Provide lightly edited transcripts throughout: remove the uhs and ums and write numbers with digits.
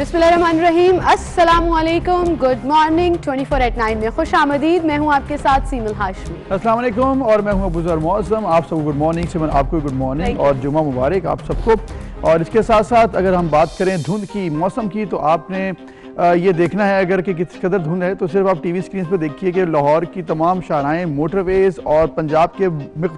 बिस्मिल्लाहिर्रहमानिर्रहीम, अस्सलामुअलैकुम, good morning. 24/9 में खुश आमदीद। मैं हूँ आपके साथ सीमल हाशमी। अस्सलाम वालेकुम और मैं हूँ अबूजर मौसम। आप सबको गुड मॉर्निंग। सिमन आपको गुड मॉर्निंग और जुमा मुबारक आप सबको। और इसके साथ साथ अगर हम बात करें धुंध की, मौसम की, तो आपने ये देखना है अगर कि किस कदर धुंध है तो सिर्फ आप टीवी स्क्रीन पर देखिए कि लाहौर की तमाम शाहराएँ, मोटरवेज और पंजाब के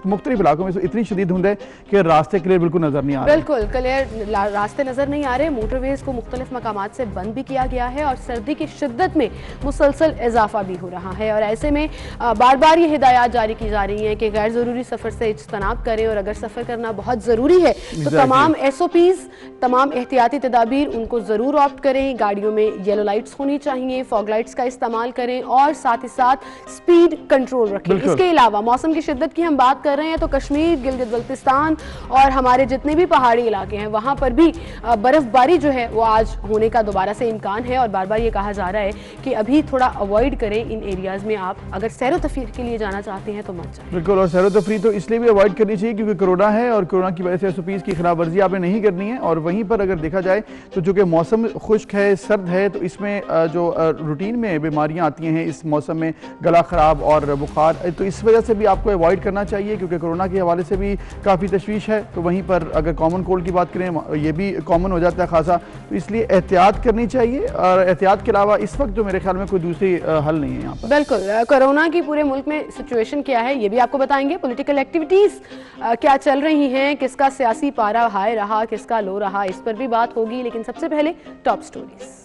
मुख्तलिफ इलाकों में इतनी शदीद धुंध है कि रास्ते क्लियर बिल्कुल नज़र नहीं आ रहे। बिल्कुल क्लियर रास्ते नज़र नहीं आ रहे। मोटरवेज को मुख्तलिफ मकामात से बंद भी किया गया है और सर्दी की शिद्दत में मुसलसल इजाफा भी हो रहा है। और ऐसे में बार बार ये हिदायत जारी की जा रही हैं कि गैर ज़रूरी सफ़र से इज्तनाब करें और अगर सफ़र करना बहुत ज़रूरी है तो तमाम SOPs, तमाम एहतियाती तदाबीर उनको ज़रूर ऑप्ट करें। गाड़ियों में येलो लाइट्स होनी चाहिए, फॉग लाइट्स का इस्तेमाल करें और साथ ही साथ स्पीड कंट्रोल रखें। इसके अलावा मौसम की शिद्दत की हम बात कर रहे हैं तो कश्मीर, गिलगित बल्तिस्तान और हमारे जितने भी पहाड़ी इलाके हैं वहाँ पर भी बर्फबारी जो है वो आज होने का दोबारा से इम्कान है। और बार बार ये कहा जा रहा है कि अभी थोड़ा अवॉइड करें इन एरियाज़ में। आप अगर सैर तफरीह के लिए जाना चाहते हैं तो मत जाएं। बिल्कुल, और सैर तफरीह तो इसलिए भी अवॉइड करनी चाहिए क्योंकि कोरोना है और कोरोना की वजह से SOPs की खिलाफ वर्जी आपने नहीं करनी है। और वहीं पर अगर देखा जाए तो चूँकि मौसम खुश्क है, सर्द है, तो इसमें जो रूटीन में बीमारियां आती हैं इस मौसम में, गला ख़राब और बुखार, तो इस वजह से भी आपको अवॉइड करना चाहिए क्योंकि कोरोना के हवाले से भी काफ़ी तशवीश है। तो वहीं पर अगर कॉमन कोल्ड की बात करें ये भी कॉमन हो जाता है खासा, तो इसलिए एहतियात करनी चाहिए। और एहतियात के अलावा इस वक्त जो मेरे ख्याल में कोई दूसरी हल नहीं है यहाँ पर। बिल्कुल, कोरोना की पूरे मुल्क में सिचुएशन क्या है ये भी आपको बताएंगे। पॉलिटिकल एक्टिविटीज़ क्या चल रही हैं, किसका सियासी पारा हाई रहा, किसका लो रहा, इस पर भी बात होगी। लेकिन सबसे पहले टॉप स्टोरीज।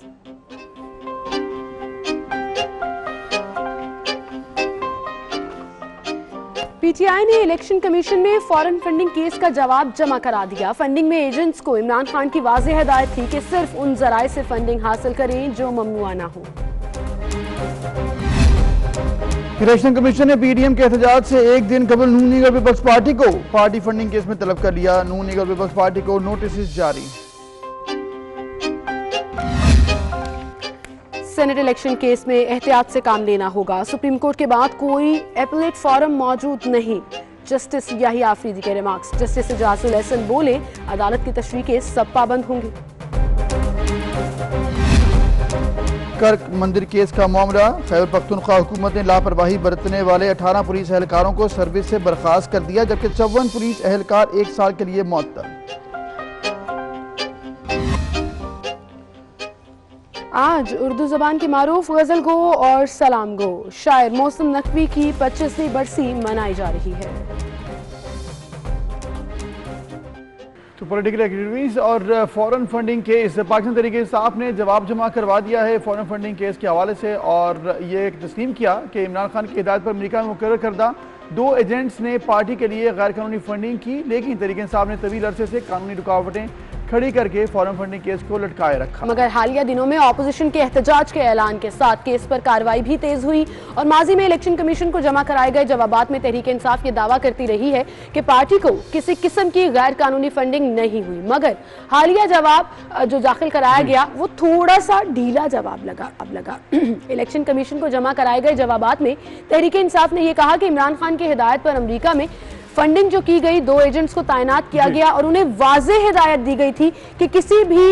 PTI ने इलेक्शन कमीशन में फॉरेन फंडिंग केस का जवाब जमा करा दिया। फंडिंग में एजेंट्स को इमरान खान की वाज़ेह हिदायत थी कि सिर्फ उन जराए से फंडिंग हासिल करें जो ममनुआ ना हो। इलेक्शन कमीशन ने PDM के एहतजाज से एक दिन कबल नून लीग पीपल्स पार्टी को पार्टी फंडिंग केस में तलब कर लिया। नून लीग पीपल्स पार्टी को नोटिस जारी। सेनेट इलेक्शन केस में एहतियात से काम लेना होगा। सुप्रीम कोर्ट के बाद कोई एपलेट फोरम मौजूद नहीं। जस्टिस याहिया आफरीदी के रिमार्क्स। जस्टिस इजाजुल एहसन बोले, अदालत की तशरीह के सब पाबंद होंगे। कर्क मंदिर केस का मामला, खैबर पख्तूनख्वा हुकूमत ने लापरवाही बरतने वाले 18 पुलिस एहलकारों को सर्विस से बर्खास्त कर दिया जबकि 54 पुलिस एहलकार 1 साल के लिए मुअत्तल। आज उर्दू जबान की मारूफ गजल गो और सलाम गो शायर मौसम नकवी की 25वीं बरसी मनाई जा रही है। तो पॉलिटिकल एक्टिविटीज और foreign funding case, Pakistan Tehreek Insaf ने जवाब जमा करवा दिया है फॉरेन फंडिंग केस के हवाले से और ये तस्लीम किया कि इमरान खान की हिदायत पर अमेरिका में मुकर्रर करदा 2 एजेंट्स ने पार्टी के लिए गैर कानूनी फंडिंग की, लेकिन तहरीक इंसाफ ने तवील अरसे से कानूनी रुकावटें खड़ी करके फॉरेन फंडिंग केस को लटकाए रखा। मगर हालिया दिनों में ऑपोजिशन के एहतजाज के ऐलान के साथ केस पर कार्रवाई भी तेज हुई और माजी में इलेक्शन कमीशन को जमा कराए गए जवाबात में तहरीक इंसाफ ये दावा करती रही है कि पार्टी को किसी किस्म की गैर कानूनी फंडिंग नहीं हुई। मगर हालिया जवाब जो दाखिल कराया गया वो थोड़ा सा ढीला जवाब लगा। इलेक्शन कमीशन को जमा कराए गए जवाबात में तहरीक इंसाफ ने यह कहा कि इमरान खान की हिदायत पर अमरीका में फंडिंग जो की गई, 2 एजेंट्स को तैनात किया गया और उन्हें वाज़ेह हिदायत दी गई थी कि किसी भी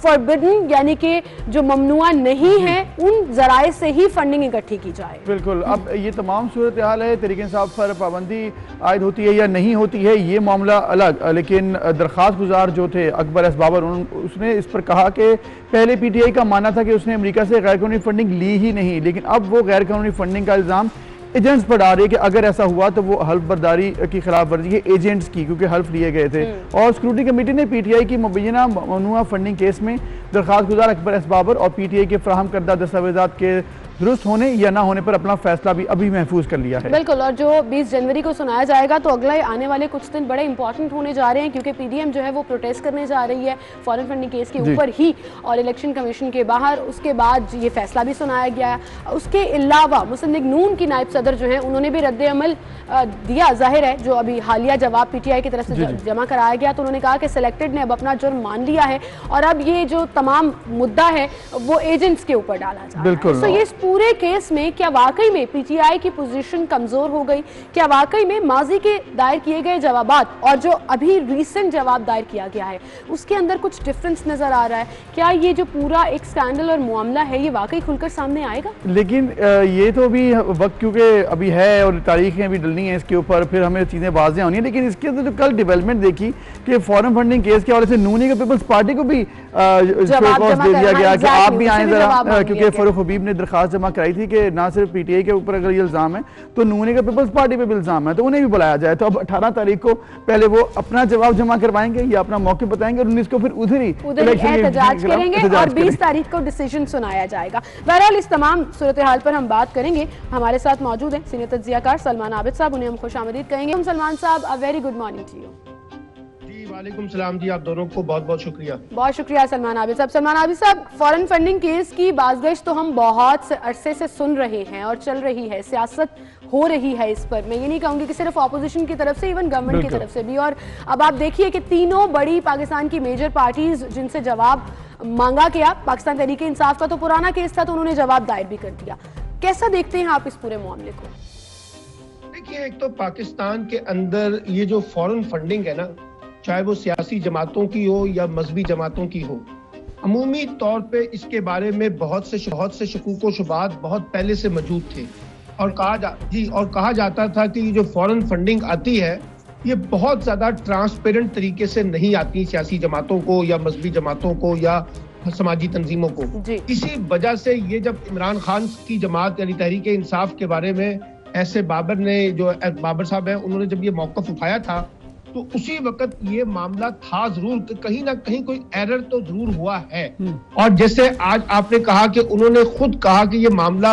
फॉरबिडन यानी कि जो ममनुआ नहीं है उन जराए से ही फंडिंग इकट्ठी की जाए। बिल्कुल, अब ये तमाम सूरत हाल है, तहरीक इंसाफ पर पाबंदी आयद होती है या नहीं होती है ये मामला अलग। लेकिन दरख्वास्त गुजार जो थे अकबर एस बाबर, उसने इस पर कहा कि पहले PTI का मानना था कि उसने अमेरिका से गैर कानूनी फंडिंग ली ही नहीं, लेकिन अब वो गैर कानूनी फंडिंग का इल्ज़ाम एजेंट्स पर डाल रही है कि अगर ऐसा हुआ तो वो हल्फ बर्दारी की खिलाफ वर्जी है एजेंट्स की, क्योंकि हल्फ लिए गए थे। और स्क्रूटनी कमेटी ने PTI की मुबैना ममनुआ फंडिंग केस में दरख्वास्त गुजार अकबर एस बाबर और PTI के फराहम करदा दस्तावेजात के दुरुस्त होने या ना होने पर अपना फैसला भी अभी महफूज कर लिया है। बिल्कुल, और जो 20 जनवरी को सुनाया जाएगा तो अगले आने वाले कुछ दिन बड़े इंपॉर्टेंट होने जा रहे हैं क्योंकि PDM जो है वो प्रोटेस्ट करने जा रही है फॉरेन फंडिंग केस के ऊपर ही और इलेक्शन कमीशन के बाहर। उसके बाद ये फैसला भी सुनाया गया। उसके अलावा मुस्लिम लीग नून की नायब सदर जो है उन्होंने भी रद्द अमल दिया। जाहिर है जो अभी हालिया जवाब PTI की तरफ से जमा कराया गया तो उन्होंने कहा कि सिलेक्टेड ने अब अपना जुर्म मान लिया है और अब ये जो तमाम मुद्दा है वो एजेंट्स के ऊपर डाला जा रहा है। तो ये पूरे केस में क्या वाकई में पीटीआई की पोजीशन कमजोर हो गई? क्या वाकई में माजी के दायर किए गए जवाबात और जो अभी रीसेंट जवाब दायर किया गया है उसके अंदर कुछ डिफरेंस नजर आ रहा है? क्या ये जो पूरा एक स्कैंडल और मामला है ये वाकई खुलकर सामने आएगा? लेकिन ये तो भी वक्त क्योंकि अभी है और तारीखें भी डलनी है इसके ऊपर, फिर हमें चीज़ें वाज़ेह होनी है। लेकिन इसके अंदर जो कल डेवलपमेंट देखी कि फॉरेन फंडिंग केस के हवाले से नूनी का पीपल्स पार्टी को भी दे दिया गया कि आप भी आए जरा, क्योंकि फारूक हबीब ने दरखास्त जमा कराई थी कि ना सिर्फ पीटीआई के ऊपर अगर ये इल्ज़ाम है तो नूनी का पीपल्स पार्टी पे भी इल्ज़ाम है, तो उन्हें भी बुलाया जाए। तो अब 18 तारीख को पहले वो अपना जवाब जमा करवाएंगे या अपना मौके बताएंगे और 19 को फिर उधर ही एहतजाज करेंगे और 20 तारीख को डिसीजन सुनाया जाएगा। बहरहाल इस तमाम सूरत हाल पर हम बात करेंगे। हमारे साथ मौजूद हैं सीनियर तज्जियाकार सलमान आबिद साहब, उन्हें हम खुशामदीद कहेंगे। हम Salman sahab, a very good morning to you. वालेकुम सलाम जी, आप दोनों को बहुत बहुत शुक्रिया। बहुत शुक्रिया सलमान आबिद साहब। सलमान आबिद साहब, फॉरेन फंडिंग केस की बाज़गश्त तो हम बहुत से अरसे से सुन रहे हैं और चल रही है, सियासत हो रही है इस पर। मैं ये नहीं कहूंगी कि सिर्फ ऑपोजिशन की तरफ से, इवन गवर्नमेंट की तरफ से भी। और अब आप देखिए कि तीनों बड़ी पाकिस्तान की मेजर पार्टीज जिनसे जवाब मांगा गया, पाकिस्तान तहरीक इंसाफ का तो पुराना केस था तो उन्होंने जवाब दायर भी कर दिया। कैसा देखते हैं आप इस पूरे मामले को? देखिए, एक तो पाकिस्तान के अंदर ये जो फॉरेन फंडिंग है ना, चाहे वो सियासी जमातों की हो या मजहबी जमातों की हो, अमूमी तौर पे इसके बारे में बहुत से शकूक व शुबात बहुत पहले से मौजूद थे और कहा जाता था कि ये जो फॉरेन फंडिंग आती है ये बहुत ज्यादा ट्रांसपेरेंट तरीके से नहीं आती सियासी जमातों को या मजहबी जमातों को या समाजी तंजीमों को। इसी वजह से ये जब इमरान खान की जमात यानी तहरीक इंसाफ के बारे में ऐसे बाबर साहब हैं, उन्होंने जब ये मौक़िफ़ उठाया था तो उसी वक्त ये मामला था जरूर कि कहीं ना कहीं कोई एरर तो जरूर हुआ है। और जैसे आज आपने कहा कि उन्होंने खुद कहा कि ये मामला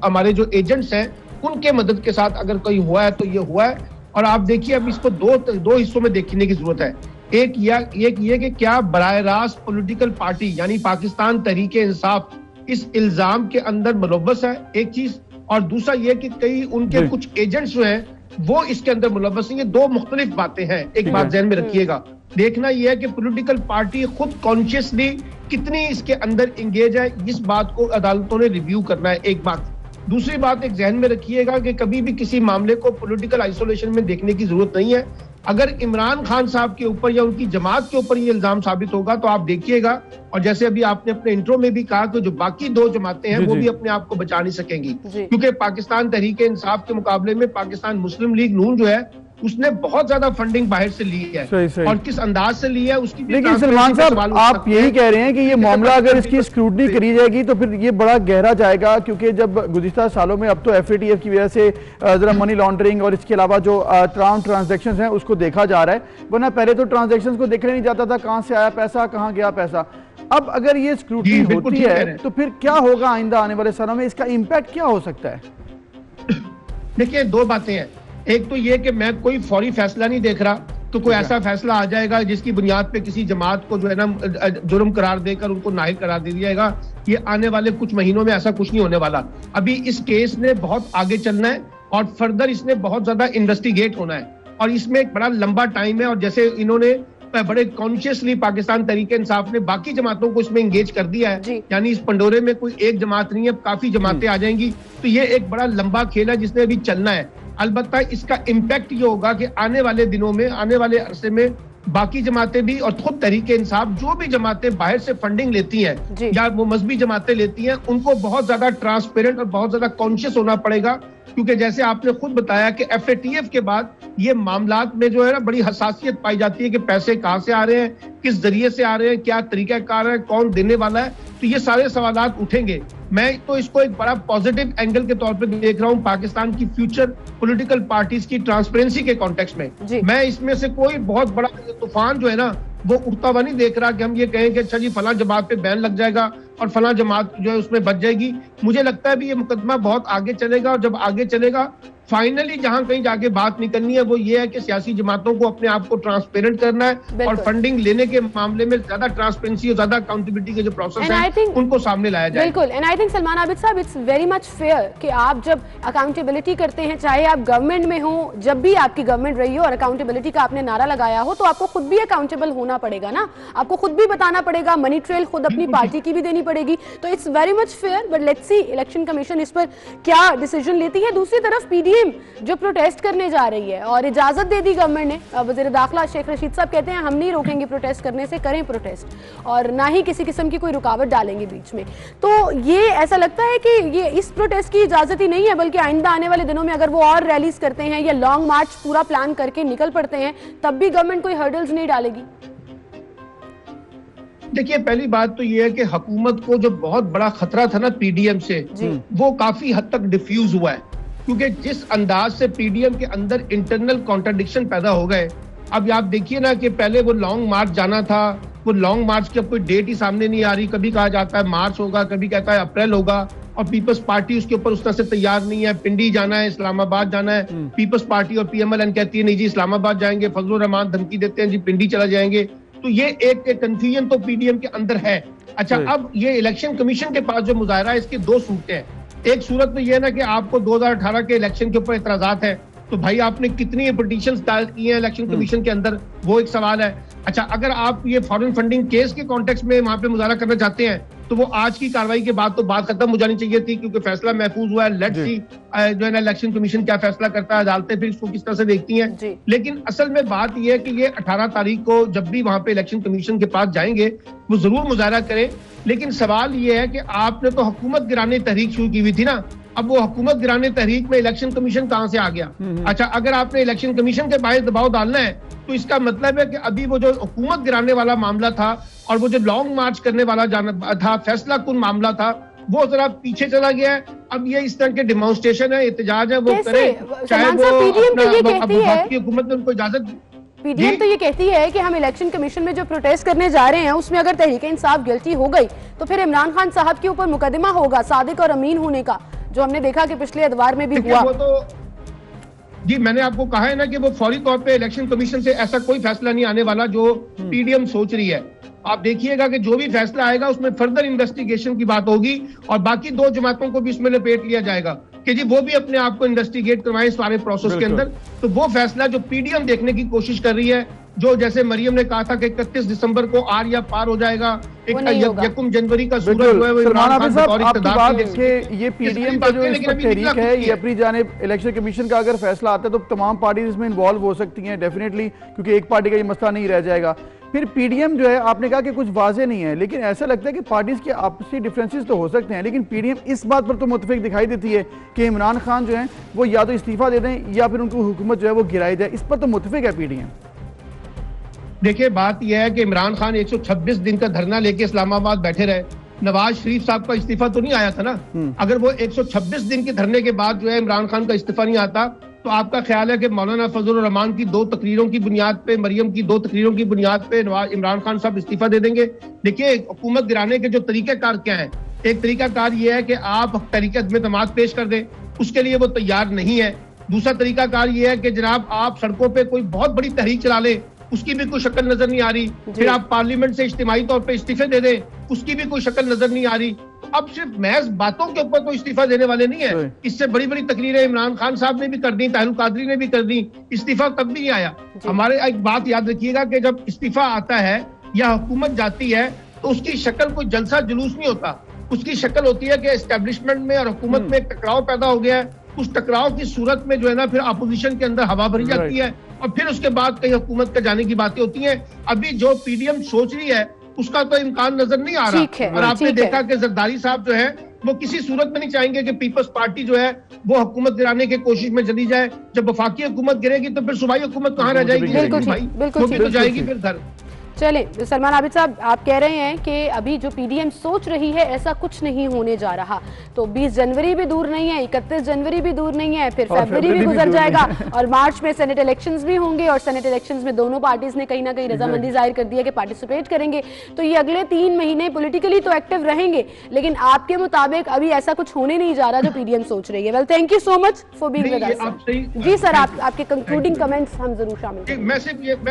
हमारे जो एजेंट्स हैं उनके मदद के साथ अगर कोई हुआ है तो ये हुआ है। और आप देखिए, अब इसको दो हिस्सों में देखने की जरूरत है। एक ये कि क्या बराह रास्त पॉलिटिकल पार्टी यानी पाकिस्तान तहरीक इंसाफ इस इल्जाम के अंदर मुलव्वस है, एक चीज, और दूसरा ये कि कई उनके कुछ एजेंट्स जो हैं वो इसके अंदर मुलव्वस हैं। ये दो मुख्तलिफ बातें हैं, एक बात ध्यान में रखिएगा। देखना यह है कि पॉलिटिकल पार्टी खुद कॉन्शियसली कितनी इसके अंदर इंगेज है, इस बात को अदालतों ने रिव्यू करना है, एक बात। दूसरी बात एक ध्यान में रखिएगा कि कभी भी किसी मामले को पॉलिटिकल आइसोलेशन में देखने की जरूरत नहीं है। अगर इमरान खान साहब के ऊपर या उनकी जमात के ऊपर ये इल्जाम साबित होगा तो आप देखिएगा, और जैसे अभी आपने अपने इंट्रो में भी कहा कि जो बाकी दो जमातें हैं वो भी अपने आप को बचा नहीं सकेंगी, क्योंकि पाकिस्तान तहरीक इंसाफ के मुकाबले में पाकिस्तान मुस्लिम लीग नून जो है उसने बहुत ज्यादा फंडिंग बाहर से ली है। सही। और किस अंदाज से ली है उसकी। लेकिन सलमान साहब, आप यही कह रहे हैं कि ये मामला अगर इसकी स्क्रूटनी करी जाएगी तो फिर ये बड़ा गहरा जाएगा, क्योंकि जब गुज़िश्ता सालों में अब तो FATF की वजह से जरा मनी लॉन्ड्रिंग और इसके अलावा जो ट्रांजैक्शंस हैं उसको देखा जा रहा है, वरना पहले तो ट्रांजैक्शंस को देखा नहीं जाता था, कहाँ से आया पैसा, कहाँ गया पैसा। अब अगर ये स्क्रूटनी होती है तो फिर क्या होगा आइंदा आने वाले सालों में, इसका इम्पैक्ट क्या हो सकता है? देखिए, दो बातें हैं। एक तो ये कि मैं कोई फौरी फैसला नहीं देख रहा, तो कोई ऐसा फैसला आ जाएगा जिसकी बुनियाद पे किसी जमात को जो है ना जुर्म करार देकर उनको नाहिल करार दे दिया जाएगा। ये आने वाले कुछ महीनों में ऐसा कुछ नहीं होने वाला। अभी इस केस ने बहुत आगे चलना है और फर्दर इसने बहुत ज्यादा इन्वेस्टिगेट होना है और इसमें एक बड़ा लंबा टाइम है। और जैसे इन्होंने बड़े कॉन्शियसली पाकिस्तान तहरीक इंसाफ ने बाकी जमातों को इसमें एंगेज कर दिया है, यानी इस पंडोरे में कोई एक जमात नहीं है, काफी जमातें आ जाएंगी। तो ये एक बड़ा लंबा खेल है जिसने अभी चलना है। अलबत्ता इसका इम्पैक्ट ये होगा कि आने वाले दिनों में, आने वाले अरसे में बाकी जमातें भी और खुद तहरीक इंसाफ जो भी जमातें बाहर से फंडिंग लेती हैं या वो मजहबी जमातें लेती हैं, उनको बहुत ज्यादा ट्रांसपेरेंट और बहुत ज्यादा कॉन्शियस होना पड़ेगा। क्योंकि जैसे आपने खुद बताया कि FATF के बाद ये मामलात में जो है ना बड़ी हसासियत पाई जाती है कि पैसे कहाँ से आ रहे हैं, किस जरिए से आ रहे हैं, क्या तरीकाकार है, कौन देने वाला है, तो ये सारे सवालात उठेंगे। मैं तो इसको एक बड़ा पॉजिटिव एंगल के तौर पे देख रहा हूँ पाकिस्तान की फ्यूचर पॉलिटिकल पार्टीज की ट्रांसपेरेंसी के कॉन्टेक्स्ट में। मैं इसमें से कोई बहुत बड़ा तूफान जो है ना वो उठता हुआ नहीं देख रहा कि हम ये कहें कि अच्छा जी फला जमात पे बैन लग जाएगा और फला जमात जो है उसमें बच जाएगी। मुझे लगता है भी ये मुकदमा बहुत आगे चलेगा और जब आगे चलेगा फाइनली जहां कहीं जाके बात निकलनी है वो ये है कि सियासी जमातों को अपने आप को ट्रांसपेरेंट करना है और फंडिंग लेने के मामले में ज्यादा ट्रांसपेरेंसी और ज्यादा अकाउंटेबिलिटी के जो प्रोसेस है उनको सामने लाया जाए। बिल्कुल, and I think Salman Abid साहब, इट्स वेरी मच फेयर कि आप जब अकाउंटेबिलिटी करते हैं, चाहे आप गवर्नमेंट में हो, जब भी आपकी गवर्नमेंट रही हो और अकाउंटेबिलिटी का आपने नारा लगाया हो, तो आपको खुद भी अकाउंटेबल होना पड़ेगा ना, आपको खुद भी बताना पड़ेगा, मनी ट्रेल खुद अपनी पार्टी की भी देनी पड़ेगी। तो it's very much fair, but let's see election commission इस पर क्या डिसीजन लेती है। दूसरी तरफ पीडीएम जो प्रोटेस्ट करने जा रही है और इजाजत दे दी गवर्नमेंट ने, वज़ीर दाखिला शेख रशीद साहब कहते हैं हम नहीं रोकेंगे प्रोटेस्ट करने से, करें प्रोटेस्ट और ना ही किसी किस्म की कोई रुकावट डालेंगे बीच में। तो ये ऐसा लगता है कि ये इस प्रोटेस्ट की इजाजत ही नहीं है, बल्कि आइंदा आने वाले दिनों में अगर वो और रैलीज करते हैं या लॉन्ग मार्च पूरा प्लान करके निकल पड़ते हैं, तब भी गवर्नमेंट कोई हर्डल्स नहीं डालेगी। देखिए, पहली बात तो ये है कि हुकूमत को जो बहुत बड़ा खतरा था ना पीडीएम से, वो काफी हद तक डिफ्यूज हुआ है, क्योंकि जिस अंदाज से पीडीएम के अंदर इंटरनल कॉन्ट्रडिक्शन पैदा हो गए। अब आप देखिए ना कि पहले वो लॉन्ग मार्च जाना था, वो लॉन्ग मार्च की अब कोई डेट ही सामने नहीं आ रही, कभी कहा जाता है मार्च होगा, कभी कहता है अप्रैल होगा, और पीपल्स पार्टी उसके ऊपर उस तरह से तैयार नहीं है। पिंडी जाना है, इस्लामाबाद जाना है, पीपल्स पार्टी और पीएमएलएन कहती है नहीं जी इस्लामाबाद जाएंगे, फजलुर रहमान धमकी देते हैं जी पिंडी चला जाएंगे। तो ये एक कंफ्यूजन तो पीडीएम के अंदर है। अच्छा, अब ये इलेक्शन कमीशन के पास जो मुजाहरा है, इसकी दो सूरतें हैं। एक सूरत में यह है ना कि आपको 2018 के इलेक्शन के ऊपर एतराजात है, तो भाई आपने कितनी पिटीशंस दायर की हैं इलेक्शन कमीशन के अंदर, वो एक सवाल है। अच्छा, अगर आप ये फॉरेन फंडिंग केस के कॉन्टेक्स्ट में वहां पे मुजाहरा करना चाहते हैं, तो वो आज की कार्रवाई के बाद तो बात खत्म हो जानी चाहिए थी, क्योंकि फैसला महफूज हुआ है। लेट्स सी जो है ना इलेक्शन कमीशन क्या फैसला करता है, अदालतें फिर इसको किस तरह से देखती हैं। लेकिन असल में बात यह है कि ये 18 तारीख को जब भी वहां पे इलेक्शन कमीशन के पास जाएंगे, वो जरूर मुजाहरा करें। लेकिन सवाल ये है कि आपने तो हुकूमत गिराने तहरीक शुरू की हुई थी ना, अब वो हुकूमत गिराने तहरीक में इलेक्शन कमीशन कहां से आ गया? अच्छा, अगर आपने इलेक्शन कमीशन के बाहर दबाव डालना है, तो इसका मतलब है कि अभी वो जो हुकूमत गिराने वाला मामला था और वो जो लॉन्ग मार्च करने वाला जाना था, फैसला कुन मामला था, वो जरा पीछे चला गया है। अब ये इस तरह के डिमॉन्स्ट्रेशन है, एहतजाज है, वो करें, चाहे वो हुकूमत ने उनको इजाजत। पीडीएम तो ये कहती है कि हम इलेक्शन कमीशन में जो प्रोटेस्ट करने जा रहे हैं, उसमें अगर तहरीक इंसाफ गिल्टी हो गई तो फिर इमरान खान साहब के ऊपर मुकदमा होगा सादिक और अमीन होने का, जो हमने देखा कि पिछले अदवार में भी हुआ। वो तो जी मैंने आपको कहा है ना कि वो फौरी तौर पे इलेक्शन कमीशन से ऐसा कोई फैसला नहीं आने वाला जो पीडीएम सोच रही है। आप देखिएगा कि जो भी फैसला आएगा उसमें फर्दर इन्वेस्टिगेशन की बात होगी और बाकी दो जमातों को भी इसमें लपेट लिया जाएगा कि जी वो भी अपने आप को इन्वेस्टिगेट करवाएं सारे प्रोसेस के अंदर। तो वो फैसला जो पीडीएम देखने की कोशिश कर रही है, जो जैसे मरियम ने कहा था कि 31 दिसंबर को आर या पार हो जाएगा, यकम जनवरी का सूरज जो है वो इमरान खान बतौर इक़्तिदार ये पीडीएम का जो इस पर तहरीक है, ये अपनी जानिब इलेक्शन कमीशन का अगर फैसला आता है तो तमाम पार्टीज इसमें इन्वॉल्व हो सकती हैं डेफिनेटली, क्योंकि एक पार्टी का ये मसला नहीं रह जाएगा। फिर पीडीएम जो है, आपने कहा कि कुछ वाजे नहीं है, लेकिन ऐसा लगता है कि पार्टीज के आपसी डिफरेंसेस तो हो सकते हैं, लेकिन पीडीएम इस बात पर तो मुतफिक दिखाई देती है कि इमरान खान जो है वो या तो इस्तीफा दे दें या फिर उनको हुकूमत जो है वो गिराई जाए। इस पर तो मुतफिक है पीडीएम। देखिए, बात यह है कि इमरान खान 126 दिन का धरना लेके इस्लामाबाद बैठे रहे। नवाज शरीफ साहब का इस्तीफा तो नहीं आया था ना। अगर वो 126 दिन के धरने के बाद जो है इमरान खान का इस्तीफा नहीं आता, तो आपका ख्याल है कि मौलाना फजलुर रहमान की 2 तकरीरों की बुनियाद पे, मरियम की 2 तकरीरों की बुनियाद पे इमरान खान साहब इस्तीफा दे देंगे? देखिए, हुकूमत गिराने के जो तरीकाकार क्या है, एक तरीकाकार ये है कि आप तहरीक अदम-ए-एतमाद पेश कर दें, उसके लिए वो तैयार नहीं है। दूसरा तरीकाकार ये है कि जनाब आप सड़कों पे कोई बहुत बड़ी तहरीक चला लें, उसकी भी कोई शक्ल नजर नहीं आ रही। फिर आप पार्लियामेंट से इज्तिमाई तौर पे इस्तीफे दे दें, उसकी भी कोई शक्ल नजर नहीं आ रही। तो अब सिर्फ महज बातों के ऊपर कोई इस्तीफा देने वाले नहीं है। इससे बड़ी बड़ी तकरीरें इमरान खान साहब ने भी कर दी, ताहिर कादरी ने भी कर दी, इस्तीफा कब भी नहीं आया। हमारे एक बात याद रखिएगा कि जब इस्तीफा आता है या हुकूमत जाती है, तो उसकी शक्ल कोई जलसा जुलूस नहीं होता। उसकी शक्ल होती है कि एस्टेब्लिशमेंट में और हुकूमत में एक टकराव पैदा हो गया है। उस टकराव की सूरत में जो है ना फिर अपोजिशन के अंदर हवा भरी जाती है और फिर उसके बाद कहीं हुकूमत के जाने की बातें होती हैं। अभी जो पीडीएम सोच रही है उसका तो इम्कान नजर नहीं आ रहा। और आपने देखा कि जरदारी साहब जो है वो किसी सूरत में नहीं चाहेंगे कि पीपल्स पार्टी जो है वो हुकूमत गिराने की कोशिश में चली जाए। जब वफाकी हुकूमत गिरेगी तो फिर सूबाई हुकूमत कहाँ रह जाएगी? भाई वो भी तो जाएगी फिर घर। चलें, सलमान आबिद साहब, आप कह रहे हैं कि अभी जो पीडीएम सोच रही है ऐसा कुछ नहीं होने जा रहा, तो 20 जनवरी भी दूर नहीं है, 31 जनवरी भी दूर नहीं है, फिर फरवरी भी गुजर जाएगा और मार्च में सेनेट इलेक्शंस भी होंगे और सेनेट इलेक्शंस में दोनों पार्टीज ने कहीं ना कहीं रजामंदी जाहिर कर दी है कि पार्टिसिपेट करेंगे। तो ये अगले 3 महीने पॉलिटिकली तो एक्टिव रहेंगे, लेकिन आपके मुताबिक अभी ऐसा कुछ होने नहीं जा रहा जो पीडीएम सोच रही है। Well, thank you so much for being with us. जी सर, आपके कंक्लूडिंग कमेंट्स हम जरूर शामिल करेंगे। मैं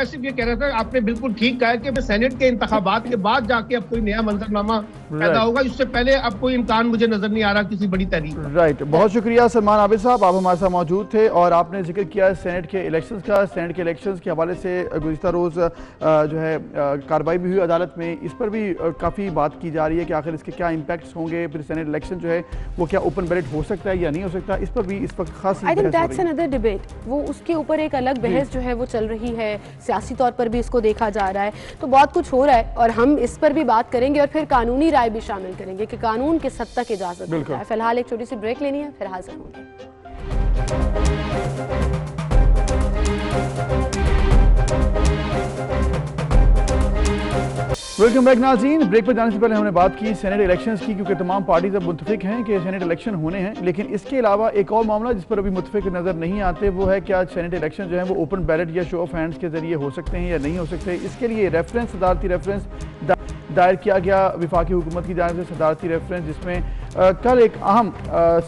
सिर्फ ये कह रहा था, आपने बिल्कुल ठीक कहा कि सेनेट के इंतखाबात के बाद जाके अब कोई नया मंजरनामा पैदा होगा, इससे पहले अब कोई इम्कान मुझे नजर नहीं आ रहा किसी बड़ी तहरीक का। राइट, बहुत शुक्रिया सलमान आबिद साहब, आप हमारे साथ मौजूद थे और आपने जिक्र किया सेनेट के इलेक्शंस का। सेनेट के इलेक्शंस के हवाले से गुज़िश्ता रोज़ जो है कार्रवाई भी हुई अदालत में, इस पर भी काफ़ी बात की जा रही है कि आखिर इसके क्या इम्पैक्ट्स होंगे, फिर सेनेट इलेक्शन जो है वो क्या ओपन बैलेट हो सकता है या नहीं हो सकता, इस पर भी इस वक्त खास I think that's another debate, वो उसके ऊपर एक अलग बहस जो है वो चल रही है, सियासी तौर पर भी इसको देखा जा रहा है, तो बहुत कुछ हो रहा है और हम इस पर भी बात करेंगे और फिर कानूनी राय भी शामिल करेंगे कि कानून किस हद तक इजाजत देता है। फिलहाल एक छोटी सी ब्रेक लेनी है, फिर हाजिर होंगे। वेलकम बैक नाज़रीन। ब्रेक पर जाने से पहले हमने बात की सेनेट इलेक्शंस की, क्योंकि तमाम पार्टीज अब मुत्तफिक हैं कि सेनेट इलेक्शन होने हैं, लेकिन इसके अलावा एक और मामला जिस पर अभी मुत्तफिक नज़र नहीं आते वो है क्या सेनेट इलेक्शन जो है वो ओपन बैलेट या शो ऑफ हैंड्स के जरिए हो सकते हैं या नहीं हो सकते। इसके लिए रेफरेंस, सदारती रेफरेंस दायर किया गया विफाकी हुकूमत की जानिब से, सदारती रेफरेंस जिसमें कल एक अहम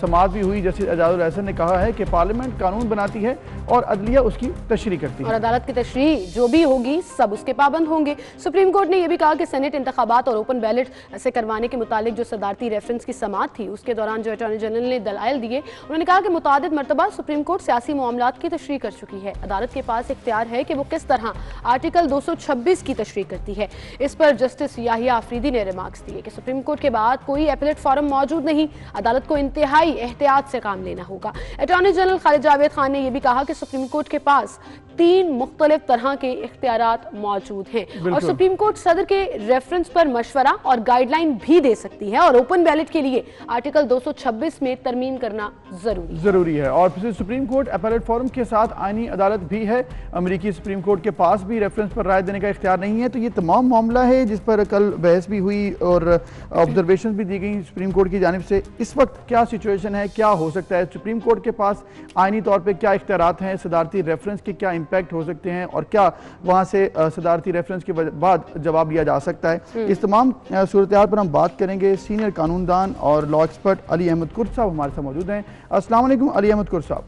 समाअत भी हुई। जस्टिस एजाजुल एहसन ने कहा है कि पार्लियामेंट कानून बनाती है और अदलिया उसकी तशरीह करती है और अदालत की तशरीह जो भी होगी सब उसके पाबंद होंगे। सुप्रीम कोर्ट ने यह भी कहा कि सेनेट इंतखाबात और ओपन बैलेट से करवाने के मुतालिक जो सदारती रेफरेंस की समाअत थी उसके दौरान जो अटॉर्नी जनरल ने दलाइल दिए, उन्होंने कहा कि मुतादिद मरतबा सुप्रीम कोर्ट सियासी मामलात की तशरीह कर चुकी है, अदालत के पास इख्तियार है कि वो किस तरह आर्टिकल 226 की तशरीह करती है। इस पर जस्टिस याहिया आफरीदी ने रिमार्क्स दिए कि सुप्रीम कोर्ट के बाद कोई एपलेट फॉरम मौजूद नहीं, अदालत को इंतहाई एहतियात से काम लेना होगा। अटॉर्नी जनरल खालिद जावेद खान ने यह भी कहा कि सुप्रीम कोर्ट के पास 3 मुख्तलिफ तरह के इख्तियारात मौजूद हैं और सुप्रीम कोर्ट सदर के रेफरेंस पर मशवरा और गाइडलाइन भी दे सकती है और ओपन बैलेट के लिए आर्टिकल 226 में तरमीम करना जरूरी है। और फिर सुप्रीम कोर्ट अपीलेट फॉरम के साथ आईनी अदालत भी है, अमेरिकी सुप्रीम कोर्ट के पास भी रेफरेंस पर राय देने का इख्तियार नहीं है। तो ये तमाम मामला है जिस पर कल बहस भी हुई और ऑब्जर्वेशन भी दी गई सुप्रीम कोर्ट की जानिब से। इस वक्त क्या सिचुएशन है, क्या हो सकता है, सुप्रीम कोर्ट के पास आईनी तौर पर क्या इख्तियारात हैं, सदारती रेफरेंस के क्या इम्पैक्ट हो सकते हैं और क्या वहाँ से सदारती रेफरेंस के बाद जवाब लिया जा सकता है। इस तमाम सूरत हाल पर हम बात करेंगे। सीनियर कानूनदान और लॉ एक्सपर्ट अली अहमद कुर्द साहब हमारे साथ मौजूद हैं। अस्सलाम वालेकुम अली अहमद कुर्द साहब।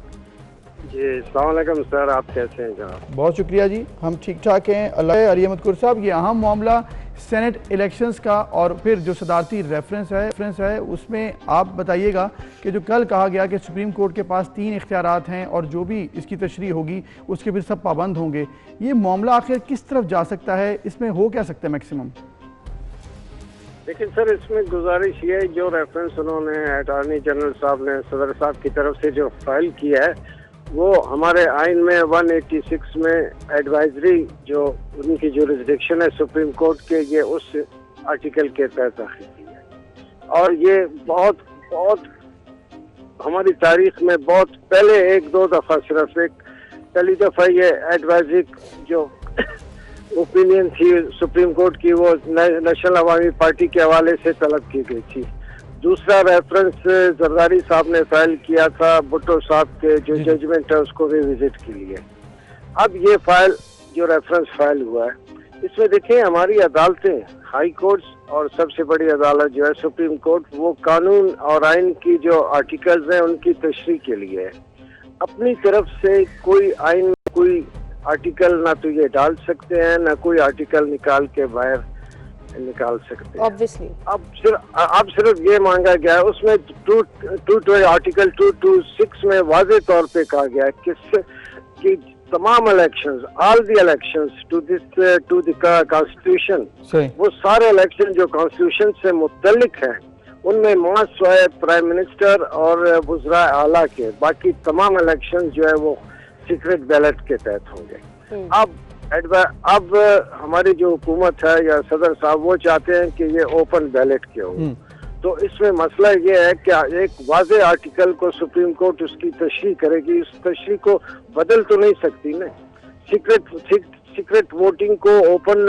जी अस्सलाम वालेकुम सर, आप कैसे हैं जनाब? बहुत शुक्रिया जी, हम ठीक ठाक हैं अल्लाह। अली अहमद कुर्द साहब, ये अहम मामला सेनेट इलेक्शंस का और फिर जो सदारती रेफरेंस है उसमें आप बताइएगा कि जो कल कहा गया कि सुप्रीम कोर्ट के पास 3 इख्तियारात हैं और जो भी इसकी तशरीह होगी उसके फिर सब पाबंद होंगे, ये मामला आखिर किस तरफ जा सकता है, इसमें हो क्या सकता है मैक्सिमम? देखिए सर, इसमें गुजारिश ये है, जो रेफरेंस उन्होंने अटॉर्नी जनरल साहब ने सदर साहब की तरफ से जो फाइल किया है वो हमारे आइन में 186 में एडवाइजरी जो उनकी जुरिस्डिक्शन है सुप्रीम कोर्ट के, ये उस आर्टिकल के तहत दाखिल की है और ये बहुत हमारी तारीख में बहुत पहले 1-2 दफा, सिर्फ एक पहली दफा ये एडवाइजरी जो ओपिनियन थी सुप्रीम कोर्ट की वो नेशनल अवामी पार्टी के हवाले से तलब की गई थी। दूसरा रेफरेंस जरदारी साहब ने फाइल किया था भुट्टो साहब के जो जजमेंट है उसको रिविजिट के लिए। अब ये फाइल जो रेफरेंस फाइल हुआ है इसमें देखिए हमारी अदालतें, हाई कोर्ट्स और सबसे बड़ी अदालत जो है सुप्रीम कोर्ट, वो कानून और आइन की जो आर्टिकल्स हैं उनकी तशरीह के लिए अपनी तरफ से कोई आइन में कोई आर्टिकल ना तो ये डाल सकते हैं ना कोई आर्टिकल निकाल के बाहर निकाल सकते हैं। Obviously. अब सिर्फ ये मांगा गया है, उसमें आर्टिकल 226 में वाज़े तौर पे कहा गया है कि तमाम elections, all the elections to the constitution, वो सारे इलेक्शन जो कॉन्स्टिट्यूशन से मुतल्लिक हैं उनमें मास प्राइम मिनिस्टर और वज़रा आला के बाकी तमाम इलेक्शन जो है वो सीक्रेट बैलेट के तहत होंगे। अब हमारी जो हुकूमत है या सदर साहब वो चाहते हैं कि ये ओपन बैलेट के हो, तो इसमें मसला ये है कि एक वाज़े आर्टिकल को सुप्रीम कोर्ट उसकी तशरीह करेगी, उस तशरीह को बदल तो नहीं सकती ना। सीक्रेट वोटिंग को ओपन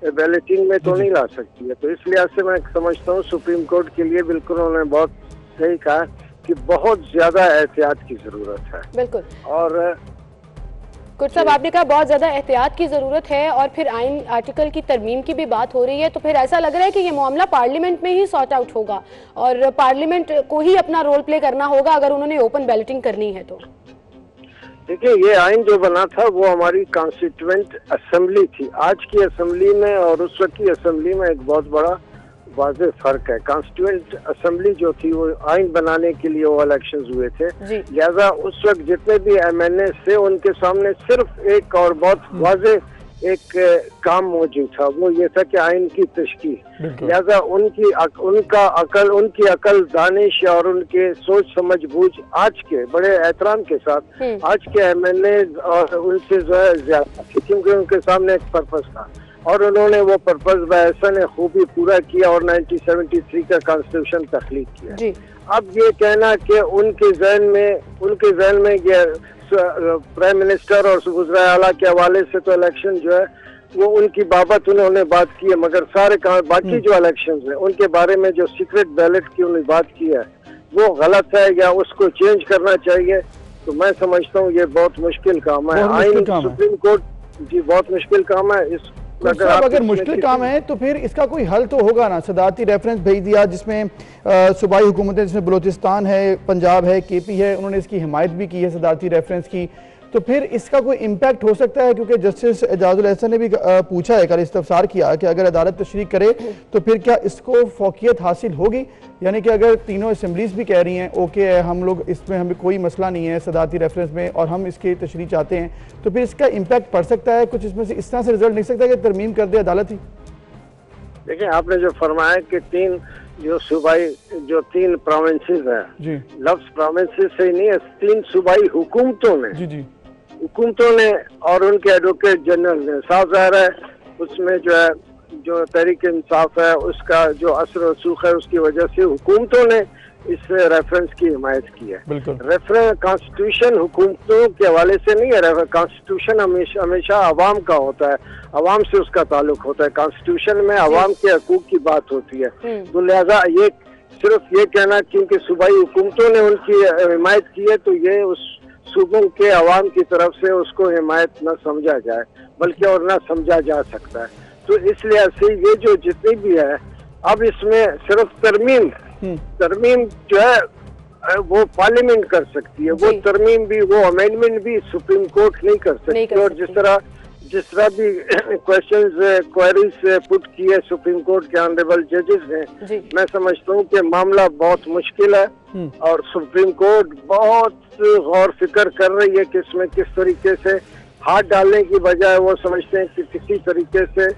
बैलेटिंग में तो नहीं ला सकती है। तो इस लिहाज से मैं समझता हूँ सुप्रीम कोर्ट के लिए बिल्कुल उन्होंने बहुत सही कहा कि बहुत ज्यादा एहतियात की जरूरत है। बिल्कुल। और कुछ साहब आपने कहा बहुत ज्यादा एहतियात की जरूरत है और फिर आइन आर्टिकल की तरमीम की भी बात हो रही है, तो फिर ऐसा लग रहा है कि ये मामला पार्लियामेंट में ही सॉर्ट आउट होगा और पार्लियामेंट को ही अपना रोल प्ले करना होगा अगर उन्होंने ओपन बैलेटिंग करनी है तो। देखिए, ये आइन जो बना था वो हमारी कॉन्स्टिट्यूएंट असेंबली थी। आज की असेंबली में और उस वक्त की असेंबली में एक बहुत बड़ा वाज़ेह फर्क है। कॉन्स्टिट्यूएंट असेंबली जो थी वो आइन बनाने के लिए वो इलेक्शंस हुए थे, लिहाजा उस वक्त जितने भी एमएनए थे उनके सामने सिर्फ एक और बहुत वाज़ेह एक काम मौजूद था, वो ये था कि आइन की तशकील। लिहाजा उनकी अकल दानिश और उनके सोच समझ बूझ आज के बड़े एहतराम के साथ आज के एमएनए और उनसे जो है ज्यादा, क्योंकि उनके सामने एक पर्पस था और उन्होंने वो पर्पस बहसन खूबी पूरा किया और 1973 का कॉन्स्टिट्यूशन तख्लीक किया। अब ये कहना कि उनके जहन में ये प्राइम मिनिस्टर और वज़ीर आला के हवाले से तो इलेक्शन जो है वो उनकी बाबत उन्होंने बात की है, मगर सारे बाकी जो इलेक्शंस हैं उनके बारे में जो सीक्रेट बैलेट की उन्होंने बात की है वो गलत है या उसको चेंज करना चाहिए। तो मैं समझता हूँ ये बहुत मुश्किल काम है। आइन सुप्रीम कोर्ट जी बहुत मुश्किल काम है। इस अगर मुश्किल काम है तो फिर इसका कोई हल तो होगा ना। सदारती रेफरेंस भेज दिया जिसमें सूबाई हुकूमतें, जिसमें बलूचिस्तान है, पंजाब है, केपी है, उन्होंने इसकी हिमायत भी की है सदारती रेफरेंस की, तो फिर इसका कोई इम्पैक्ट हो सकता है? क्योंकि जस्टिस एजाजुल एहसन ने भी पूछा है, कल इस्तफसार किया कि अगर अदालत तशरीह करे तो फिर क्या इसको फौकियत हासिल होगी? यानी कि अगर तीनों असम्बलीज भी कह रही हैं ओके है, हम लोग इसमें हमें कोई मसला नहीं है सदारती रेफरेंस में और हम इसकी तशरीह चाहते हैं, तो फिर इसका इम्पैक्ट पड़ सकता है? कुछ इसमें से इस तरह से रिजल्ट निकल सकता है कि तरमीम कर दे अदालत ही? देखिए, आपने जो फरमाया कि तीन प्रोविंसेस हैं, लफ्ज प्रोविंसेस से ही नहीं है, 3 सूबाई हुकूमतों ने और उनके एडवोकेट जनरल ने, साफ ज़ाहिर है उसमें जो है जो तहरीक इंसाफ है उसका जो असर रसूख है उसकी वजह से हुकूमतों ने इस रेफरेंस की हिमायत की है। रेफरेंस कॉन्स्टिट्यूशन हुकूमतों के हवाले से नहीं है, कॉन्स्टिट्यूशन हमेशा अवाम का होता है, अवाम से उसका ताल्लुक होता है। कॉन्स्टिट्यूशन में अवाम के हकूक की बात होती है। तो लिहाजा ये सिर्फ ये कहना क्योंकि सूबाई हुकूमतों ने उनकी हिमायत की है तो ये उस सूबों के अवाम की तरफ से उसको हिमायत न समझा जाए, बल्कि और न समझा जा सकता है। तो इस लिहाज से ये जो जितनी भी है अब इसमें सिर्फ तरमीम जो है वो पार्लियामेंट कर सकती है, वो तरमीम भी वो अमेंडमेंट भी सुप्रीम कोर्ट नहीं कर सकती। और जिस तरह भी क्वेश्चंस क्वेरीज पुट की है सुप्रीम कोर्ट के ऑनरेबल जजेस ने, मैं समझता हूँ कि मामला बहुत मुश्किल है और सुप्रीम कोर्ट बहुत गौर फिक्र कर रही है कि इसमें किस तरीके से हाथ डालने की बजाय वो समझते हैं कि किसी तरीके से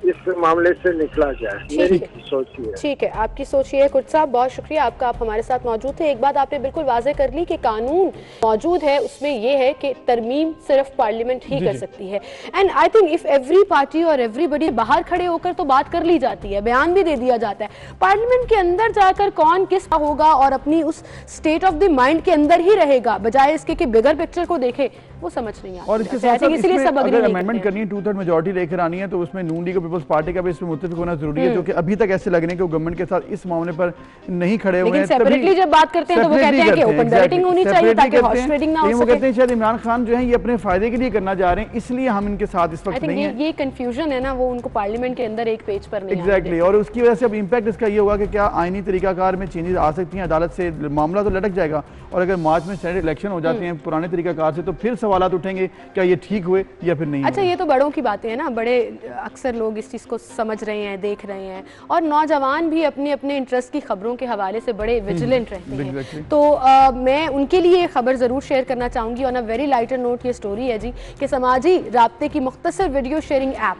इस मामले से निकला जाए। मेरी सोच ये है। ठीक है, आपकी सोच ये है। कुर्द साहब बहुत शुक्रिया आपका, आप हमारे साथ मौजूद थे। एक बात आपने बिल्कुल वाज़ेह कर ली कि कानून मौजूद है, उसमें ये है कि तरमीम सिर्फ पार्लियामेंट ही कर सकती है। And I think if every party और एवरीबडी बाहर खड़े होकर तो बात कर ली जाती है, बयान भी दे दिया जाता है, पार्लियामेंट के अंदर जाकर कौन किस होगा और अपनी उस स्टेट ऑफ द माइंड के अंदर ही रहेगा, बजाय इसके कि बिगर पिक्चर को देखे, वो समझ नहीं आता। और इसके साथ इसलिए सब अगर अमेंडमेंट करनी है, 2/3 मेजॉरिटी लेकर आनी है, तो उसमें नून लीग और पीपल्स पार्टी का भी इसमें मुत्तफिक होना जरूरी है, जो कि अभी तक ऐसे लग रहे हैं कि गवर्नमेंट के साथ इस मामले पर नहीं खड़े हुए हैं। सेपरेटली जब बात करते हैं तो वो कहते हैं कि ओपन बैलेटिंग होनी चाहिए ताकि हॉर्स ट्रेडिंग ना हो सके। वो कहते हैं शायद इमरान खान जो है ये अपने फायदे के लिए करना चाह रहे हैं, इसलिए हम इनके साथ इस वक्त नहीं है। ये कंफ्यूजन है ना, वो उनको पार्लियामेंट के अंदर एक पेज पर नहीं एग्जैक्टली, और उसकी वजह से अब इम्पैक्ट इसका ये होगा कि क्या आईनी तरीकाकार में चेंजेस आ सकती हैं, अदालत से मामला तो लटक जाएगा, और अगर मार्च में सेनेट इलेक्शन हो जाते हैं पुराने तरीकाकार से तो फिर सवाल उठेंगे क्या ये ठीक हुए या फिर नहीं। अच्छा, ये तो बड़ों की बातें हैं ना, बड़े अक्सर लोग इस चीज़ को समझ रहे हैं, देख रहे हैं, और नौजवान भी अपने अपने इंटरेस्ट की खबरों के हवाले से बड़े विजिलेंट रहते हैं। तो मैं उनके लिए खबर ज़रूर शेयर करना चाहूँगी। On a very lighter note ये स्टोरी है जी कि समाजी राब्ते की मुख्तसर वीडियो शेयरिंग ऐप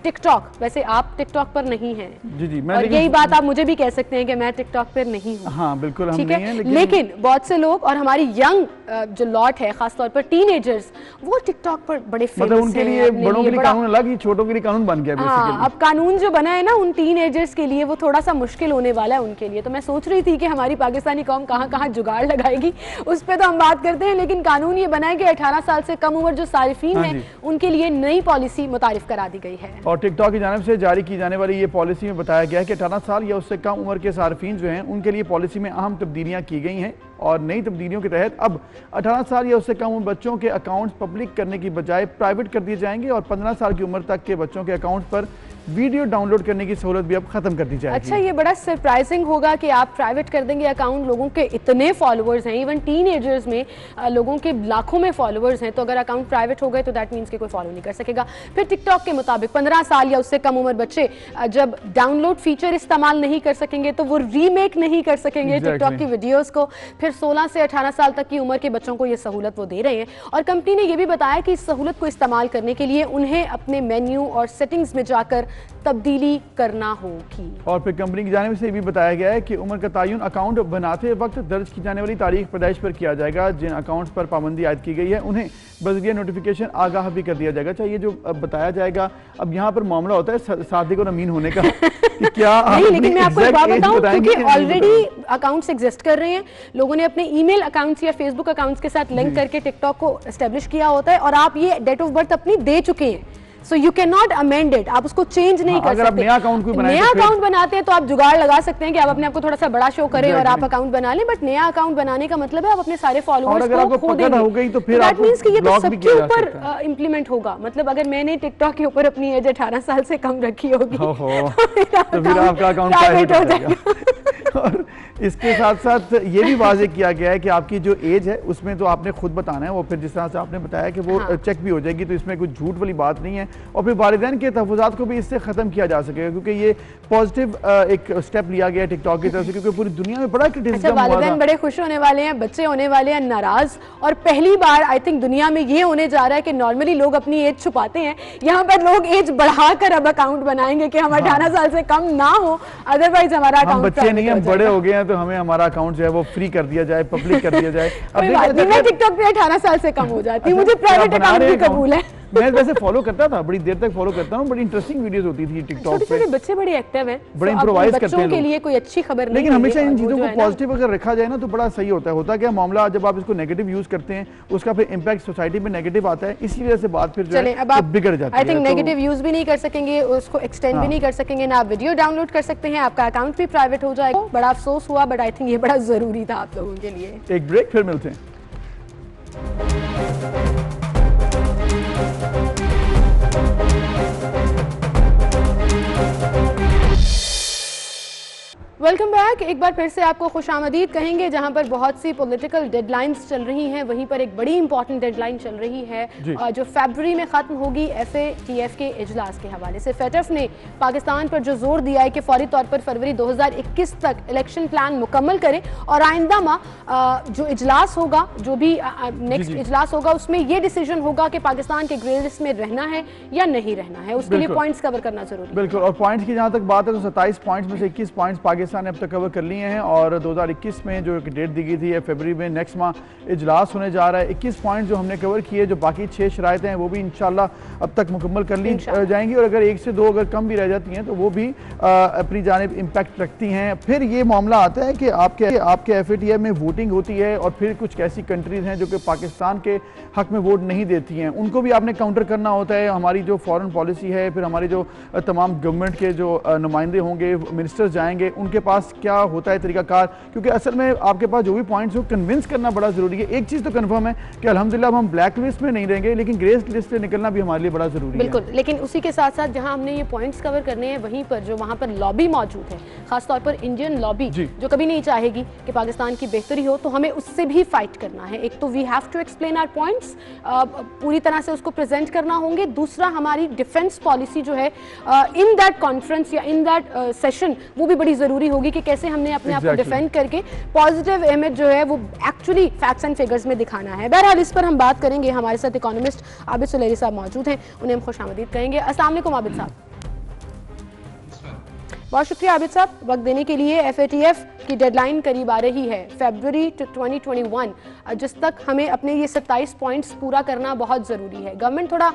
टिकटॉक, वैसे आप टिकटॉक पर नहीं हैं जी, और यही बात आप मुझे भी कह सकते हैं कि मैं टिकटॉक पर नहीं हूँ। हाँ बिल्कुल, ठीक है, लेकिन बहुत से लोग और हमारी यंग जो लॉट है, खासतौर पर टीनेजर्स, वो टिकटॉक पर बड़े फेमस मतलब उनके लिए बड़ों के लिए कानून अलग ही, छोटों के लिए कानून बन गया बेसिकली। हाँ, अब कानून जो बना है ना उन टीनेजर्स के लिए वो थोड़ा सा मुश्किल होने वाला है उनके लिए। तो मैं सोच रही थी कि हमारी पाकिस्तानी कौम कहाँ कहाँ जुगाड़ लगाएगी, उस पर तो हम बात करते हैं, लेकिन कानून ये बना है कि 18 साल से कम उम्र जो सारिफीन हैं उनके लिए नई पॉलिसी मुतारिफ करा दी गई है। और टिकटॉक की जानिब से जारी की जाने वाली ये पॉलिसी में बताया गया है कि 18 साल या उससे कम उम्र के सारिफीन जो हैं उनके लिए पॉलिसी में अहम तब्दीलियां की गई हैं। और नई तब्दीलियों के तहत अब 18 साल या उससे कम उम्र बच्चों के अकाउंट्स पब्लिक करने की बजाय प्राइवेट कर दिए जाएंगे और 15 साल की उम्र तक के बच्चों के अकाउंट पर वीडियो डाउनलोड करने की सहूलत भी अब खत्म कर दी जाएगी। अच्छा, ये बड़ा सरप्राइजिंग होगा कि आप प्राइवेट कर देंगे अकाउंट, लोगों के इतने फॉलोअर्स हैं, इवन टीनेजर्स में लोगों के लाखों में फॉलोअर्स हैं, तो अगर अकाउंट प्राइवेट हो गए तो दैट मीन्स कि कोई फॉलो नहीं कर सकेगा। फिर टिकटॉक के मुताबिक 15 साल या उससे कम उम्र बच्चे जब डाउनलोड फीचर इस्तेमाल नहीं कर सकेंगे तो वो रीमेक नहीं कर सकेंगे टिकटॉक की वीडियोस को। फिर 16 से 18 साल तक की उम्र के बच्चों को ये सहूलत वो दे रहे हैं और कंपनी ने यह भी बताया कि इस सहूलत को इस्तेमाल करने के लिए उन्हें अपने मेन्यू और सेटिंग्स में जाकर तब्दीली करना होगी। और फिर कंपनी की जानिब से भी बताया गया है कि उम्र का तयन अकाउंट बनाते वक्त दर्ज की जाने वाली तारीख पैदाइश पर किया जाएगा। जिन अकाउंट्स पर पाबंदी आयद की गई है उन्हें बजरिया नोटिफिकेशन आगाह भी कर दिया जाएगा। चाहिए जो बताया जाएगा, अब यहाँ पर मामला होता है सादिक और अमीन होने का कि क्या नहीं, लेकिन मैं आपको एक बात बताऊं, क्योंकि ऑलरेडी अकाउंट्स एग्जिस्ट कर रहे हैं, लोगों ने अपने ईमेल अकाउंट्स या फेसबुक अकाउंट्स के साथ लिंक करके टिकटॉक को एस्टेब्लिश किया होता है और आप ये डेट ऑफ बर्थ अपनी दे चुके हैं। So you can not amend it, आप उसको चेंज नहीं कर सकते। अगर आप नया अकाउंट बनाते हैं तो आप जुगाड़ लगा सकते हैं कि आप अपने आप को थोड़ा सा बड़ा शो करें और आप अकाउंट बना लें, बट नया अकाउंट बनाने का मतलब है आप अपने सारे फॉलोअर्स को खो देंगे। तो फिर दैट मींस कि ये तो सबके ऊपर इंप्लीमेंट होगा। मतलब अगर मैंने टिकटॉक के ऊपर अपनी एज 18 साल से कम रखी होगी तो फिर आपका अकाउंट प्राइवेट हो जाएगा। और इसके साथ साथ ये भी वाज़ेह किया गया है कि आपकी जो एज है उसमें तो आपने खुद बताना है, वो फिर जिस तरह से आपने बताया कि वो चेक भी हो जाएगी, तो इसमें कुछ झूठ वाली बात नहीं है। और फिर वालिदैन के तहफ़्फ़ुज़ात को भी इससे ख़त्म किया जा सकेगा, क्योंकि ये पॉजिटिव एक स्टेप लिया गया है टिकटॉक की तरफ से, क्योंकि पूरी दुनिया में बड़ा क्रिटिसिज्म हुआ था। वालिदैन बड़े खुश होने वाले हैं, बच्चे होने वाले हैं नाराज, और पहली बार आई थिंक दुनिया में ये होने जा रहा है कि नॉर्मली लोग अपनी एज छुपाते हैं, यहाँ पर लोग एज बढ़ाकर अब अकाउंट बनाएंगे कि हम 18 साल से कम ना हो, अदरवाइज हमारा अकाउंट बच्चे नहीं, हम बड़े हो गए हैं तो हमें हमारा अकाउंट जो है वो फ्री कर दिया जाए, पब्लिक कर दिया जाए। मैं टिकटॉक पे 18 साल से कम हो जाती हूँ, मुझे प्राइवेट अकाउंट भी कबूल है। मैं वैसे फॉलो करता था, बड़ी देर तक फॉलो करता हूँ, बड़ी इंटरेस्टिंग वीडियोस होती थी टिकटॉक पे। बच्चे बड़े एक्टिव हैं, बड़े इम्प्रोवाइज करते हैं, बच्चों के लिए कोई अच्छी खबर नहीं। लेकिन हमेशा इन चीजों को पॉजिटिव अगर रखा जाए ना तो बड़ा सही होता है। होता क्या मामला, जब आप इसको नेगेटिव यूज करते हैं उसका फिर इम्पैक्ट सोसाइटी पे नेगेटिव आता है, इसी वजह से बात फिर जो है बिगड़ जाती है। आई थिंक नेगेटिव यूज भी नहीं कर सकेंगे, उसको एक्सटेंड भी नहीं कर सकेंगे, ना आप वीडियो डाउनलोड कर सकते हैं, आपका अकाउंट भी प्राइवेट हो जाएगा। बड़ा अफसोस हुआ, बट आई थिंक ये बड़ा जरूरी था आप लोगों के लिए। एक ब्रेक, फिर मिलते हैं। Welcome back. एक बार फिर से आपको खुशामदीद कहेंगे। जहां पर बहुत सी पॉलिटिकल डेडलाइंस चल रही हैं, वहीं पर एक बड़ी इंपॉर्टेंट डेडलाइन चल रही है जो फरवरी में ख़त्म होगी FATF के इजलास के हवाले से। FATF ने पाकिस्तान पर जो जोर दिया है कि फौरी तौर पर फरवरी 2021 तक इलेक्शन प्लान मुकम्मल करें और आइंदा माह जो इजलास होगा, जो भी नेक्स्ट इजलास होगा, उसमें यह डिसीजन होगा कि पाकिस्तान के ग्रे लिस्ट में रहना है या नहीं रहना है। उसके लिए पॉइंट्स कवर करना जरूरी है। बिल्कुल, और पॉइंट्स की जहाँ तक बात है तो 27 पॉइंट्स में से 21 पॉइंट्स पाकिस्तान ने अब तक कवर कर लिए हैं और 2021 में जो डेट दी गई थी फरवरी में नेक्स्ट माह इजलास होने जा रहा है। 21 पॉइंट जो हमने कवर किए, जो बाकी 6 शरायतें हैं वो भी इंशाल्लाह अब तक मुकम्मल कर ली जाएंगी और अगर 1 से 2 अगर कम भी रह जाती हैं तो वो भी अपनी जानिब इम्पैक्ट रखती हैं। फिर ये मामला आता है कि आपके FATF में वोटिंग होती है और फिर कुछ ऐसी कंट्रीज़ हैं जो कि पाकिस्तान के हक में वोट नहीं देती हैं, उनको भी आपने काउंटर करना होता है। हमारी जो फॉरेन पॉलिसी है, फिर हमारी जो तमाम गवर्नमेंट के जो नुमाइंदे होंगे, मिनिस्टर्स जाएंगे, उनके पास क्या होता है तरीकाकार, क्योंकि असल में आपके पास जो भी पॉइंट्स हो कन्विंस करना बड़ा जरूरी है। एक चीज़ तो कंफर्म है कि अल्हम्दुलिल्लाह हम ब्लैक लिस्ट में नहीं रहेंगे, लेकिन ग्रे लिस्ट से निकलना भी हमारे लिए बड़ा जरूरी है। बिल्कुल, लेकिन उसी के साथ साथ जहां हमने ये पॉइंट्स कवर करने हैं, वहीं पर जो वहां पर लॉबी मौजूद है, खासतौर पर इंडियन लॉबी जो कभी नहीं चाहेगी कि पाकिस्तान की बेहतरी हो, तो हमें उससे भी फाइट करना है। एक तो we have to explain our points, पूरी तरह से उसको प्रेजेंट करना होंगे। दूसरा, हमारी डिफेंस पॉलिसी जो है इन दैट कॉन्फ्रेंस या इन दैट सेशन वो भी बड़ी जरूरी होगी कि कैसे हमने अपने आप को डिफेंड करके पॉजिटिव इमेज जो है वो एक्चुअली फैक्ट्स एंड फिगर्स में दिखाना है। बहरहाल इस पर हम बात करेंगे। हमारे साथ इकोनॉमिस्ट आबिद सुलेरी साहब मौजूद हैं, उन्हें हम खुशामदीद कहेंगे। अस्सलाम वालेकुम आबिद साहब। बहुत शुक्रिया आबिद साहब वक्त देने के लिए। FATF की डेडलाइन करीब आ रही है फरवरी 2021, जिस तक हमें अपने ये 27 पॉइंट्स पूरा करना बहुत ज़रूरी है। गवर्नमेंट थोड़ा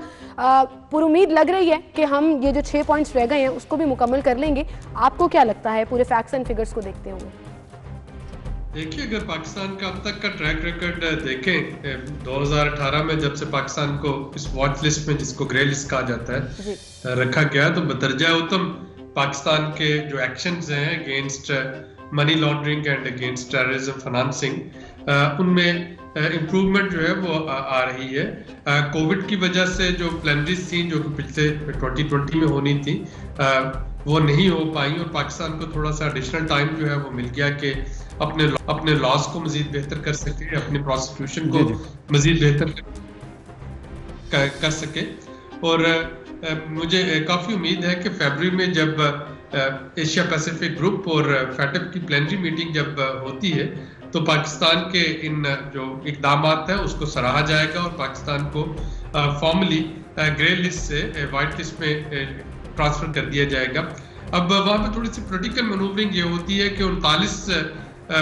पुरुमीद लग रही है कि हम ये जो 6 पॉइंट्स रह गए हैं उसको भी मुकम्मल कर लेंगे। आपको क्या लगता है पूरे फैक्ट्स एंड फिगर्स को देखते हुए? देखिए, अगर पाकिस्तान का अब तक का ट्रैक रिकॉर्ड देखें, 2018 में जब से पाकिस्तान को इस वॉच लिस्ट में, जिसको ग्रे लिस्ट कहा जाता है, रखा गया, तो बदरजा उत्तम पाकिस्तान के जो एक्शंस हैं against money laundering and against terrorism financing, उनमें इम्प्रूवमेंट जो है वो आ रही है। कोविड की वजह से जो प्लानिंग थी जो कि पिछले 2020 में होनी थी, वो नहीं हो पाई और पाकिस्तान को थोड़ा सा एडिशनल टाइम जो है वो मिल गया कि अपने लॉस को मजीद बेहतर कर सके, अपने प्रोसिक्यूशन को मजीद बेहतर कर सके। और मुझे काफ़ी उम्मीद है कि फरवरी में जब एशिया पैसिफिक ग्रुप और फैटफ की प्लेनरी मीटिंग जब होती है तो पाकिस्तान के इन जो इकदाम है उसको सराहा जाएगा और पाकिस्तान को फॉर्मली ग्रे लिस्ट से वाइट लिस्ट में ट्रांसफर कर दिया जाएगा। अब वहाँ पे थोड़ी सी पॉलिटिकल मैनूवरिंग ये होती है कि 39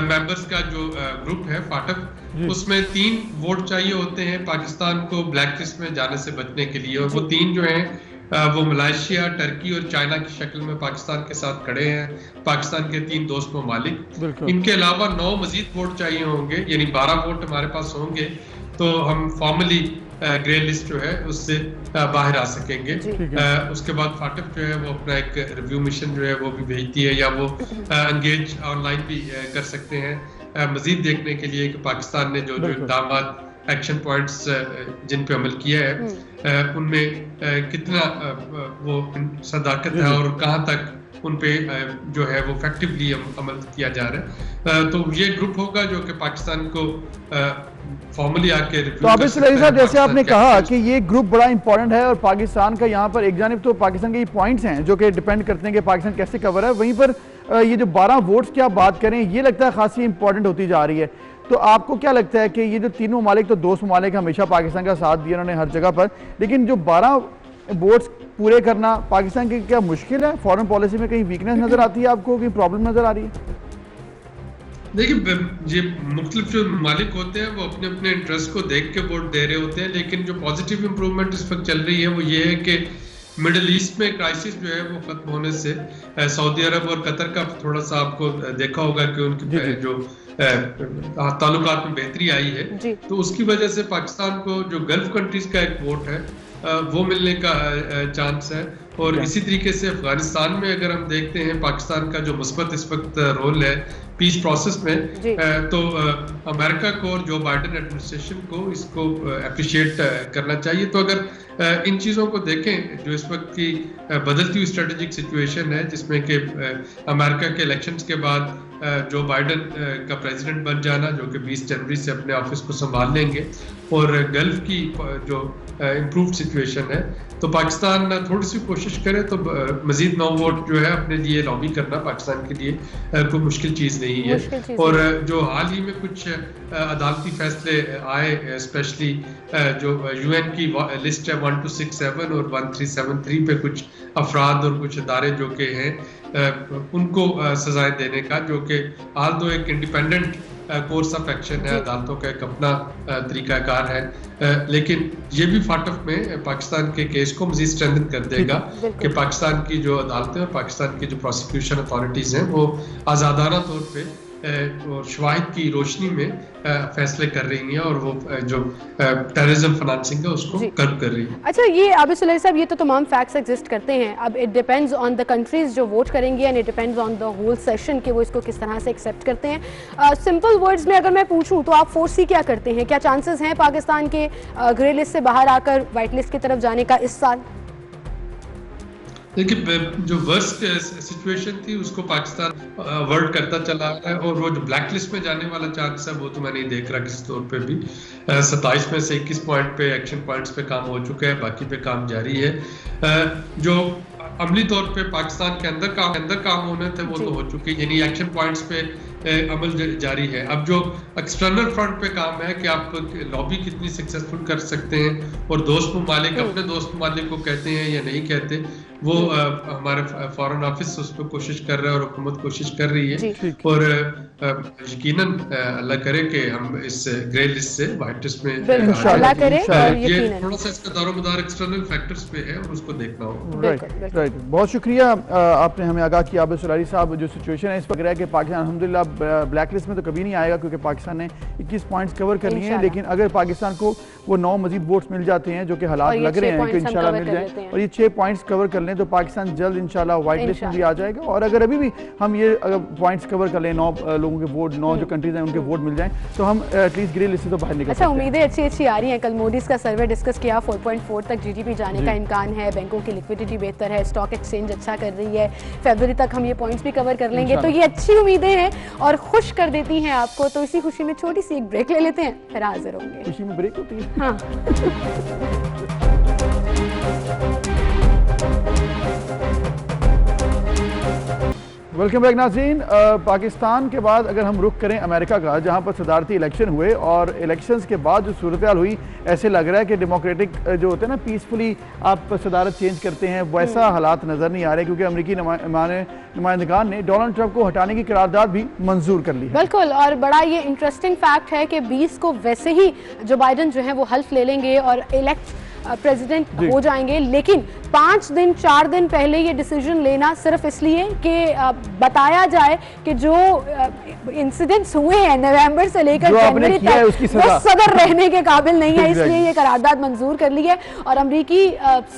मेंबर्स का जो ग्रुप है फाटक, उसमें 3 वोट चाहिए होते हैं पाकिस्तान को ब्लैक लिस्ट में जाने से बचने के लिए, और वो 3 जो हैं वो मलेशिया, टर्की और चाइना की शक्ल में पाकिस्तान के साथ खड़े हैं, पाकिस्तान के 3 दोस्त ममालिक। इनके अलावा 9 मजीद वोट चाहिए होंगे, यानी 12 वोट हमारे पास होंगे तो हम फॉर्मली ग्रे लिस्ट जो है उससे बाहर आ सकेंगे। उसके बाद फाटक जो है वो अपना एक रिव्यू मिशन जो है वो भी भेजती है, या वो एंगेज ऑनलाइन भी कर सकते हैं मजीद देखने के लिए कि पाकिस्तान ने जो इक़दाम एक्शन पॉइंट्स जिन पे अमल किया है उनमें कितना वो सदाकत है और कहाँ तक उन पे जो है वो इफेक्टिवली अमल किया जा रहा है। तो ये ग्रुप होगा जो कि पाकिस्तान को फॉर्मली आके तो आबिद सलाही साहब, जैसे आपने कहा कि ये ग्रुप बड़ा इंपॉर्टेंट है और पाकिस्तान का यहाँ पर एक जानिब तो पाकिस्तान के ये पॉइंट्स हैं जो कि डिपेंड करते हैं कि पाकिस्तान कैसे कवर है, वहीं पर ये जो 12 वोट्स की आप बात करें ये लगता है खासी इंपॉर्टेंट होती जा रही है। तो आपको क्या लगता है कि ये जो 3 ममालिक, तो दोस्त ममालिक हमेशा पाकिस्तान का साथ दिया उन्होंने हर जगह पर, लेकिन जो 12 वोट्स पूरे करना पाकिस्तान की क्या मुश्किल है? फॉरेन पॉलिसी में कहीं वीकनेस नजर आती है आपको, कहीं प्रॉब्लम नजर आ रही है? देखिए, ये मुख्तलिफ जो ममालिक होते हैं वो अपने अपने इंटरेस्ट को देख के वोट दे रहे होते हैं, लेकिन जो पॉजिटिव इंप्रूवमेंट इस वक्त चल रही है वो ये है कि मिडल ईस्ट में क्राइसिस जो है वो खत्म होने से सऊदी अरब और कतर का थोड़ा सा आपको देखा होगा कि उनकी जो ताल्लुकात में बेहतरी आई है, तो उसकी वजह से पाकिस्तान को जो गल्फ कंट्रीज का एक वोट है वो मिलने का चांस है। और इसी तरीके से अफगानिस्तान में अगर हम देखते हैं पाकिस्तान का जो मुस्बत इस वक्त रोल है पीस प्रोसेस में, तो अमेरिका को और जो बाइडेन एडमिनिस्ट्रेशन को इसको अप्रिशिएट करना चाहिए। तो अगर इन चीज़ों को देखें जो इस वक्त की बदलती हुई स्ट्रेटेजिक सिचुएशन है, जिसमें कि अमेरिका के इलेक्शंस के बाद जो बाइडेन का प्रेसिडेंट बन जाना, जो कि 20 जनवरी से अपने ऑफिस को संभाल लेंगे, और गल्फ की जो इम्प्रूव्ड सिचुएशन है, तो पाकिस्तान थोड़ी सी कोशिश करे तो मजीद 9 वोट जो है अपने लिए लॉबी करना पाकिस्तान के लिए कोई मुश्किल चीज़ नहीं है। और जो हाल ही में कुछ अदालती फैसले आए, स्पेशली जो यूएन की लिस्ट है 1267 और 1373 पे कुछ अफराद और कुछ अदारे जो के हैं उनको सजाएं देने का, जो कि हाल तो एक इंडिपेंडेंट कोर्स ऑफ एक्शन है, अदालतों का एक अपना तरीकाकार है, लेकिन ये भी फाटफ में पाकिस्तान के केस को मजीद स्ट्रेंथन कर देगा कि पाकिस्तान की जो अदालतें और पाकिस्तान की जो प्रोसिक्यूशन अथॉरिटीज़ हैं वो आज़ादाना तौर पे और शवाहिद की रोशनी में फैसले कर रही हैं और वो जो टेररिज्म फाइनेंसिंग है उसको कर्ब कर रही है। अच्छा, ये आबिद सलाही साहब, ये तो तमाम फैक्ट्स एग्जिस्ट करते हैं, अब it depends on the countries जो वोट करेंगे and it depends on the whole session कि वो इसको किस तरह से एक्सेप्ट करते हैं। सिंपल वर्ड्स में अगर मैं पूछूं तो आप फोर्सी क्या करते हैं? क्या चांसेस हैं पाकिस्तान के ग्रे लिस्ट से बाहर आकर वाइट लिस्ट की तरफ जाने का इस साल? देखिए, जो वर्स्ट सिचुएशन थी उसको पाकिस्तान अवॉइड करता चला है, और वो जो ब्लैक लिस्ट में जाने वाला चांस है वो तो मैं नहीं देख रहा किसी तौर पे भी। 27 में से 21 पॉइंट पे एक्शन पॉइंट्स पे काम हो चुका है, बाकी पे काम जारी है। जो अमली तौर पे पाकिस्तान के अंदर काम होने थे वो तो हो चुके, यानी एक्शन पॉइंट्स पे अमल जारी है। अब जो एक्सटर्नल फ्रंट पे काम है कि आप लॉबी कितनी सक्सेसफुल कर सकते हैं और दोस्त ममालिक अपने दोस्त ममालिक को कहते हैं या नहीं कहते, वो हमारे फॉरेन ऑफिस उस पर कोशिश कर रहे हैं और हुकूमत कोशिश कर रही है, और यकीनन अल्लाह करे कि हम इस ग्रे लिस्ट से व्हाइट लिस्ट में अल्लाह करे, और ये थोड़ा सा इसका दारोमदार एक्सटर्नल फैक्टर्स पे है और उसको देखना होगा। राइट, बहुत शुक्रिया आपने हमें आगाह किया आबिद सुलारी साहब। जो सिचुएशन है इस वक्त है कि पाकिस्तान अल्हम्दुलिल्लाह ब्लैक लिस्ट में तो कभी नहीं आएगा, क्योंकि पाकिस्तान ने 21 पॉइंट्स कवर कर लिए हैं, लेकिन अगर पाकिस्तान को वो 9 मजीद वोट्स मिल जाते हैं, जो कि हालात लग रहे हैं कि इंशाल्लाह मिल जाए, और ये 6 पॉइंट्स कवर कर लें तो पाकिस्तान जल्द इंशाल्लाह व्हाइट लिस्ट में भी आ जाएगा। और अगर अभी भी हम ये पॉइंट्स कवर कर लें, 9 लोगों के वोट, 9 जो कंट्रीज हैं उनके वोट मिल जाएं, तो हम एटलीस्ट ग्रे लिस्ट से तो बाहर निकल सकते हैं। उम्मीदें अच्छी आ रही हैं। कल मोडीज का सर्वे डिस्कस किया, 4.4 तक जीडीपी जाने का इम्कान है, बैंकों की लिक्विडिटी बेहतर है, स्टॉक एक्सचेंज अच्छा कर रही है, फरवरी तक हम ये पॉइंट्स भी कवर कर लेंगे, तो ये अच्छी उम्मीदें हैं और खुश कर देती हैं आपको। तो इसी खुशी में छोटी सी एक ब्रेक ले लेते हैं, फिर हाजिर होंगे। खुशी में ब्रेक होती है। हाँ। वेलकम बैक नाज़रीन। पाकिस्तान के बाद अगर हम रुख करें अमेरिका का, जहां पर सदारती इलेक्शन हुए और इलेक्शंस के बाद जो सूरत हाल हुई, ऐसे लग रहा है कि डेमोक्रेटिक जो होते हैं ना, पीसफुली आप सदारत चेंज करते हैं, वैसा हालात नज़र नहीं आ रहे, क्योंकि अमेरिकी नुमाइंदगान ने डोनाल्ड ट्रंप को हटाने की करारदाद भी मंजूर कर ली है। बिल्कुल, और बड़ा ये इंटरेस्टिंग फैक्ट है कि 20 को वैसे ही जो बाइडन जो है वो हल्फ ले लेंगे और इलेक्ट प्रेसिडेंट हो जाएंगे, लेकिन 4 दिन पहले ये डिसीजन लेना सिर्फ इसलिए कि बताया जाए कि जो इंसिडेंट्स हुए हैं नवंबर से लेकर जनवरी तक वो सदर रहने के काबिल नहीं है, इसलिए ये करारदाद मंजूर कर ली है। और अमेरिकी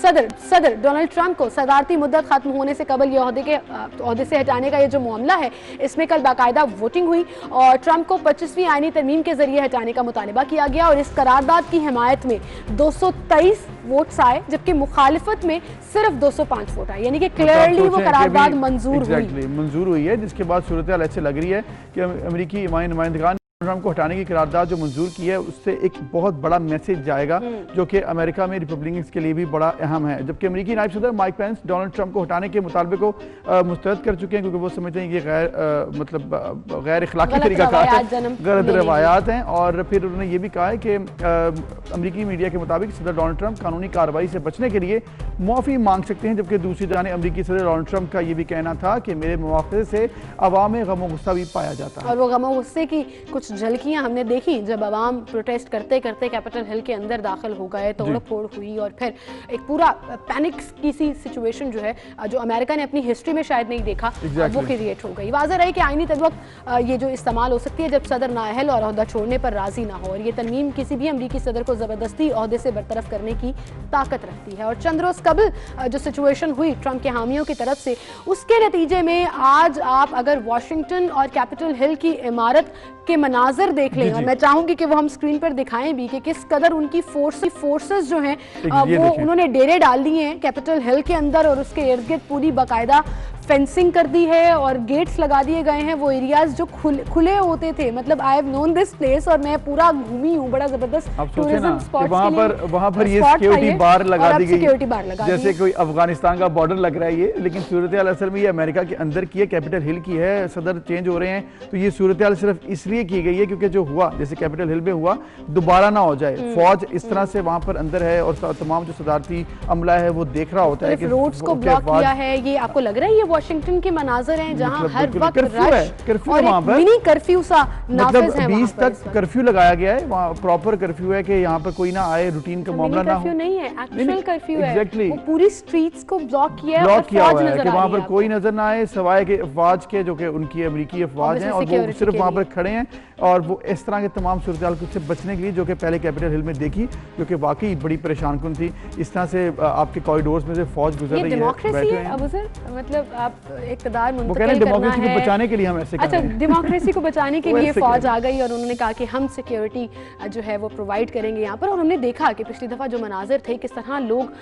सदर डोनाल्ड ट्रंप को सदारती मुद्दत खत्म होने से कबल ये ओहदे से हटाने का ये जो मामला है, इसमें कल बाकायदा वोटिंग हुई और ट्रंप को 25वीं आईनी तरमीम के जरिए हटाने का मुतालिबा किया गया, और इस करारदाद की हिमायत में 223 वोट्स आए, जबकि मुखालिफत में सिर्फ 205 वोट आए, यानी कि क्लियरली वो करारदाद मंजूर हुई है, जिसके बाद सूरत हाल ऐसे लग रही है कि अमेरिकी नुमाइंदगान ट्रंप को हटाने की करारदाद जो मंजूर की है, उससे एक बहुत बड़ा मैसेज जाएगा, जो कि अमेरिका में रिपब्लिकन्स के लिए भी बड़ा अहम है। जबकि अमेरिकी नायब सदर माइक पेंस डोनाल्ड ट्रंप को हटाने के मुतालबे को मुस्तरद कर चुके हैं, क्योंकि वो समझते हैं कि गैर इखलाकी तरीका कार है, गलत रवायात हैं, और फिर उन्होंने ये भी कहा है कि अमेरिकी मीडिया के मुताबिक सदर डोनाल्ड ट्रंप कानूनी कार्रवाई से बचने के लिए मुआफ़ी मांग सकते हैं। जबकि दूसरी जानिब अमेरिकी सदर डोनाल्ड ट्रंप का ये भी कहना था कि मेरे मुआवजे से अवाम में गम गुस्सा भी पाया जाता है, और वो गम गुस्से की कुछ झलकियां हमने देखी जब अवाम प्रोटेस्ट करते करते कैपिटल हिल के अंदर दाखिल हो गए, तोड़ फोड़ हुई, और फिर एक पूरा पैनिक की सी सिचुएशन जो है, जो अमेरिका ने अपनी हिस्ट्री में शायद नहीं देखा, वो क्रिएट हो गई। वाज़ेह रही कि आईनी तदवक्त ये जो इस्तेमाल हो सकती है जब सदर नाअहल और ओहदा छोड़ने पर राजी ना हो, और ये तरमीम किसी भी अमरीकी सदर को ज़बरदस्ती ओहदे से बरतरफ करने की ताकत रखती है। और चंद रोज़ कबल जो सिचुएशन हुई ट्रंप के हामियों की तरफ से, उसके नतीजे में आज आप अगर वाशिंगटन और कैपिटल हिल की इमारत के मनाजर देख लें, और मैं चाहूंगी कि वो हम स्क्रीन पर दिखाएं भी कि किस कदर उनकी फोर्सेस जो हैं वो उन्होंने डेरे डाल दिए हैं कैपिटल हिल के अंदर, और उसके इर्द गिर्द पूरी बाकायदा फेंसिंग कर दी है और गेट्स लगा दिए गए हैं। वो एरियाज जो खुले होते थे, मतलब I have known this place और मैं पूरा घूमी हूँ, बड़ा जबरदस्त टूरिज्म स्पॉट, वहाँ पर ये सिक्योरिटी बार लगा दी गई, जैसे कोई अफगानिस्तान का बॉर्डर लग रहा है ये, लेकिन सूरत हाल असल में ये अमेरिका के अंदर की है, कैपिटल हिल की है, सदर चेंज हो रहे हैं, तो ये सूरत हाल सिर्फ इसलिए की गई है क्योंकि जो हुआ जैसे कैपिटल हिल में हुआ दोबारा ना हो जाए। फौज इस तरह से वहाँ पर अंदर है और तमाम जो सदारती अमला है वो देख रहा होता है कि रोड्स को ब्लॉक किया है। ये आपको लग रहा है ये वाशिंगटन के मनाजर हैं जहां हर वक्त कर्फ्यू है, मिनी कर्फ्यू सा नाफिज है, 20 तक कर्फ्यू लगाया गया है, वहाँ प्रॉपर कर्फ्यू है कि यहाँ पर कोई ना आए, रूटीन का मामला ना हो। कर्फ्यू नहीं है, एक्चुअल कर्फ्यू है, वो पूरी स्ट्रीट्स को ब्लॉक किया है, कि वहाँ पर कोई नजर ना आए सिवाय के अफवाज के, जो कि उनकी अमेरिकी अफवाज हैं और वो सिर्फ वहाँ पर खड़े हैं, और वो इस तरह के तमाम सूरत हाल से बचने के लिए जो कि पहले कैपिटल हिल में देखी, जो कि वाकई बड़ी परेशान कुन थी। इस तरह से आपके कॉरिडोर्स में से फौज गुजर रही है, डेमोक्रेसी है अबू सर, मतलब आप इक़्तिदार मुंतकिल करना डेमोक्रेसी को बचाने के लिए हम ऐसे अच्छा डेमोक्रेसी को बचाने के लिए फौज आ गई और उन्होंने कहा कि हम सिक्योरिटी जो है वो प्रोवाइड करेंगे यहाँ पर। और हमने देखा कि पिछली दफ़ा जो मनाजिर थे, किस तरह लोग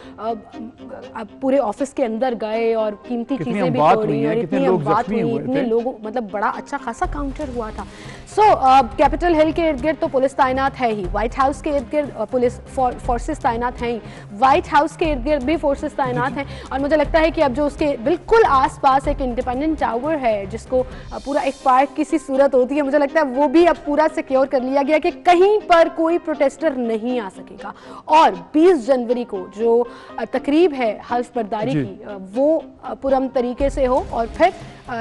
पूरे ऑफिस के अंदर गए और कीमती चीज़ें भी तोड़ी और इतनी बात हुई, इतने लोगों, मतलब बड़ा अच्छा खासा काउंटर हुआ था। सो कैपिटल हिल के इर्द गिर्द तो पुलिस तैनात है ही, व्हाइट हाउस के इर्द गिर्द पुलिस फोर्सेस तैनात हैं ही, व्हाइट हाउस के इर्द गिर्द भी फोर्सेस तैनात हैं। और मुझे लगता है कि अब जो उसके बिल्कुल आसपास एक इंडिपेंडेंट टावर है जिसको पूरा एक पार्क की सी सूरत होती है, मुझे लगता है वो भी अब पूरा सिक्योर कर लिया गया कि कहीं पर कोई प्रोटेस्टर नहीं आ सकेगा। और 20 जनवरी को जो तकरीब है हल्फ बर्दारी की वो पुरअमन तरीके से हो और फिर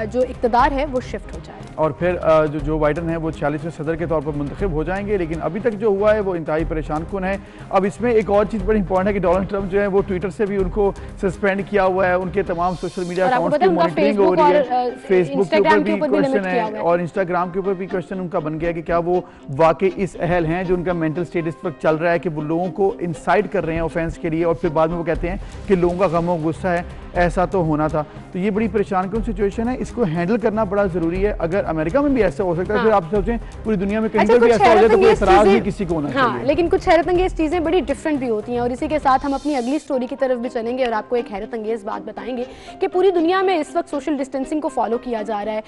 जो इक़्तिदार है वो शिफ्ट हो जाए और फिर जो बाइडन है वो 40वें सदर के तौर पर मुंतखब हो जाएंगे। लेकिन अभी तक जो हुआ है वो इंतहाई परेशान कुन है। अब इसमें एक और चीज़ बड़ी इंपॉर्टेंट है कि डोनाल्ड ट्रंप जो है वो ट्विटर से भी उनको सस्पेंड किया हुआ है, उनके तमाम सोशल मीडिया अकाउंट्स की मॉनिटरिंग हो रही है, फेसबुक के ऊपर भी क्वेश्चन है और इंस्टाग्राम के ऊपर भी क्वेश्चन उनका बन गया कि क्या वो वाकई इस अहल हैं, जो उनका मेंटल स्टेट इस वक्त चल रहा है कि वो लोगों को इंसाइट कर रहे हैं ऑफेंस के लिए और फिर बाद में वो कहते हैं कि लोगों का गम और गुस्सा है, ऐसा तो होना था। तो ये बड़ी परेशान कुन सिचुएशन है, इसको हैंडल करना बड़ा जरूरी है। अगर अमेरिका में भी ऐसा हो सकता है फिर आप सोचें पूरी दुनिया में कहीं पर भी ऐसा हो जाए तो कोई एतराज नहीं किसी को होना चाहिए। लेकिन कुछ हैरत अंगेज चीजें बड़ी डिफरेंट भी होती हैं और इसी के साथ हम अपनी अगली स्टोरी की तरफ भी चलेंगे और आपको एक हैरत अंगेज बात बताएंगे कि पूरी दुनिया में इस वक्त सोशल डिस्टेंसिंग को फॉलो किया जा रहा है।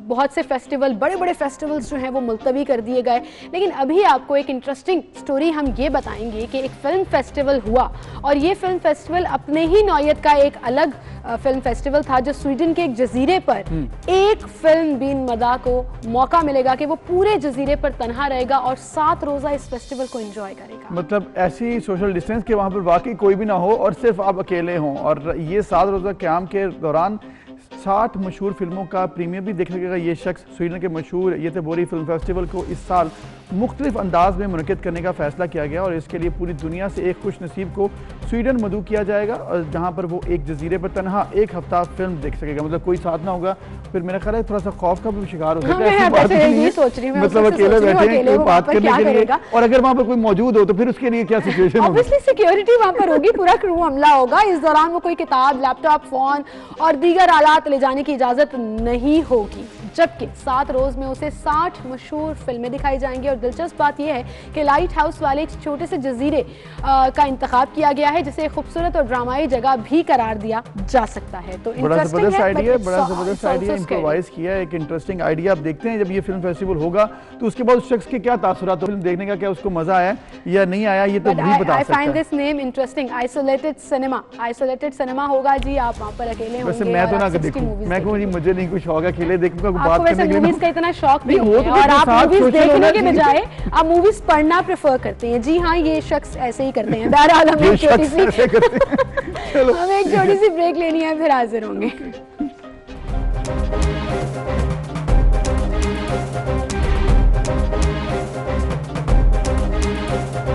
बहुत से फेस्टिवल, बड़े बड़े फेस्टिवल्स जो हैं वो मुलतवी कर दिए गए। लेकिन अभी आपको एक इंटरेस्टिंग स्टोरी हम ये बताएंगे कि एक फिल्म फेस्टिवल हुआ और ये फिल्म फेस्टिवल अपने ही नौयत का एक अलग फिल्म फेस्टिवल था जो स्वीडन के एक जजीरे पर एक फिल्म बीन मदा को मौका मिलेगा कि वो पूरे जजीरे पर तन्हा रहेगा और 7 रोजा इस फेस्टिवल को एंजॉय करेगा। मतलब ऐसी सोशल डिस्टेंस के वहाँ पर वाकई कोई भी ना हो और सिर्फ आप अकेले हों। और ये 7 रोजा क़याम के दौरान 60 मशहूर फिल्मों का प्रीमियर भी देख सकेगा ये शख्स। स्वीडन के मशहूर येतेबोरी फिल्म फेस्टिवल को इस साल मुख्तलिफ अंदाज में मुनक़िद करने का फैसला किया गया और इसके लिए पूरी दुनिया से एक खुश नसीब को स्वीडन मदऊ किया जाएगा और जहाँ पर वो एक जजीरे पर तनहा एक हफ्ता फिल्म देख सकेगा। मतलब कोई साथ ना होगा, फिर मेरा ख्याल है थोड़ा सा खौफ का भी शिकार हो सकता है। मतलब अकेले बैठे हैं कोई बात करने के लिए और अगर वहाँ पर कोई मौजूद हो तो फिर उसके लिए क्या सिचुएशन होगी? ऑब्वियसली सिक्योरिटी वहाँ पर होगी, पूरा क्रू हमला होगा। इस दौरान वो कोई किताब, लैपटॉप, फोन और दीगर आलात ले जाने की इजाजत नहीं होगी। जबकि 7 रोज में उसे 60 मशहूर फिल्में दिखाई जाएंगी और दिलचस्प बात यह है कि लाइट हाउस वाले एक छोटे से जजीरे का इंतखाब किया गया है जिसे खूबसूरत और ड्रामाई जगह भी करार दिया जा सकता है। तो बड़ा जबरदस्त आइडिया, बड़ा जबरदस्त आइडिया इम्प्रोवाइज किया है, एक इंटरेस्टिंग आइडिया। आप देखते हैं जब ये फिल्म फेस्टिवल होगा तो उसके बाद उस शख्स के क्या तासुरात, फिल्म देखने का क्या उसको मजा आया या नहीं आया, ये तो नहीं बता सकता। I find this name interesting, isolated cinema. Isolated cinema होगा जी, आप वहाँ पर अकेले होंगे। मैं तो ना देखूं, मैं कहूँ मुझे नहीं कुछ शौक है अकेले देखने का, बात करने के लिए का इतना शौक नहीं है और आप मूवीज देखने के बजाय आप मूवीज पढ़ना प्रेफर करते हैं। जी हाँ, ये शख्स ऐसे ही करते हैं। बहरहाल हम एक छोटी सी ब्रेक लेनी है, फिर हाजिर होंगे।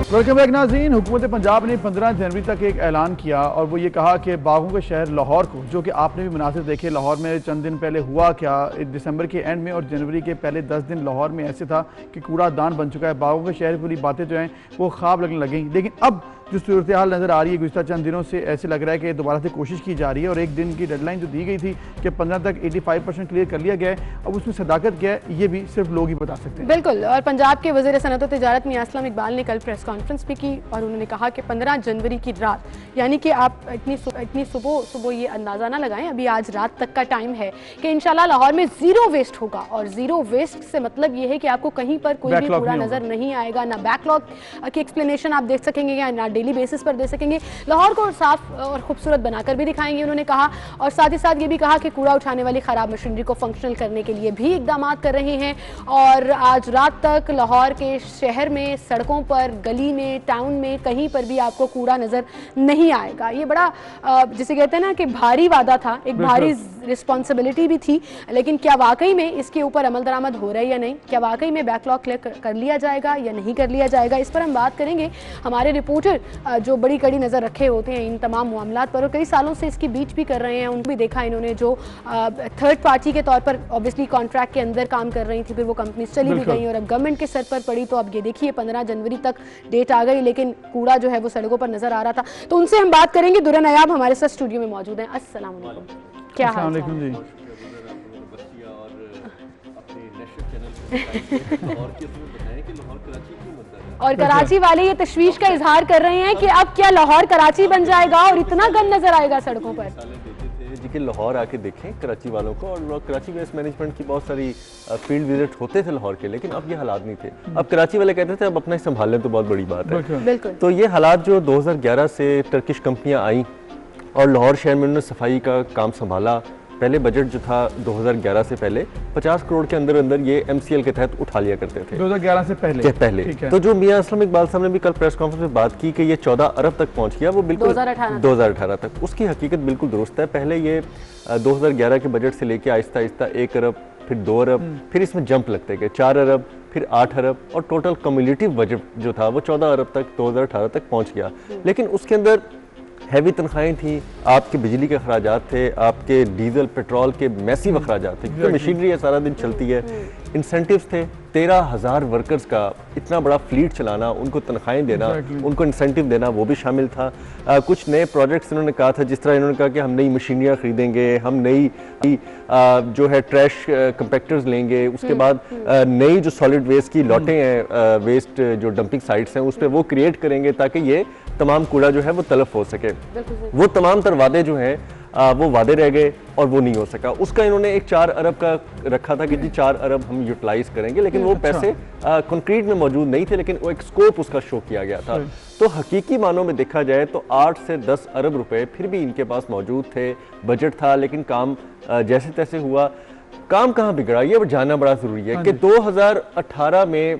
वेलकम बैक नाज़रीन। हुकूमत पंजाब ने 15 जनवरी तक एक ऐलान किया और वो ये कहा कि बागों के शहर लाहौर को, जो कि आपने भी मुनासिब देखे, लाहौर में चंद दिन पहले हुआ क्या, दिसंबर के एंड में और जनवरी के पहले 10 दिन लाहौर में ऐसे था कि कूड़ादान बन चुका है। बागों के शहर पूरी बातें जो हैं वो ख्वाब लगने लगेंगी। लेकिन अब जो सूरत हाल नज़र आ रही है गुज़िश्ता चंद दिनों से ऐसे लग रहा है कि दोबारा से कोशिश की जा रही है और एक दिन की डेडलाइन जो दी गई थी कि 15 तक 85% क्लियर कर लिया गया है। अब उसमें सदाकत क्या है ये भी सिर्फ लोग ही बता सकते हैं। बिल्कुल। और पंजाब के वज़ीर सनअत व तिजारत मियां असलम इकबाल ने कल प्रेस कॉन्फ्रेंस भी की और उन्होंने कहा कि 15 जनवरी की रात, यानी कि आप इतनी सुबह ये अंदाज़ा ना लगाएं, अभी आज रात तक का टाइम है कि इंशाल्लाह लाहौर में ज़ीरो वेस्ट होगा। और ज़ीरो वेस्ट से मतलब ये है कि आपको कहीं पर कोई भी कूड़ा नज़र नहीं आएगा, ना बैकलॉग की एक्सप्लेनेशन आप देख सकेंगे या ना डेली बेसिस पर दे सकेंगे। लाहौर को साफ और खूबसूरत बनाकर भी दिखाएंगे उन्होंने कहा। और साथ ही साथ ये भी कहा कि कूड़ा उठाने वाली खराब मशीनरी को फंक्शनल करने के लिए भी इकदाम कर रहे हैं। और आज रात तक लाहौर के शहर में, सड़कों पर, गली में, टाउन में कहीं पर भी आपको कूड़ा नजर नहीं आएगा। ये बड़ा जिसे कहते हैं ना कि भारी वादा था, एक भारी रिस्पॉन्सिबिलिटी भी थी। लेकिन क्या वाकई में इसके ऊपर अमल दरामद हो रहा है या नहीं, क्या वाकई में बैकलॉग क्लियर कर लिया जाएगा या नहीं कर लिया जाएगा, इस पर हम बात करेंगे। हमारे रिपोर्टर जो बड़ी कड़ी नज़र रखे होते हैं इन तमाम मामलात पर और कई सालों से इसकी बीच भी कर रहे हैं, उनको भी देखा इन्होंने, जो थर्ड पार्टी के तौर पर ऑब्वियसली कॉन्ट्रैक्ट के अंदर काम कर रही थी, फिर वो कंपनीज चली भी गई और अब गवर्नमेंट के सर पर पड़ी। तो अब ये देखिए 15 जनवरी तक डेट आ गई लेकिन कूड़ा जो है वो सड़कों पर नजर आ रहा था। तो उनसे हम बात करेंगे। दुर्रा नयाब हमारे साथ स्टूडियो में मौजूद हैं। अस्सलाम वालेकुम, क्या हाल है? और कराची वाले ये तशवीश का इजहार कर रहे हैं कि अब क्या लाहौर कराची बन जाएगा और इतना गंद नजर आएगा सड़कों पर। थी कि लाहौर आके देखें कराची वालों को, और कराची वेस्ट मैनेजमेंट की बहुत सारी फील्ड विजिट होते थे लाहौर के, लेकिन अब ये हालात नहीं थे। अब कराची वाले कहते थे अब अपना ही संभाल लें तो बहुत बड़ी बात है। बिल्कुल। तो ये हालात जो 2011 से टर्किश कंपनियां आई और लाहौर शहर में उन्होंने सफाई का काम संभाला। पहले बजट जो था 2011 से पहले 50 करोड़ के अंदर अंदर ये MCL के तहत उठा लिया करते थे 2011 से पहले। तो जो मियां असलम इकबाल साहब ने भी कल प्रेस कॉन्फ्रेंस में बात की कि ये 14 अरब तक पहुंच गया, वो बिल्कुल 2018 तक, उसकी हकीकत बिल्कुल दुरुस्त है। पहले ये 2011 के बजट से लेके आहिस्ता आहिस्ता 1 अरब, फिर 2 अरब, फिर इसमें जंप लगते गए 4 अरब, फिर 8 अरब, और टोटल कम्युलेटिव बजट जो था वो 14 अरब तक 2018 तक पहुंच गया। लेकिन उसके अंदर हैवी तनख्वाहें थी, आपके बिजली के अखराजात थे, आपके डीजल पेट्रोल के मैसिव अखराजात थे, क्योंकि मशीनरी है सारा दिन चलती है। इंसेंटिव्स थे 13,000 वर्कर्स का, इतना बड़ा फ्लीट चलाना, उनको तनख्वाहें देना, उनको इंसेंटिव देना, वो भी शामिल था। कुछ नए प्रोजेक्ट्स इन्होंने कहा था, जिस तरह इन्होंने कहा कि हम नई मशीनरियाँ खरीदेंगे, हम नई जो है ट्रैश कंपैक्टर्स लेंगे, उसके बाद नई जो सॉलिड वेस्ट की लॉटें हैं, वेस्ट जो डंपिंग साइट्स हैं उस पर वो क्रिएट करेंगे ताकि ये तमाम कूड़ा जो है वो तलफ हो सके। वो तमाम तर वादे जो हैं वो वादे रह गए और वो नहीं हो सका। उसका इन्होंने एक 4 अरब का रखा था कि जी 4 अरब हम यूटिलाइज करेंगे, लेकिन वो पैसे कंक्रीट में मौजूद नहीं थे, लेकिन वो एक स्कोप उसका शो किया गया था। तो हकीकी मानों में देखा जाए तो 8 से 10 अरब रुपए फिर भी इनके पास मौजूद थे, बजट था, लेकिन काम जैसे तैसे हुआ। काम कहाँ बिगड़ा ये जानना बड़ा जरूरी है कि 2018 में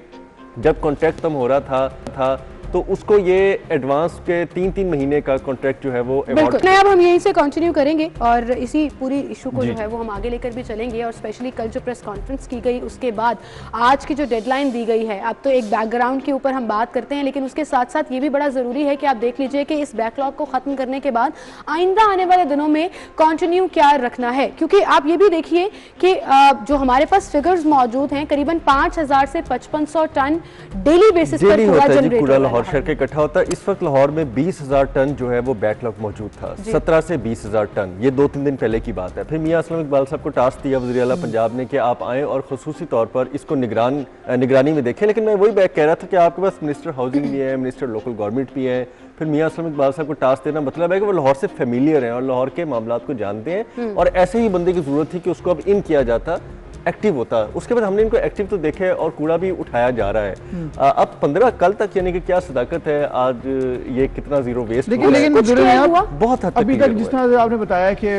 जब कॉन्ट्रैक्ट खत्म हो रहा था तो उसको ये एडवांस के 3-3 महीने का कॉन्ट्रैक्ट जो है वो बिल्कुल। अब हम यहीं से कंटिन्यू करेंगे और इसी पूरी इशू को जो है वो हम आगे लेकर भी चलेंगे। और स्पेशली कल जो प्रेस कॉन्फ्रेंस की गई उसके बाद आज की जो डेडलाइन दी गई है, अब तो एक बैकग्राउंड के ऊपर हम बात करते हैं, लेकिन उसके साथ साथ ये भी बड़ा ज़रूरी है कि आप देख लीजिए कि इस बैकलॉग को ख़त्म करने के बाद आइंदा आने वाले दिनों में कंटिन्यू क्या रखना है। क्योंकि आप ये भी देखिए कि जो हमारे पास फिगर्स मौजूद हैं, करीबन 5,000 से 5,500 टन डेली बेसिस पर कूड़ा जनरेट हो रहा है। शहर के इकट्ठा होता है। इस वक्त लाहौर में 20,000 टन जो है वो बैकलॉग मौजूद था, 17 से 20,000 टन, ये 2-3 दिन पहले की बात है। फिर मियां असलम इकबाल साहब को टास्क दिया वज़ीर आला पंजाब ने कि आप आएँ और खुसूसी तौर पर इसको निगरानी में देखें। लेकिन मैं वही बैक कह रहा था कि आपके पास मिनिस्टर हाउसिंग भी है, मिनिस्टर लोकल गवर्नमेंट भी है। फिर मियां असलम इकबाल साहब को टास्क देना मतलब है कि वो लाहौर से फेमिलियर हैं और लाहौर के मामलात को जानते हैं, और ऐसे ही बंदे की जरूरत थी कि उसको अब इन किया जाता, एक्टिव होता। उसके बाद हमने इनको एक्टिव तो देखे और कूड़ा भी उठाया जा रहा है। अब 15 कल तक, यानी कि क्या सदाकत है आज ये कितना जीरो वेस्ट, लेकिन बहुत हद तक अभी तक जिस तरह से आपने बताया कि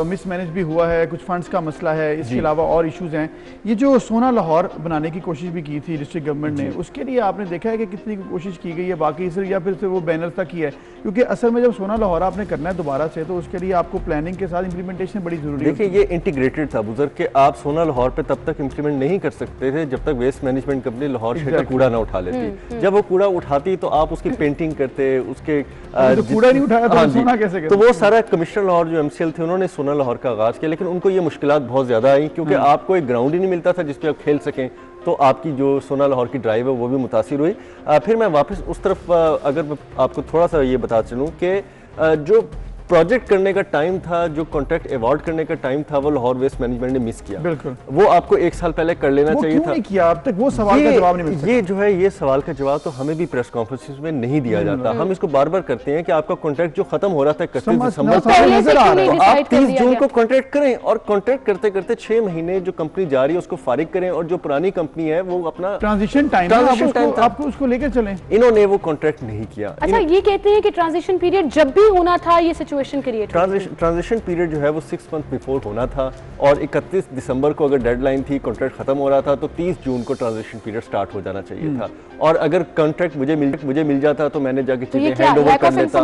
मिसमैनेज भी हुआ है, कुछ फंड्स का मसला है, इसके अलावा और इश्यूज हैं। ये जो सोना लाहौर बनाने की कोशिश भी की थी डिस्ट्रिक्ट गवर्नमेंट ने, उसके लिए आपने देखा है कि कितनी कोशिश की गई है बाकी सिर्फ, या फिर से वो बैनर तक ही है? क्योंकि असल में जब सोना लाहौर आपने करना है दोबारा से, तो उसके लिए आपको प्लानिंग के साथ इंप्लीमेंटेशन बड़ी जरूरी है। देखिए ये इंटीग्रेटेड था बुजुर्ग के, आप सोना लाहौर पे तब तक इंप्लीमेंट नहीं कर सकते थे जब तक वेस्ट मैनेजमेंट कंपनी लाहौर शहर का कूड़ा ना उठा लेती। जब वो कूड़ा उठाती तो आप उसकी पेंटिंग करते, उसके तो कूड़ा नहीं उठाया तो सोना कैसे करते? तो वो सारा कमिश्नर लाहौर जो MCL थे उन्होंने सोना लाहौर का आगाज किया, लेकिन उनको ये मुश्किलात बहुत ज्यादा आई क्योंकि आपको एक ग्राउंड ही नहीं मिलता था जिसपे आप खेल सकें, तो आपकी जो सोना लाहौर की ड्राइव है वो भी मुतासिर हुई। फिर मैं वापस उस तरफ अगर मैं आपको थोड़ा सा ये बता चलूँ कि जो प्रोजेक्ट करने का टाइम था, जो कॉन्ट्रैक्ट अवार्ड करने का टाइम था, वो लाहौर वेस्ट मैनेजमेंट ने मिस किया। बिल्कुल, वो आपको 1 साल पहले कर लेना चाहिए था। नहीं किया अब तक, वो सवाल का जवाब नहीं मिल सका। ये जो है ये सवाल का जवाब तो हमें भी प्रेस कॉन्फ्रेंस में नहीं दिया जाता। हम इसको बार बार करते हैं कि आपका कॉन्ट्रैक्ट जो खत्म हो रहा था 31 दिसंबर को, आप 30 जून को कॉन्ट्रैक्ट करें, और कॉन्ट्रैक्ट करते करते 6 महीने जो कंपनी जा रही है उसको फारिग करें, और जो पुरानी कंपनी है वो अपना ट्रांजिशन टाइम आपको उसको लेकर चलें। इन्होंने वो कॉन्ट्रैक्ट नहीं किया। अच्छा, ये कहते हैं कि ट्रांजिशन पीरियड जब भी होना था ये सिचुएशन क्रिएट, ट्रांजिशन पीरियड जो है वो 6 मंथ बिफोर होना था, और 31 दिसंबर को अगर डेडलाइन थी, कॉन्ट्रैक्ट खत्म हो रहा था, तो 30 जून को ट्रांजिशन पीरियड स्टार्ट हो जाना चाहिए था। और अगर कॉन्ट्रैक्ट मुझे मिल जाता तो मैंने जाके चीजें हैंड ओवर कर लेता।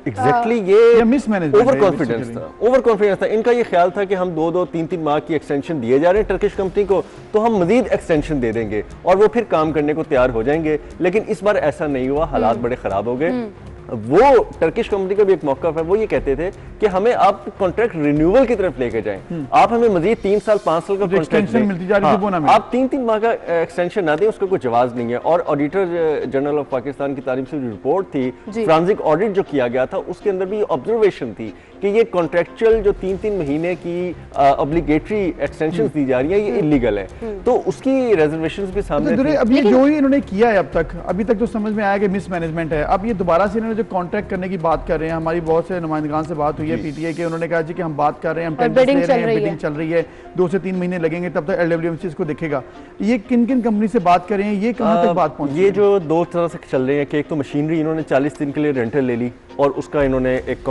एग्जैक्टली ये मिसमैनेजमेंट, ओवर कॉन्फिडेंस था। इनका ये ख्याल था कि हम 2-2, 3-3 माह की एक्सटेंशन दिए जा रहे हैं टर्किश कंपनी को, तो हम मजीद एक्सटेंशन दे देंगे और वो फिर काम करने को तैयार हो जाएंगे। लेकिन इस बार ऐसा नहीं हुआ, हालात बड़े खराब हो गए। वो टर्किश कंपनी का भी एक मौका है, वो ये कहते थे कि हमें आप कॉन्ट्रैक्ट रिन्यूअल की तरफ लेके जाएं, आप हमें मजीद 3 साल 5 साल का कॉन्ट्रैक्ट मिलती जा रही है, वो ना मिले, आप 3-3 माह का एक्सटेंशन ना दें, उसका कोई जवाब नहीं है। और ऑडिटर जनरल ऑफ पाकिस्तान की तारीफ से जो रिपोर्ट थी, ट्रांजिट ऑडिट जो किया गया था, उसके अंदर भी ऑब्जर्वेशन थी कि ये कॉन्ट्रैक्चुअल जो 3-3 महीने की ऑब्लिगेटरी एक्सटेंशन दी जा रही है ये इलीगल है, तो उसकी रिजर्वेशंस भी सामने थी। अब ये जो ही इन्होंने किया है अब तक, अभी तक तो समझ में आया कि मिसमैनेजमेंट है। अब ये दोबारा से इन्होंने जो कॉन्ट्रैक्ट करने की बात कर रहे हैं, हमारी बहुत से नुमाइंदगान से बात हुई है पीटीआई के, उन्होंने कहा जी कि हम बात कर रहे हैं, हम टेंडर्स ले रहे हैं, बिडिंग चल रही है, 2 से 3 महीने लगेंगे, तब तक LWMC इसको देखेगा। ये किन किन कंपनी से बात कर रहे हैं, ये कहाँ तक बात पहुंची? ये जो 2 तरह से चल रहे हैं कि एक तो मशीनरी इन्होंने 40 दिन के लिए रेंटल ले ली और उसका इन्होंने एक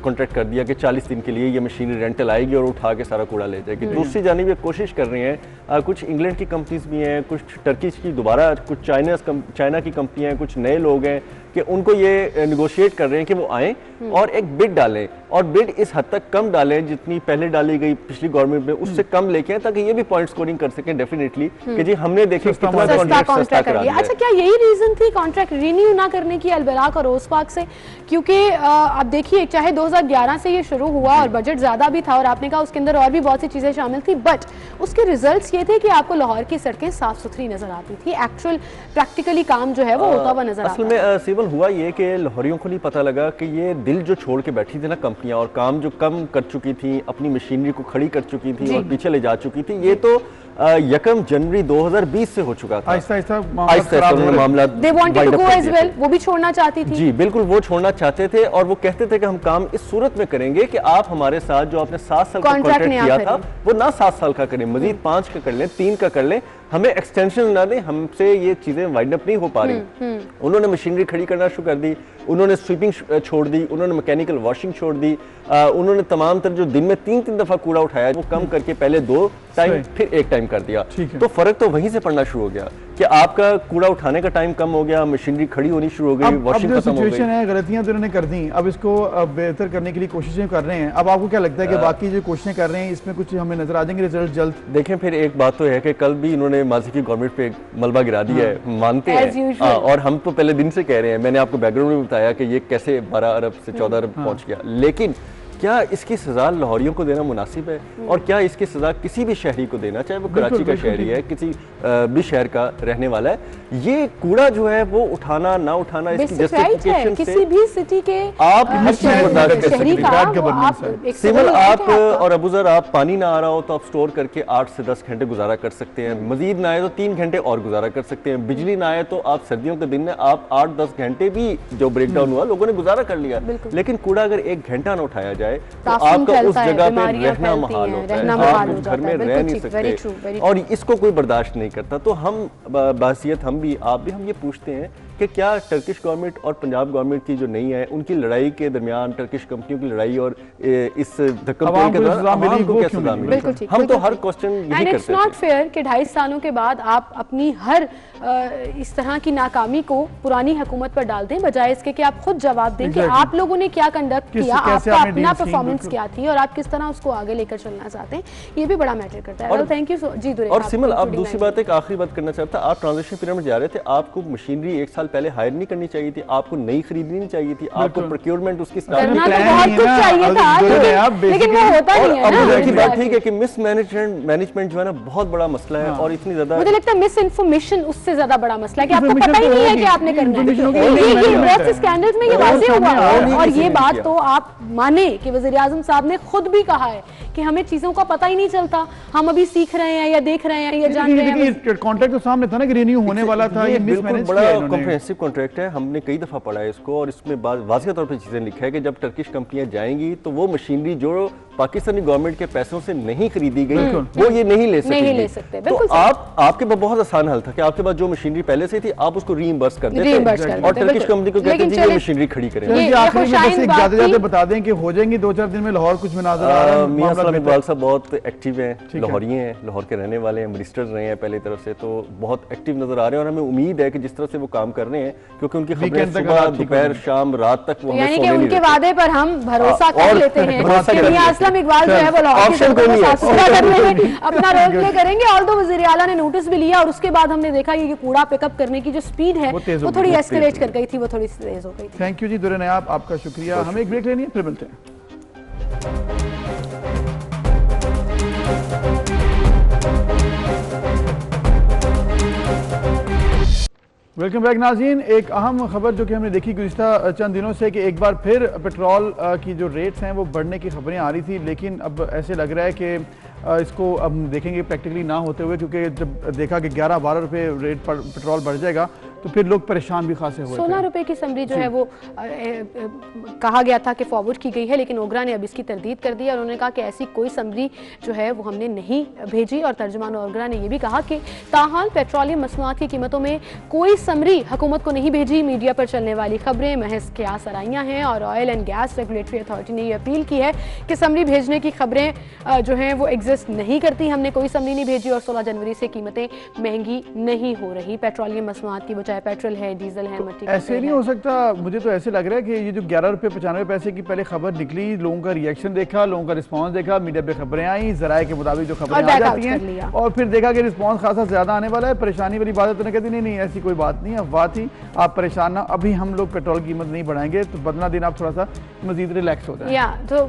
कॉन्ट्रैक्ट कर दिया कि 40 दिन के लिए ये मशीनरी रेंटल आएगी और उठा के सारा कूड़ा ले जाएगी। दूसरी जानिब ये कोशिश कर रहे हैं, कुछ इंग्लैंड की कंपनीज भी हैं, कुछ टर्किश की दोबारा, कुछ चाइना की कंपनियां हैं, कुछ नए लोग हैं कि उनको ये निगोशिएट कर रहे हैं कि वो आएँ और एक बिड डालें, और बिड इस हद तक कम डालें जितनी पहले डाली गई पिछली गवर्नमेंट में, उससे कम लेके आए ताकि ये भी पॉइंट स्कोरिंग कर सकें डेफिनेटली कि जी हमने देखे कितना कॉन्ट्रैक्ट सस्ता करा दिया। अच्छा, क्या यही रीजन थी कॉन्ट्रैक्ट रिन्यू ना करने की अलबराक और रोजपाक से? क्योंकि आप देखिए, चाहे 2011 से ये शुरू हुआ और बजट ज्यादा भी था और आपने कहा उसके अंदर और भी बहुत सी चीजें शामिल थी, बट उसके रिजल्ट्स ये थे कि आपको लाहौर की सड़कें साफ सुथरी नजर आती थी, एक्चुअल प्रैक्टिकली काम जो है वो होता हुआ नजर आता। असल में सिविल हुआ ये कि लाहौरियों को नहीं पता लगा कि ये दिल जो छोड़ के बैठी थी ना कंपनियां, और काम जो कम कर चुकी थी, अपनी मशीनरी को खड़ी कर चुकी थी और पीछे ले जा चुकी थी, ये तो 1 जनवरी 2020 से हो चुका था। आहिस्ता मामला They wanted to go as well, वो भी छोड़ना चाहती थी। जी बिल्कुल, वो छोड़ना चाहते थे और वो कहते थे कि हम काम इस सूरत में करेंगे कि आप हमारे साथ जो आपने 7 साल का कॉन्ट्रैक्ट किया था वो ना 7 साल का करें, मजीद 5 का कर लें, 3 का कर लें, हमें एक्सटेंशन ना दें, हमसे ये चीजें वाइड अप नहीं हो पा रही। उन्होंने मशीनरी खड़ी करना शुरू कर दी, उन्होंने स्वीपिंग छोड़ दी, उन्होंने मैकेनिकल वॉशिंग छोड़ दी, उन्होंने तमाम तर जो दिन में 3-3 दफा कूड़ा उठाया वो कम करके पहले 2 टाइम फिर 1 टाइम कर दिया। तो फर्क तो वहीं से पड़ना शुरू हो गया कि आपका कूड़ा उठाने का टाइम कम हो गया, मशीनरी खड़ी होनी शुरू हो गई, वॉशिंग खत्म हो गई। है, गलतियां तो उन्होंने कर दी, अब इसको बेहतर करने के लिए कोशिशें कर रहे हैं। अब आपको क्या लगता है कि बाकी जो कोशिशें कर रहे हैं इसमें कुछ हमें नजर आ जाएंगे रिजल्ट जल्द? देखें, फिर एक बात तो है कि कल भी इन्होंने माजी की गवर्नमेंट पे मलबा गिरा दिया है, मानते हैं, और हम तो पहले दिन से कह रहे हैं, मैंने आपको बैकग्राउंड में बताया कि ये कैसे 12 अरब से 14 अरब पहुंच गया, लेकिन क्या इसकी सजा लाहौरियों को देना मुनासिब है? और क्या इसकी सजा किसी भी शहरी को देना, चाहे वो कराची का शहरी है, किसी भी शहर का रहने वाला है? ये कूड़ा जो है वो उठाना ना उठाना इसकी जस्टिफिकेशन से किसी भी सिटी के आप हर चीज बर्दाश्त कर सकते हैं। सिविल आप और अबूजर आप पानी ना आ रहा हो तो आप स्टोर करके 8 से 10 घंटे गुजारा कर सकते हैं, मजीद ना आए तो 3 घंटे और गुजारा कर सकते हैं, बिजली ना आए तो आप सर्दियों के दिन में आप 8-10 घंटे भी जो ब्रेक डाउन हुआ लोगों ने गुजारा कर लिया। लेकिन कूड़ा अगर 1 घंटा ना उठाया जाए तो आपका उस जगह पे रहना महाल होता है, आप उस घर में रह नहीं सकते और इसको कोई बर्दाश्त नहीं करता। तो हम बासियत हम भी आप भी हम ये पूछते हैं कि क्या टर्किश गवर्नमेंट और पंजाब गवर्नमेंट की जो नहीं है उनकी लड़ाई के दरमियान, टर्किश कंपनियों की लड़ाई और इस धक्का के दौरान आवाम को क्या सजा मिली? हम तो हर क्वेश्चन यही करते हैं। इट्स नॉट फेयर कि 2.5 सालों के बाद आप अपनी हर इस तरह की नाकामी को पुरानी हुकूमत पर डाल दें, बजाय इसके कि आप खुद जवाब दें कि आप लोगों ने क्या कंडक्ट किया, आपका अपना परफॉर्मेंस क्या थी और आप किस तरह उसको आगे लेकर चलना चाहते हैं। ये भी बड़ा मैटर करता है। थैंक यू जी दुरे। और सिमल, आप दूसरी बात एक आखिरी बात करना चाहता, आप ट्रांजिशन पीरियड में जा रहे थे, आपको मशीनरी 1 साल पहले हायर नहीं करनी चाहिए थी, आपको नई खरीदनी नहीं चाहिए थी, आपको प्रोक्योरमेंट उसकी करना तो बहुत कुछ चाहिए था, लेकिन वो होता नहीं है ना। अब की बात ठीक है कि मिस मैनेजमेंट जो है ना बहुत बड़ा मसला है और इतनी ज्यादा मुझे लगता है मिस इन्फॉर्मेशन उससे ज्यादा बड़ा मसला है कि आपको पता ही नहीं है कि आपने करना है। बहुत से स्कैंडल्स में ये वाज़ेह हुआ और ये बात तो आप माने कि वज़ीर आज़म साहब ने खुद भी कहा है कि हमें चीजों का पता ही नहीं चलता, हम अभी सीख रहे हैं या देख रहे हैं या जान रहे हैं। कॉन्ट्रैक्ट तो सामने था ना कि रिन्यू होने वाला था, ये बिल्कुल बड़ा कॉम्प्रिहेंसिव कॉन्ट्रैक्ट है, हमने कई दफा पढ़ा है इसको और इसमें वाज़ेह तौर पर चीजें लिखा है कि जब टर्किश कंपनियां जाएंगी तो वो मशीनरी जो पाकिस्तानी गवर्नमेंट के पैसों से नहीं खरीदी गई वो ये नहीं ले सकते। तो आपके पास बहुत आसान हल था कि आपके पास जो मशीनरी पहले से थी आप उसको रीइंबर्स कर देते और टर्किश कंपनी को कहते हैं ये मशीनरी खड़ी करें। जाते बता दें कि हो जाएंगी 2-4 दिन में लाहौर कुछ मनाज़र आ रहा है। मियां सलाम इकबाल साहब बहुत एक्टिव हैं, लाहौरी हैं, लाहौर के रहने वाले हैं, मिनिस्टर रहे हैं पहले तरफ से, तो बहुत एक्टिव नजर आ रहे हैं और हमें उम्मीद है कि जिस तरह से वो काम कर रहे हैं क्योंकि उनकी खबरें सुबह दोपहर शाम रात तक वो यानी कि उनके वादे पर हम भरोसा कर लेते हैं कि मियां असलम इकबाल जो है वो ऑप्शन को नहीं है अपना रोल प्ले करेंगे। और तो वज़ीर आला ने नोटिस भी लिया और उसके बाद हमने देखा कि कूड़ा पिकअप करने की जो स्पीड है वो थोड़ी एस्केलेट कर गई थी, वो थोड़ी तेज हो गई थी। थैंक यू जी दुरे नयाब, आपका शुक्रिया। हमें एक ब्रेक लेनी है, फिर मिलते हैं। वेलकम बैक नाज़रीन। एक अहम खबर जो कि हमने देखी गुज़िश्ता चंद दिनों से कि एक बार फिर पेट्रोल की जो रेट्स हैं वो बढ़ने की खबरें आ रही थी, लेकिन अब ऐसे लग रहा है कि इसको अब देखेंगे प्रैक्टिकली ना होते हुए, क्योंकि जब देखा कि 11-12 रुपये रेट पर पेट्रोल बढ़ जाएगा तो फिर लोग परेशान भी खासे हुए। 16 रुपए की समरी जो है वो कहा गया था कि फॉरवर्ड की गई है, लेकिन ओगरा ने अब इसकी तरदीद कर दी और उन्होंने कहा कि ऐसी कोई समरी जो है वो हमने नहीं भेजी। और तर्जुमान ओगरा ने यह भी कहा कि ताहाल पेट्रोलियम मसनूआत की कीमतों में कोई समरी हुकूमत को नहीं भेजी। मीडिया पर चलने वाली खबरें महज क़यास आराइयां हैं और oil and gas regulatory authority ने यह अपील की है कि समरी भेजने की खबरें जो हैं वो एग्जिस्ट नहीं करती। हमने कोई समरी नहीं भेजी और 16 जनवरी से कीमतें महंगी नहीं हो रही। पेट्रोलियम मसनूआत की, वो चाहे पेट्रोल है, डीजल है, मट्टी ऐसे नहीं हो सकता। मुझे तो ऐसे लग रहा है कि ये जो 11 रुपये 95 पैसे की पहले खबर निकली, लोगों का रिएक्शन देखा, लोगों का रिस्पांस देखा, मीडिया पे खबरें आई, जराए के मुताबिक जो खबरें आ जाती हैं, और फिर देखा कि रिस्पांस खासा ज्यादा आने वाला है। परेशानी वाली बात तो कहती नहीं ऐसी कोई बात नहीं, अफवाह थी, आप परेशान ना, अभी हम लोग पेट्रोल कीमत नहीं बढ़ाएंगे, तो 15 दिन आप थोड़ा सा मजीद रिलैक्स हो जाए। तो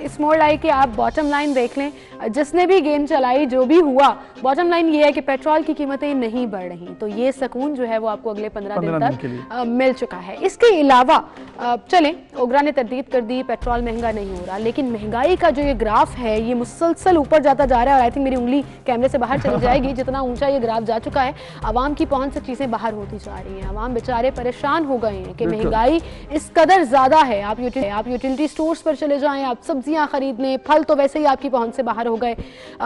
इट्स मोर लाइक कि आप बॉटम लाइन देख लें, जिसने भी गेम चलाई, जो भी हुआ, बॉटम लाइन ये है कि पेट्रोल की कीमतें नहीं बढ़ रही। तो ये सुकून जो है वो आपको अगले 15 दिन तक मिल चुका है। इसके अलावा चलें, ओगरा ने तरदीद कर दी, पेट्रोल महंगा नहीं हो रहा, लेकिन महंगाई का जो ये ग्राफ है ये मुसलसल ऊपर जाता जा रहा है। और आई थिंक मेरी उंगली कैमरे से बाहर चली जाएगी, जितना ऊंचा ये ग्राफ जा चुका है, आवाम की पहुंच से चीज़ें बाहर होती जा रही हैं। आवाम बेचारे परेशान हो गए हैं कि महंगाई इस कदर ज़्यादा है। आप यूटिलिटी स्टोर्स पर चले जाएँ, आप सब्जियाँ खरीद लें, फल तो वैसे ही आपकी पहुँच से बाहर हो गए,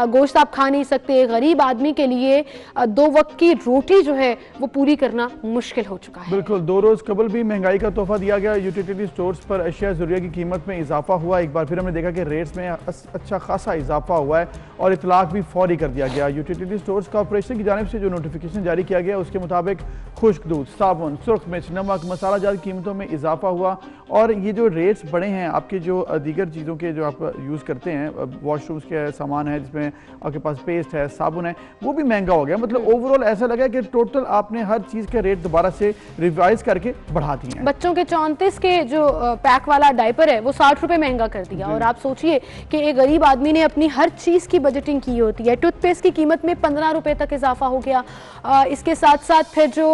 गोश्त आप खा नहीं सकते। गरीब आदमी के लिए 2 वक्त की रोटी जो है वो पूरी करना मुश्किल हो चुका है। बिल्कुल, 2 रोज़ कबल भी महंगाई का तोहफा दिया गया। यूटिलिटी स्टोर्स पर अशिया ज़रूरिया की कीमत में इजाफा हुआ। एक बार फिर हमने देखा कि रेट्स में अच्छा खासा इजाफा हुआ है और इतलाक भी फौरी कर दिया गया। यूटिलिटी स्टोर्स कॉर्पोरेशन की जानिब से जो नोटिफिकेशन जारी किया गया उसके मुताबिक खुश्क दूध, साबुन, सुर्ख मिर्च, नमक, मसाला जात कीमतों में इजाफा हुआ। और ये जो रेट्स बढ़े हैं, आपके जो दीगर चीज़ों के जो आप यूज़ करते हैं, वॉशरूम्स के सामान है जिसमें आपके पास पेस्ट है, साबुन है, वो भी महंगा हो गया। मतलब ओवरऑल ऐसा लगा कि टोटल आपने हर चीज़ के रेट दोबारा से रिवाइज करके बढ़ा दिए हैं। बच्चों के 34 के जो पैक वाला डायपर है वो 60 रुपए महंगा कर दिया। और आप सोचिए कि एक गरीब आदमी ने अपनी हर चीज़ की बजटिंग की होती है। टूथपेस्ट की कीमत में 15 रुपए तक इजाफा हो गया। इसके साथ साथ फिर जो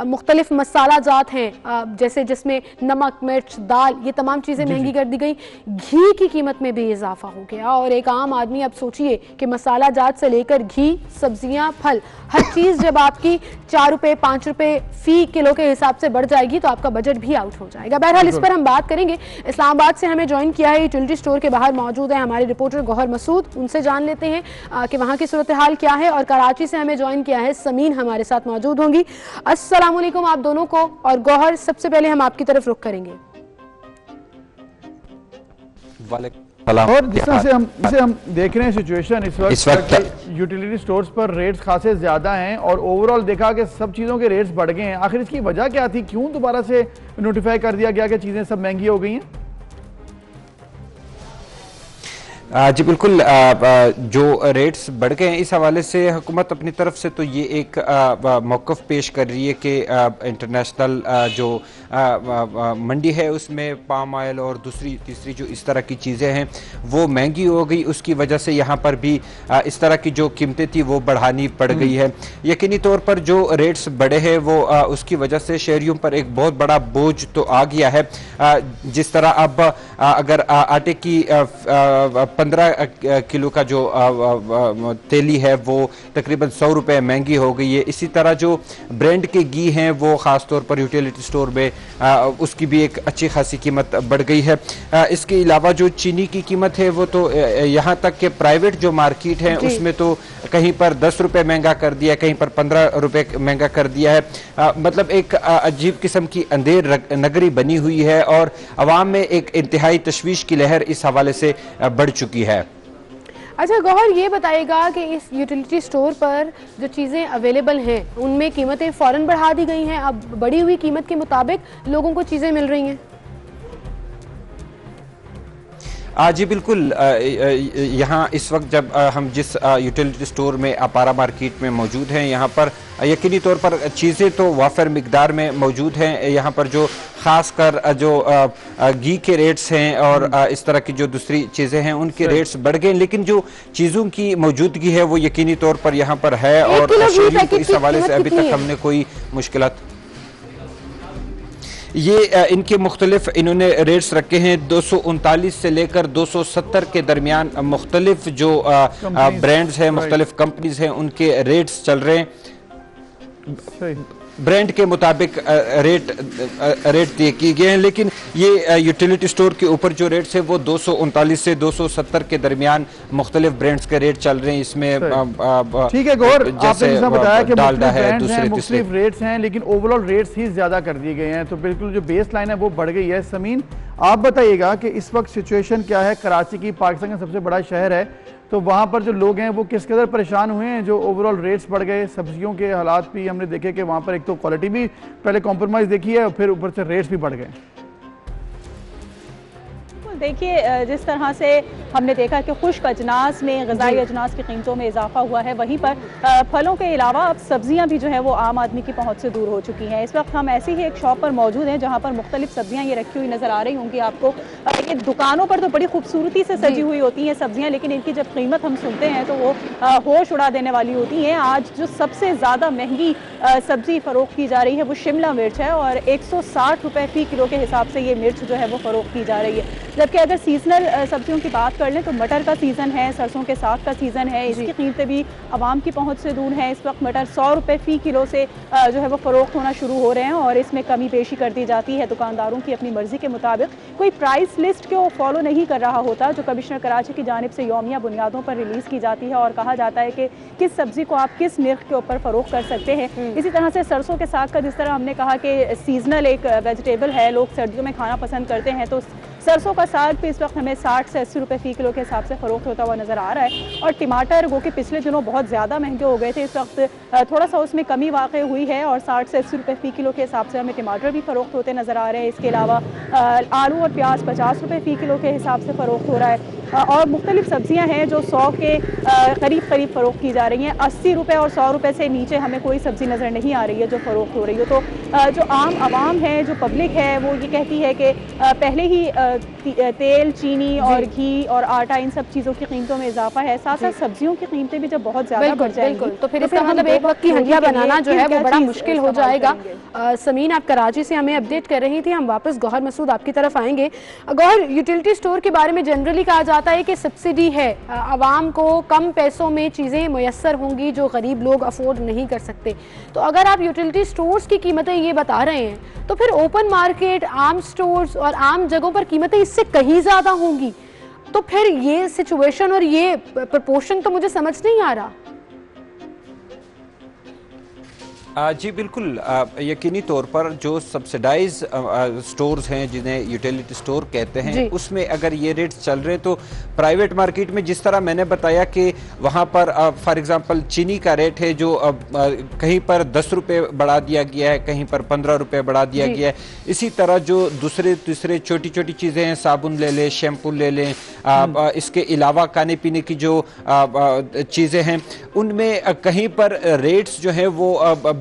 मुख्तलिफ मसाला जात हैं, जैसे जिसमें नमक, मिर्च, दाल, ये तमाम चीज़ें महंगी कर दी गई। घी की कीमत में भी इजाफा हो गया। और एक आम आदमी, आप सोचिए कि मसाला जात से लेकर घी, सब्जियां, फल, हर चीज़ जब आपकी 4 रुपए 5 रुपए फी किलो के हिसाब से बढ़ जाएगी तो आपका बजट भी आउट हो जाएगा। बहरहाल इस पर हम बात करेंगे। इस्लामाबाद से हमें ज्वाइन किया है, यूटिलिटी स्टोर के बाहर मौजूद है हमारे रिपोर्टर गौहर मसूद, उनसे जान लेते हैं कि वहाँ की सूरत हाल क्या है। और कराची से हमें ज्वाइन किया है समीन, हमारे साथ मौजूद होंगी। अस्सलाम वालेकुम आप दोनों को। और गौहर, सबसे पहले हम आपकी तरफ रुख करेंगे। और जिस तरह से हम देख रहे हैं सिचुएशन इस वक्त यूटिलिटी स्टोर्स पर रेट्स खासे ज़्यादा हैं और ओवरऑल देखा कि सब चीज़ों के रेट्स बढ़ गए हैं। आखिर इसकी वजह क्या थी, क्यों दोबारा से नोटिफाई कर दिया गया कि चीज़ें सब महंगी हो गई हैं? जी बिल्कुल, जो रेट्स बढ़ गए हैं इस हवाले से हुकूमत अपनी तरफ से तो ये एक मौक़िफ़ पेश कर रही है कि इंटरनेशनल जो मंडी है उसमें पाम ऑयल और दूसरी तीसरी जो इस तरह की चीज़ें हैं वो महंगी हो गई। उसकी वजह से यहाँ पर भी इस तरह की जो कीमतें थी वो बढ़ानी पड़ गई है। यकीनी तौर पर जो रेट्स बढ़े हैं वो उसकी वजह से शहरियों पर एक बहुत बड़ा बोझ तो आ गया है। जिस तरह अब अगर आटे की 15 किलो का जो तेली है वो तकरीबन 100 रुपये महंगी हो गई है। इसी तरह जो ब्रांड के घी हैं वो ख़ास तौर पर यूटिलिटी स्टोर में उसकी भी एक अच्छी खासी कीमत बढ़ गई है। इसके अलावा जो चीनी की कीमत है वो तो यहाँ तक कि प्राइवेट जो मार्केट है उसमें तो कहीं पर 10 रुपये महंगा कर दिया, कहीं पर 15 रुपये महंगा कर दिया है। मतलब एक अजीब किस्म की अंधेर नगरी बनी हुई है और अवाम में एक इंतहाई तशवीश की लहर इस हवाले से बढ़ चुकी है। अच्छा गौहर, ये बताइएगा कि इस यूटिलिटी स्टोर पर जो चीज़ें अवेलेबल हैं उनमें कीमतें फ़ौरन बढ़ा दी गई हैं, अब बढ़ी हुई कीमत के मुताबिक लोगों को चीज़ें मिल रही हैं? जी बिल्कुल, यहाँ इस वक्त जब हम जिस यूटिलिटी स्टोर में अपारा मार्केट में मौजूद हैं यहाँ पर यकीनी तौर पर चीज़ें तो वाफर मिकदार में मौजूद हैं। यहाँ पर जो ख़ासकर जो घी के रेट्स हैं और इस तरह की जो दूसरी चीज़ें हैं उनके रेट्स बढ़ गए, लेकिन जो चीज़ों की मौजूदगी है वो यकीनी तौर पर यहाँ पर है और शहरियों को इस हवाले से अभी तक हमने कोई मुश्किलात ये इनके मुख्तलिफ इन्होंने रेट्स रखे हैं 239 से लेकर 270 के दरमियान मुख्तलिफ जो ब्रांड्स हैं, मुख्तलिफ कंपनीज हैं, उनके रेट्स चल रहे हैं। ब्रांड के मुताबिक रेट तय किए गए हैं, लेकिन ये यूटिलिटी स्टोर के ऊपर जो रेट्स है वो 239 से 270 के दरमियान मुख्तलिफ ब्रांड्स के रेट चल रहे हैं। इसमें ठीक है गौर, आपने जैसा बताया कि डालडा है, दूसरे मुख्तलिफ रेट्स हैं, लेकिन ओवरऑल रेट्स ही ज्यादा कर दिए गए हैं, तो बिल्कुल जो बेस लाइन है वो बढ़ गई है। समीन, आप बताइएगा कि इस वक्त सिचुएशन क्या है? कराची की पाकिस्तान का सबसे बड़ा शहर है, तो वहाँ पर जो लोग हैं वो किस कदर परेशान हुए हैं? जो ओवरऑल रेट्स बढ़ गए, सब्जियों के हालात भी हमने देखे कि वहाँ पर एक तो क्वालिटी भी पहले कॉम्प्रोमाइज़ देखी है और फिर ऊपर से रेट्स भी बढ़ गए। देखिए, जिस तरह से हमने देखा कि खुश्क अजनास में, ग़िज़ाई अजनास की कीमतों में इजाफा हुआ है, वहीं पर फलों के अलावा अब सब्जियां भी जो है वो आम आदमी की पहुंच से दूर हो चुकी हैं। इस वक्त हम ऐसी ही एक शॉप पर मौजूद हैं जहां पर मुख्तलिफ सब्जियां ये रखी हुई नज़र आ रही होंगी आपको। ये दुकानों पर तो बड़ी खूबसूरती से सजी हुई होती हैं सब्जियाँ, लेकिन इनकी जब कीमत हम सुनते हैं तो वो होश उड़ा देने वाली होती हैं। आज जो सबसे ज़्यादा महंगी सब्जी फ़रोख्त की जा रही है वो शिमला मिर्च है और 160 रुपये फ़ी किलो के हिसाब से ये मिर्च जो है वो फ़रोख्त की जा रही है। जबकि अगर सीजनल सब्जियों की बात कर लें तो मटर का सीज़न है, सरसों के साग का सीज़न है, इसकी कीमतें भी आवाम की पहुंच से दूर हैं। इस वक्त मटर 100 रुपये फ़ी किलो से जो है वो फ़रोख्त होना शुरू हो रहे हैं और इसमें कमी पेशी कर दी जाती है दुकानदारों की अपनी मर्ज़ी के मुताबिक। कोई प्राइस लिस्ट को फॉलो नहीं कर रहा होता जो कमिश्नर कराची की जानिब से यौमिया बुनियादों पर रिलीज़ की जाती है और कहा जाता है कि किस सब्ज़ी को आप किस निर्ख के ऊपर फ़रोख्त कर सकते हैं। इसी तरह से सरसों के साग का, जिस तरह हमने कहा कि सीजनल एक वेजिटेबल है, लोग सर्दियों में खाना पसंद करते हैं, तो सरसों का साग भी इस वक्त हमें 60 से 80 रुपये फ़ी किलो के हिसाब से फ़रोख्त होता हुआ नज़र आ रहा है। और टमाटर वो कि पिछले दिनों बहुत ज़्यादा महंगे हो गए थे, इस वक्त थोड़ा सा उसमें कमी वाक़ई हुई है और 60 से 80 रुपये फ़ी किलो के हिसाब से हमें टमाटर भी फ़रोख्त होते नज़र आ रहे हैं। इसके अलावा आलू और प्याज 50 रुपये फ़ी किलो के हिसाब से फ़रोख्त हो रहा है और मुख्तलिफ सब्जियां हैं जो 100 के करीब फ़रोख्त की जा रही हैं। 80 रुपये और 100 रुपये से नीचे हमें कोई सब्ज़ी नज़र नहीं आ रही है जो फ़रोख्त हो रही हो। तो जो आम आवाम है, जो पब्लिक है, वो ये कहती है कि पहले ही तेल, चीनी और घी और आटा, इन सब चीज़ों की कीमतों में इजाफा है, साथ साथ सब्जियों की कीमतें भी जब बहुत ज़्यादा बढ़ जाएंगी तो फिर इसका मतलब एक वक्त की हंडिया बनाना जो है वो बड़ा मुश्किल हो जाएगा। समीन, आप कराची से हमें अपडेट कर रही थी, हम वापस गौहर मसूद आपकी तरफ आएंगे। गौहर, यूटिलिटी स्टोर के बारे में जनरली कहा जाता है कि सब्सिडी है, आवाम को कम पैसों में चीज़ें मुयस्सर होंगी जो गरीब लोग अफोर्ड नहीं कर सकते। तो अगर आप यूटिलिटी स्टोर्स की कीमतें ये बता रहे हैं तो फिर ओपन मार्केट, आम स्टोर्स और आम जगहों पर कीमतें इससे कहीं ज़्यादा होंगी। तो फिर ये सिचुएशन और ये प्रपोर्शन तो मुझे समझ नहीं आ रहा। जी बिल्कुल, यकीनी तौर पर जो सब्सिडाइज स्टोर्स हैं जिन्हें यूटिलिटी स्टोर कहते हैं, उसमें अगर ये रेट्स चल रहे हैं तो प्राइवेट मार्केट में जिस तरह मैंने बताया कि वहाँ पर फॉर एग्जांपल चीनी का रेट है जो कहीं पर 10 रुपये बढ़ा दिया गया है, कहीं पर 15 रुपये बढ़ा दिया गया है। इसी तरह जो दूसरे तीसरे छोटी छोटी चीज़ें हैं, साबुन ले लें, शैम्पू ले लें, इसके अलावा खाने पीने की जो चीज़ें हैं उनमें कहीं पर रेट्स जो है वो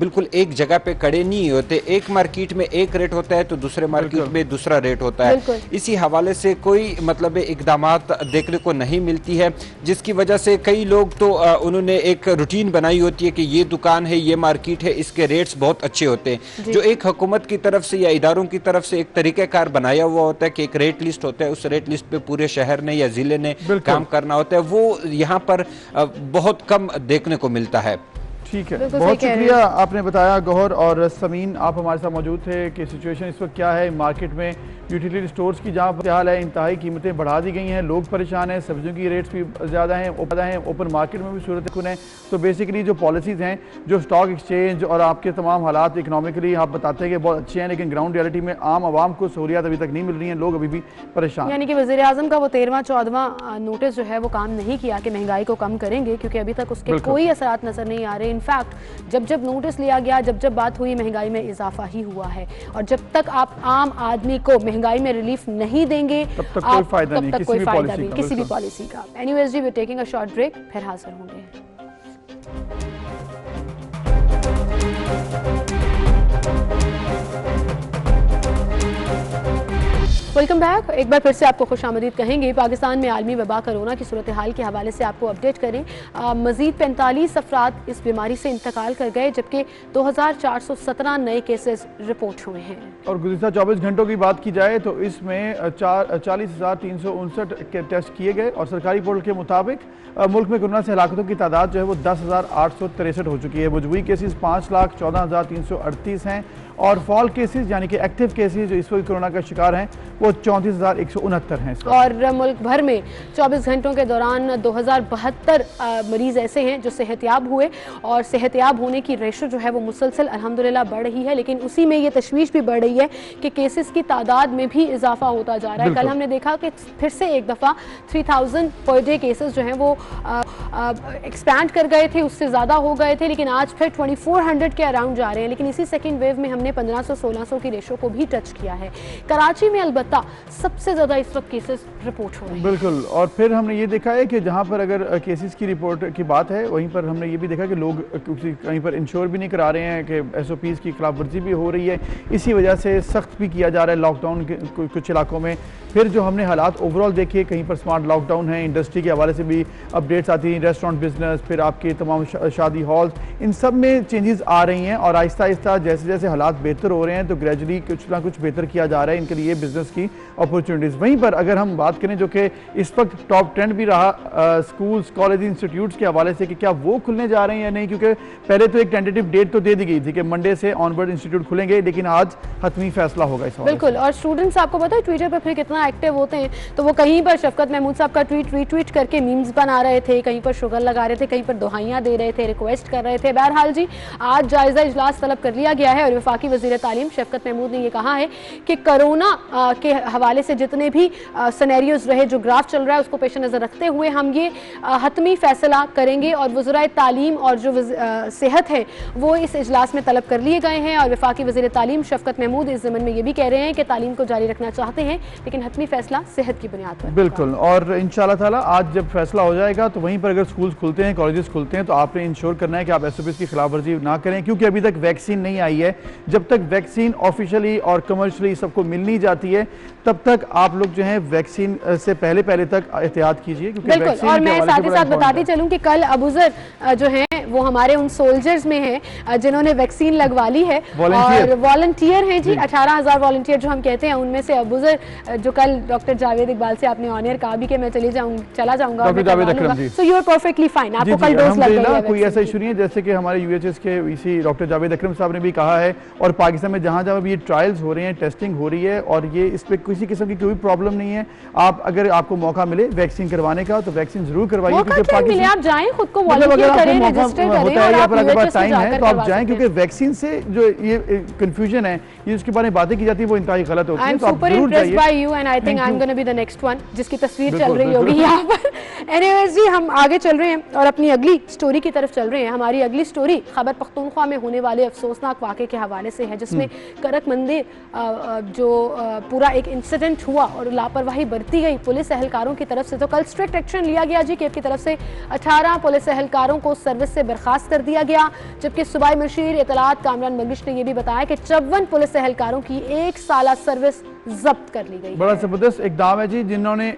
बिल्कुल एक जगह पे खड़े नहीं होते। एक मार्केट में एक रेट होता है तो दूसरे मार्केट में दूसरा रेट होता है। इसी हवाले से कोई मतलब इकदामात देखने को नहीं मिलती है, जिसकी वजह से कई लोग तो उन्होंने एक रूटीन बनाई होती है कि ये दुकान है, ये मार्केट है, इसके रेट्स बहुत अच्छे होते हैं। जो एक हुकूमत की तरफ से या इदारों की तरफ से एक तरीक़ाकार बनाया हुआ होता है कि एक रेट लिस्ट होता है, उस रेट लिस्ट पे पूरे शहर ने या जिले ने काम करना होता है, वो यहाँ पर बहुत कम देखने को मिलता है। ठीक है, बहुत शुक्रिया आपने बताया गौहर। और समीन, आप हमारे साथ मौजूद थे कि सिचुएशन इस वक्त क्या है मार्केट में यूटिलिटी स्टोर्स की, जहाँ पर हाल है इंतहाई कीमतें बढ़ा दी गई हैं, लोग परेशान हैं, सब्जियों की रेट्स भी ज़्यादा हैं, ओपन मार्केट में भी सूरत खुन है। तो बेसिकली जो पॉलिसीज़ हैं, जो स्टॉक एक्सचेंज और आपके तमाम हालात इकनॉमिकली आप बताते हैं कि बहुत अच्छे हैं, लेकिन ग्राउंड रियलिटी में आम आवाम को सहूलियात अभी तक नहीं मिल रही हैं, लोग अभी भी परेशान। यानी कि वज़ीर आज़म का वो 13वां-14वां नोटिस जो है वो काम नहीं किया कि महंगाई को कम करेंगे, क्योंकि अभी तक उसके कोई असरात नज़र नहीं आ रहे। इनफैक्ट जब नोटिस लिया गया, जब बात हुई, महंगाई में इजाफा ही हुआ है। और जब तक आप आम आदमी को महंगाई में रिलीफ नहीं देंगे तब तक कोई फायदा नहीं किसी भी पॉलिसी का। एनीवेज जी, we are taking a short break, फिर हाजिर होंगे। Welcome back. एक बार फिर से आपको खुशामदीद कहेंगे। पाकिस्तान में आलमी वबा कोरोना की सूरत हाल के हवाले से आपको अपडेट करें। मजीद 45 अफराद इस बीमारी से इंतकाल कर गए, जबकि 2417 नए केसेस रिपोर्ट हुए हैं। और गुज़िश्ता 24 घंटों की बात की जाए तो इसमें 40,359 के टेस्ट किए गए और सरकारी पोर्टल के मुताबिक मुल्क में कोरोना से हलाकतों की तादाद जो है वो 10,863 हो चुकी है। मजबूरी केसेस 5,14,338 हैं और फॉल केसेस यानी कि एक्टिव केसेस जो इस वक्त कोरोना का शिकार हैं वो 34,169 हैं। और मुल्क भर में 24 घंटों के दौरान 2072 मरीज ऐसे हैं जो सेहतयाब हुए और सेहतयाब होने की रेशो जो है वो मुसलसल अल्हम्दुलिल्लाह बढ़ रही है। लेकिन उसी में ये तशवीश भी बढ़ रही है कि केसेस की तादाद में भी इजाफा होता जा रहा है। कल हमने देखा कि फिर से एक दफ़ा 3000 पर डे केसेस जो हैं वो एक्सपैंड कर गए थे, उससे ज़्यादा हो गए थे, लेकिन आज फिर 2400 के अराउंड जा रहे हैं। लेकिन इसी सेकेंड वेव में हमने 1500-1600 की रेशो को भी टच किया है। कराची में अलबत्ता सबसे ज़्यादा इस वक्त केसेस रिपोर्ट हो रहे हैं। बिल्कुल। और फिर हमने ये देखा है कि जहाँ पर अगर केसेस की रिपोर्ट की बात है वहीं पर हमने ये भी देखा कि लोग कहीं पर इंश्योर भी नहीं करा रहे हैं कि SOPs की खिलाफ वर्जी भी हो रही है। इसी वजह से सख्त भी किया जा रहा है लॉकडाउन के कुछ इलाकों में। फिर जो हमने हालात ओवरऑल देखे, कहीं पर स्मार्ट लॉकडाउन है, इंडस्ट्री के हवाले से भी अपडेट्स आती हैं, रेस्टोरेंट बिजनेस, फिर आपके तमाम शादी हॉल्स, इन सब में चेंजेस आ रही हैं और आहिस्ता आहिस्ता जैसे जैसे हालात बेहतर हो रहे हैं तो ग्रेजुअली कुछ ना कुछ बेहतर किया जा रहा है इनके लिए बिजनेस की अपॉर्चुनिटीज़। वहीं पर अगर हम बात करें जो कि इस वक्त टॉप ट्रेंड भी रहा स्कूल्स, कॉलेज, इंस्टीट्यूट्स के हवाले से कि क्या वो खुलने जा रहे हैं या नहीं, क्योंकि पहले तो एक टेंटेटिव डेट तो दे दी गई थी कि मंडे से ऑनवर्ड इंस्टीट्यूट खुलेंगे, लेकिन आज हतमी फैसला होगा इस हवाले। बिल्कुल। और स्टूडेंट्स आपको पता है ट्विटर पर फिर कितना एक्टिव होते हैं, तो वो कहीं पर शफकत महमूद साहब का ट्वीट रीट्वीट करके मीम्स बना रहे थे, कहीं पर शुगर लगा रहे थे, कहीं पर दुहाइयाँ दे रहे थे, रिक्वेस्ट कर रहे थे। बहरहाल जी आज जायजा इजलास तलब कर लिया गया है और वफाकी वज़ीर तालीम शफकत महमूद ने यह कहा है कि कोरोना के हवाले से जितने भी सिनेरियोज रहे, जो ग्राफ चल रहा है उसको पेश नज़र रखते हुए हम ये हतमी फैसला करेंगे और वज़राए तालीम और जो सेहत है वो इस इजलास में तलब कर लिए गए हैं। और वफाकी वज़ीर तालीम शफकत महमूद इस ज़मन में ये भी कह रहे हैं कि तालीम को जारी रखना चाहते हैं, लेकिन हतमी फैसला सेहत की बुनियाद पर। बिल्कुल। और इंशाअल्लाह ताला आज जब फैसला हो जाएगा तो वहीं पर अगर स्कूल्स खुलते हैं, कॉलेजेस खुलते हैं, तो आपने इंश्योर करना है कि आप SOPs की खिलाफ वर्जी ना करें, क्योंकि अभी तक वैक्सीन नहीं आई है। जब तक वैक्सीन ऑफिशियली और कमर्शियली सबको मिल नहीं जाती है तब तक आप लोग जो है वैक्सीन से पहले तक एहतियात कीजिए, क्योंकि बिल्कुल। और मैं साथ ही साथ बताती चलूं कि कल अबूजर जो है वो हमारे उन सोल्जर्स में हैं जिन्होंने वैक्सीन लगवा ली है और वॉलंटियर हैं जी। 18,000 वॉलंटियर जो हम कहते हैं, उनमें से अबूजर जो कल डॉक्टर जावेद इकबाल से आपने ऑन एयर कहा भी कि मैं चला जाऊंगा। So you are perfectly fine, आपको कल डोज लग गई है। कोई ऐसा इशू नहीं है, जैसे कि हमारे UHS के VC डॉक्टर जावेद अकरम साहब ने भी कहा है और पाकिस्तान में जहाँ जहाँ भी ये ट्रायल्स हो रहे हैं, टेस्टिंग हो रही है और ये इस पर किसी किस्म की कोई प्रॉब्लम नहीं है। आप अगर आपको मौका मिले वैक्सीन करवाने का तो वैक्सीन जरूर करवाइए, क्योंकि आप जाएं, खुद को वॉलंटियर करें, रजिस्टर करें और आप UHS टाइम है तो आप जाएं, क्योंकि वैक्सीन से जो ये कंफ्यूजन है, ये उसके बारे में बातें की जाती है, वो इंतहाई गलत होती है। तो आप जरूर जाइए। Bye you and I think I am gonna be the next one जिसकी तस्वीर चल रही होगी यहाँ पर। एनीवेज जी हम आगे चल रहे हैं और अपनी अगली स्टोरी की तरफ चल रहे हैं। हमारी अगली स्टोरी खैबर पख्तूनख्वा में होने वाले अफसोसनाक वाक़े के हवाले से है, जिसमें करक मंदिर जो पूरा एक इंसिडेंट हुआ और लापरवाही बरती गई पुलिस एहलकारों की तरफ से। तो कल स्ट्रिक्ट एक्शन लिया गया जी। केप की तरफ से 18 पुलिस एहलकारों को सर्विस से बर्खास्त कर दिया गया, जबकि सूबाई मशीर इतलात कामरान बंगिश ने यह भी बताया कि 54 पुलिस एहलकारों की 1 साला सर्विस जब्त कर ली गई। बड़ा जबरदस्त इकदाम है जी। जिन्होंने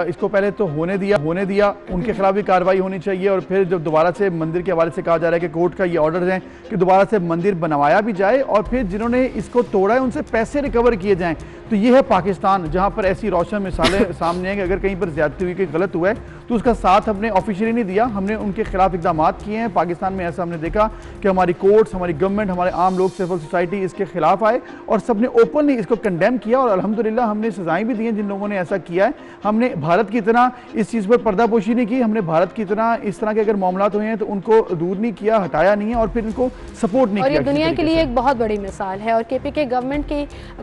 इसको पहले तो होने दिया उनके खिलाफ भी कार्रवाई होनी चाहिए और फिर जब दोबारा से मंदिर के हवाले से कहा जा रहा है कि कोर्ट का ये ऑर्डर है कि दोबारा से मंदिर बनवाया भी जाए और फिर जिन्होंने इसको तोड़ा है उनसे पैसे रिकवर किए जाएं। तो ये है पाकिस्तान, जहाँ पर ऐसी रोशन मिसालें सामने हैं कि अगर कहीं पर ज्यादती हुई, कि गलत हुआ है तो उसका साथ हमने ऑफिशियली नहीं दिया, हमने उनके खिलाफ इकदाम किए हैं। पाकिस्तान में ऐसा हमने देखा कि हमारी कोर्ट्स, हमारी गवर्नमेंट, हमारे आम लोग, सिविल सोसाइटी इसके खिलाफ आए और सबने ओपनली इसको कंडेम किया और अल्हम्दुलिल्लाह हमने सजाएं भी दी हैं जिन लोगों ने ऐसा किया है। हमने भारत की तरह इस चीज़ पर पर्दापोशी नहीं की, हमने भारत की तरह इस तरह के अगर मामलात हुए हैं तो उनको दूर नहीं किया, हटाया नहीं है और फिर इनको सपोर्ट नहीं किया। और ये दुनिया के लिए एक बहुत बड़ी मिसाल है और KPK गवर्नमेंट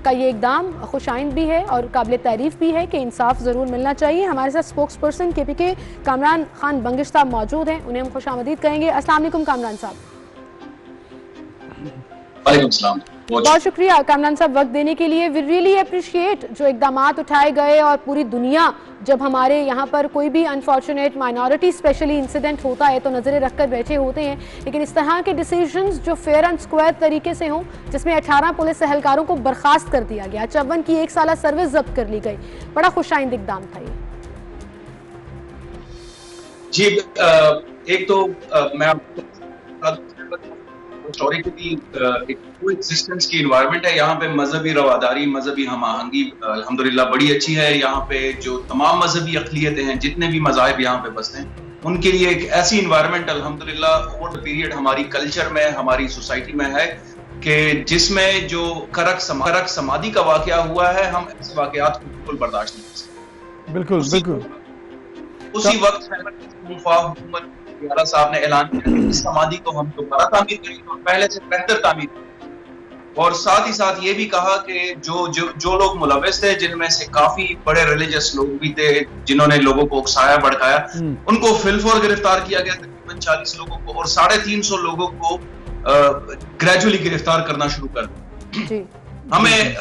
का ये इकदाम खुशाइंद भी है और काबिल तारीफ भी है कि इंसाफ ज़रूर मिलना चाहिए। हमारे साथ spokesperson KPK Kamran Khan Bangash साहब मौजूद हैं, उन्हें हम खुशामदीद कहेंगे। अस्सलाम वालेकुम कामरान साहब। वालेकुम सलाम। बहुत शुक्रिया कामरान साहब वक्त देने के लिए। वी रियली अप्रिशिएट जो इकदामात उठाए गए, और पूरी दुनिया जब हमारे यहाँ पर कोई भी अनफॉर्चुनेट माइनॉरिटी स्पेशली इंसिडेंट होता है तो नज़रें रखकर बैठे होते हैं, लेकिन इस तरह के डिसीजंस जो फेयर एंड स्क्वायर तरीके से हों, जिसमें 18 पुलिस एहलकारों को बर्खास्त कर दिया गया, 54 की 1 साला सर्विस जब्त कर ली गई, बड़ा खुशाइंद इकदाम था ये। जी एक तो मैं हिस्टोरिकली एक कोएग्जिस्टेंस की एनवायरनमेंट है यहाँ पे। मजहबी रवादारी, मजहबी हमआहंगी अल्हम्दुलिल्लाह बड़ी अच्छी है। यहाँ पे जो तमाम मजहबी अक़लियतें हैं, जितने भी मज़ाहिब यहाँ पे बसते हैं, उनके लिए एक ऐसी एनवायरनमेंट अल्हम्दुलिल्लाह ओवर द पीरियड हमारी कल्चर में, हमारी सोसाइटी में है कि जिसमें जो करक समाधि का वाक़या हुआ है, हम ऐसे वाक़यात को बिल्कुल बर्दाश्त नहीं कर सकते। बिल्कुल बिल्कुल उसी वक्त साहब ने ऐलान किया कि इस समाधि को हम दोबारा तामीर करेंगे और पहले से बेहतर तामीर करेंगे। और साथ ही साथ ये भी कहा कि जो लोग मुलविस थे, जिनमें से काफी बड़े रिलीजियस लोग भी थे जिन्होंने लोगों को उकसाया भड़काया, उनको फिलफौर गिरफ्तार किया गया तकरीबन 40 लोगों को, और 350 लोगों को ग्रेजुअली गिरफ्तार करना शुरू कर दिया। हमें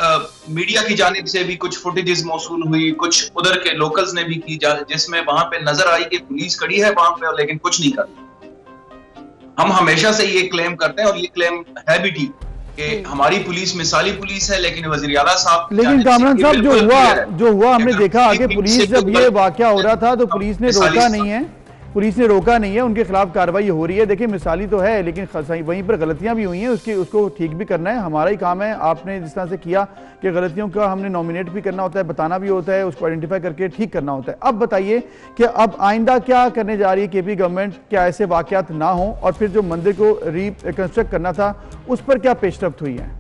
मीडिया की जानिब से भी कुछ फुटेजेस मौसूल हुई, कुछ उधर के लोकल्स ने भी की, जिसमें वहां पे नजर आई कि पुलिस खड़ी है वहां पे लेकिन कुछ नहीं कर रही। हम हमेशा से ये क्लेम करते हैं और ये क्लेम है भी ठीक कि हमारी पुलिस मिसाली पुलिस है, लेकिन वज़ीर आला साहब, लेकिन कामरान साहब जो हुआ हमने देखा कि पुलिस जब ये वाकया हो रहा था तो पुलिस ने रोका नहीं है, उनके खिलाफ कार्रवाई हो रही है। देखिए मिसाली तो है, लेकिन वहीं पर गलतियां भी हुई हैं, उसको ठीक भी करना है, हमारा ही काम है। आपने जिस तरह से किया कि गलतियों का हमने नॉमिनेट भी करना होता है, बताना भी होता है, उसको आइडेंटिफाई करके ठीक करना होता है। अब बताइए कि अब आइंदा क्या करने जा रही है केपी गवर्नमेंट, क्या ऐसे वाकयात ना हो, और फिर जो मंदिर को रिकंस्ट्रक्ट करना था उस पर क्या पेशरफ्त हुई है?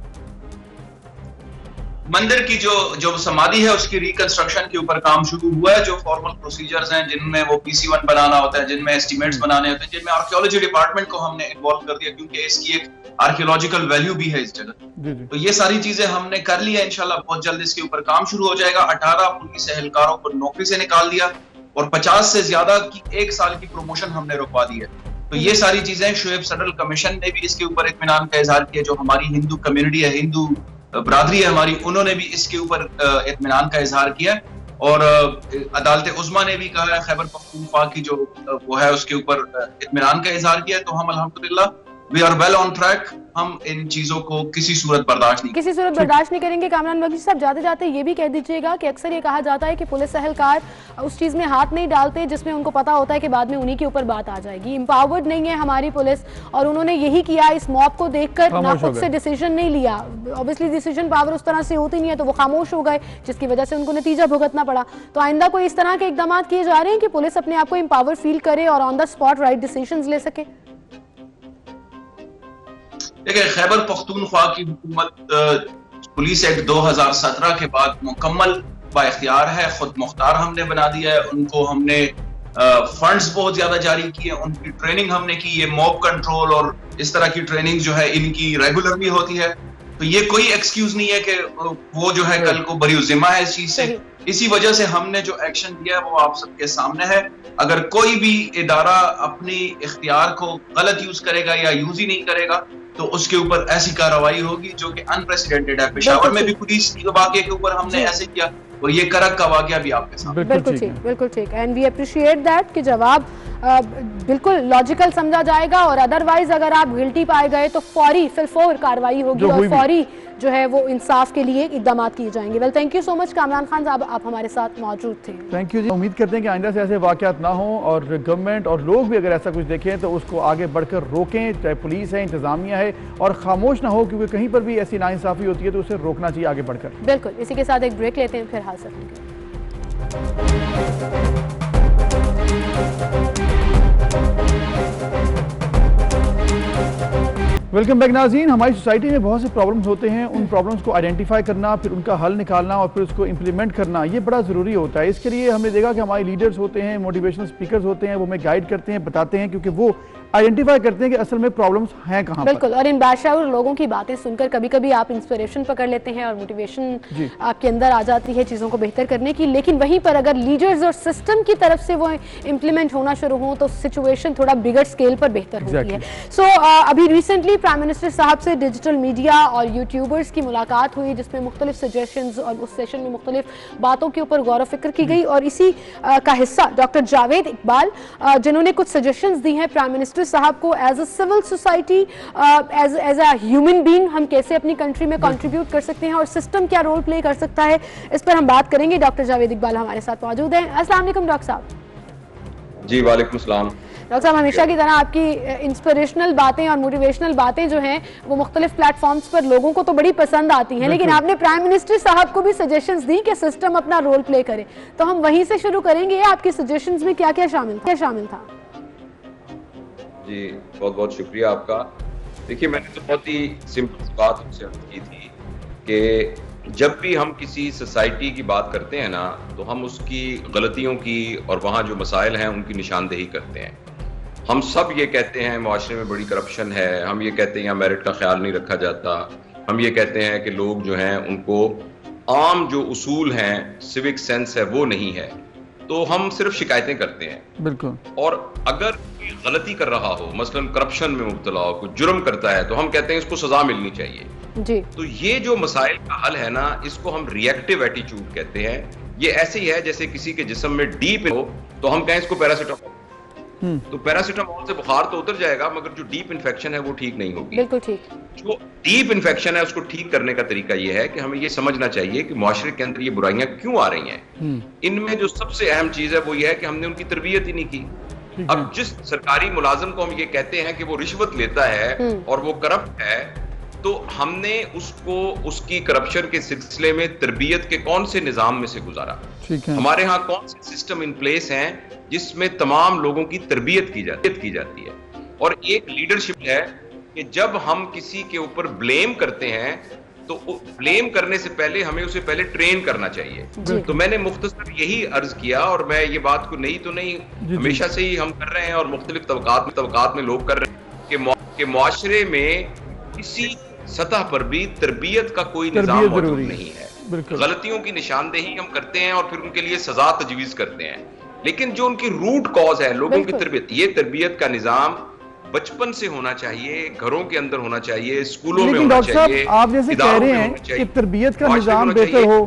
मंदिर की जो समाधि है उसकी रिकंस्ट्रक्शन के ऊपर काम शुरू हुआ है। जो फॉर्मल प्रोसीजर्स हैं, जिनमें वो PC1 बनाना होता है, जिनमें एस्टिमेट्स बनाने होते हैं, जिनमें आर्कियोलॉजी डिपार्टमेंट को हमने इन्वॉल्व कर दिया क्योंकि इसकी एक आर्कियोलॉजिकल वैल्यू भी है इस जगह। तो ये सारी चीजें हमने कर ली है, इंशाल्लाह बहुत जल्द इसके ऊपर काम शुरू हो जाएगा। 18 पुलिस एहलकारों को नौकरी से निकाल दिया और 50 से ज्यादा की 1 साल की प्रमोशन हमने रुकवा दी है। तो ये सारी चीजें शुएब सडल कमीशन ने भी इसके ऊपर इत्मीनान का इजहार किया। जो हमारी हिंदू कम्युनिटी है, हिंदू बरादरी है हमारी, उन्होंने भी इसके ऊपर इत्मीनान का इजहार किया। और अदालत उज़्मा ने भी कहा है, खैबर पख्तूनख्वा की जो वो है उसके ऊपर इत्मीनान का इजहार किया। तो हम अल्हम्दुलिल्लाह we are well on track. हम इन चीजों को किसी सूरत बर्दाश्त नहीं करेंगे। कामरान वकील साहब, जाते जाते ये भी कह दीजिएगा कि अक्सर ये कहा जाता है कि पुलिस एहलकार उस चीज में हाथ नहीं डालते जिसमें उनको पता होता है कि बाद में उन्हीं के ऊपर बात आ जाएगी। एम्पावर्ड नहीं है हमारी पुलिस, और उन्होंने यही किया, इस मॉब को देखकर ना खुद से डिसीजन नहीं लिया। ऑब्वियसली डिसीजन पावर उस तरह से होती नहीं है, तो वो खामोश हो गए, जिसकी वजह से उनको नतीजा भुगतना पड़ा। तो आइंदा कोई इस तरह के इकदाम किए जा रहे हैं कि पुलिस अपने आप को एम्पावर फील करे और on the spot right decision ले सके? देखिए, खैबर पख्तूनख्वा की हुकूमत पुलिस एक्ट 2017 के बाद मुकम्मल बाइख्तियार है, खुद मुख्तार हमने बना दिया है। उनको हमने फंड्स बहुत ज्यादा जारी किए, उनकी ट्रेनिंग हमने की। ये मॉब कंट्रोल और इस तरह की ट्रेनिंग जो है इनकी रेगुलर भी होती है। तो ये कोई एक्सक्यूज नहीं है कि वो जो है कल को बरी जिम्मा है इस चीज से। इसी वजह से हमने जो एक्शन किया है वो आप सबके सामने है। अगर कोई भी इदारा अपनी इख्तियार को गलत यूज करेगा या यूज ही नहीं करेगा तो उसके ऊपर ऐसी कार्रवाई होगी जो कि अनप्रेसिडेंटेड है। पेशावर में भी पुलिस वाकये के ऊपर हमने ऐसे किया और ये करक का वाकया भी आपके सामने। बिल्कुल ठीक। एंड वी अप्रिशिएट दैट कि जवाब बिल्कुल लॉजिकल समझा जाएगा, और अदरवाइज अगर आप गिल्टी पाए गए तो फौरी फिलफौर कार्रवाई होगी और फौरी जो है वो इंसाफ के लिए इकदाम किए जाएंगे। Well, thank you so much Kamran Khan साहब, आप हमारे साथ मौजूद थे। थैंक यू जी। उम्मीद करते हैं कि आइंदा से ऐसे वाकयात ना हो और गवर्नमेंट और लोग भी अगर ऐसा कुछ देखें तो उसको आगे बढ़कर रोकें, चाहे पुलिस है, इंतजामिया है, और खामोश ना हो, क्योंकि कहीं पर भी ऐसी नाइंसाफी होती है तो उसे रोकना चाहिए आगे बढ़कर। बिल्कुल। इसी के साथ एक ब्रेक लेते हैं, फिर हाजिर होंगे। वेलकम बैक नाज़रीन। हमारी सोसाइटी में बहुत से प्रॉब्लम्स होते हैं, उन प्रॉब्लम्स को आइडेंटिफाई करना, फिर उनका हल निकालना और फिर उसको इम्प्लीमेंट करना, ये बड़ा ज़रूरी होता है। इसके लिए हमने देखा कि हमारे लीडर्स होते हैं, मोटिवेशनल स्पीकर्स होते हैं, वो हमें गाइड करते हैं, बताते हैं, क्योंकि वो आइडेंटिफाई करते हैं कि असल में प्रॉब्लम्स हैं कहाँ। बिल्कुल। और इन बादशाह लोगों की बातें सुनकर कभी कभी आप इंस्पिरेशन पकड़ लेते हैं और मोटिवेशन आपके अंदर आ जाती है चीज़ों को बेहतर करने की, लेकिन वहीं पर अगर लीडर्स और सिस्टम की तरफ से वो इम्प्लीमेंट होना शुरू हो तो सिचुएशन थोड़ा बिगर स्केल पर बेहतर होती है। सो अभी रिसेंटली प्राइम मिनिस्टर साहब से डिजिटल मीडिया और यूट्यूबर्स की मुलाकात हुई, जिसमें मुख्तलिफ सजेशंस और उस सेशन में मुख्तलिफ बातों के ऊपर गौर फिक्र की गई। और इसी का हिस्सा डॉक्टर जावेद इकबाल, जिन्होंने कुछ सजेशंस दी हैं प्राइम मिनिस्टर साहब को as a civil society, as a human being हम कैसे अपनी कंट्री में कंट्रीब्यूट कर सकते हैं और सिस्टम क्या रोल प्ले कर सकता है, इस पर हम बात करेंगे। डॉक्टर जावेद इकबाल हमारे साथ मौजूद हैं। अस्सलाम वालेकुम डॉक्टर साहब। जी वालेकुम सलाम। डॉक्टर साहब, हमेशा की तरह आपकी इंस्पिरेशनल बातें और मोटिवेशनल बातें जो हैं वो मुख्तलिफ प्लेटफॉर्म्स पर लोगों को तो बड़ी पसंद आती हैं, लेकिन आपने प्राइम मिनिस्टर साहब को भी सजेशंस दी कि सिस्टम अपना रोल प्ले करे, तो हम वहीं से शुरू करेंगे। आपके सजेशंस में क्या क्या शामिल था? जी बहुत बहुत शुक्रिया आपका। देखिए, मैंने तो बहुत ही सिंपल बात उनसे की थी कि जब भी हम किसी सोसाइटी की बात करते हैं ना, तो हम उसकी गलतियों की और वहाँ जो मसाइल हैं उनकी निशानदेही करते हैं। हम सब ये कहते हैं मुआशरे में बड़ी करप्शन है, हम ये कहते हैं यहाँ मेरिट का ख्याल नहीं रखा जाता, हम ये कहते हैं कि लोग जो हैं उनको आम जो उसूल हैं, सिविक सेंस है, वो नहीं है, तो हम सिर्फ शिकायतें करते हैं। बिल्कुल। और अगर कोई गलती कर रहा हो, मसलन करप्शन में मुब्तला हो, कोई जुर्म करता है, तो हम कहते हैं इसको सजा मिलनी चाहिए जी। तो ये जो मसाइल का हल है ना, इसको हम रिएक्टिव एटीट्यूड कहते हैं। ये ऐसे ही है जैसे किसी के जिस्म में डीप हो तो हम कहें इसको पैरासिटामोल, तो पैरासिटामोल से बुखार तो उतर जाएगा, मगर जो डीप इन्फेक्शन है वो ठीक नहीं होगी। बिल्कुल ठीक। जो डीप इन्फेक्शन है उसको ठीक करने का तरीका ये है कि हमें ये समझना चाहिए कि मुआशरे के अंदर ये बुराइयां क्यों आ रही हैं। इनमें जो सबसे अहम चीज है वो ये है कि हमने उनकी तरबियत ही नहीं की। अब जिस सरकारी मुलाजिम को हम ये कहते हैं कि वो रिश्वत लेता है और वो करप्ट है, तो हमने उसको उसकी करप्शन के सिलसिले में तरबियत के कौन से निजाम में से गुजारा? हमारे यहाँ कौन से सिस्टम इन प्लेस हैं जिसमें तमाम लोगों की तरबियत की जाती है? और एक लीडरशिप है कि जब हम किसी के ऊपर ब्लेम करते हैं तो ब्लेम करने से पहले हमें उसे पहले ट्रेन करना चाहिए। तो मैंने मुख्तसर यही अर्ज किया, और मैं ये बात को नहीं तो नहीं, हमेशा से ही हम कर रहे हैं और मुख्तलिफ तबकात में लोग कर रहे हैं कि मुआशरे में किसी सतह पर भी तरबियत का कोई निजाम मौजूद नहीं है। गलतियों की निशानदेही हम करते हैं और फिर उनके लिए सजा तजवीज करते हैं, लेकिन जो उनकी रूट कॉज है लोगों की तरबियत, ये तरबियत का निजाम बचपन से होना चाहिए, घरों के अंदर होना चाहिए, स्कूलों में होना चाहिए। आप जैसे कह रहे हैं कि तरबियत का निजाम बेहतर हो,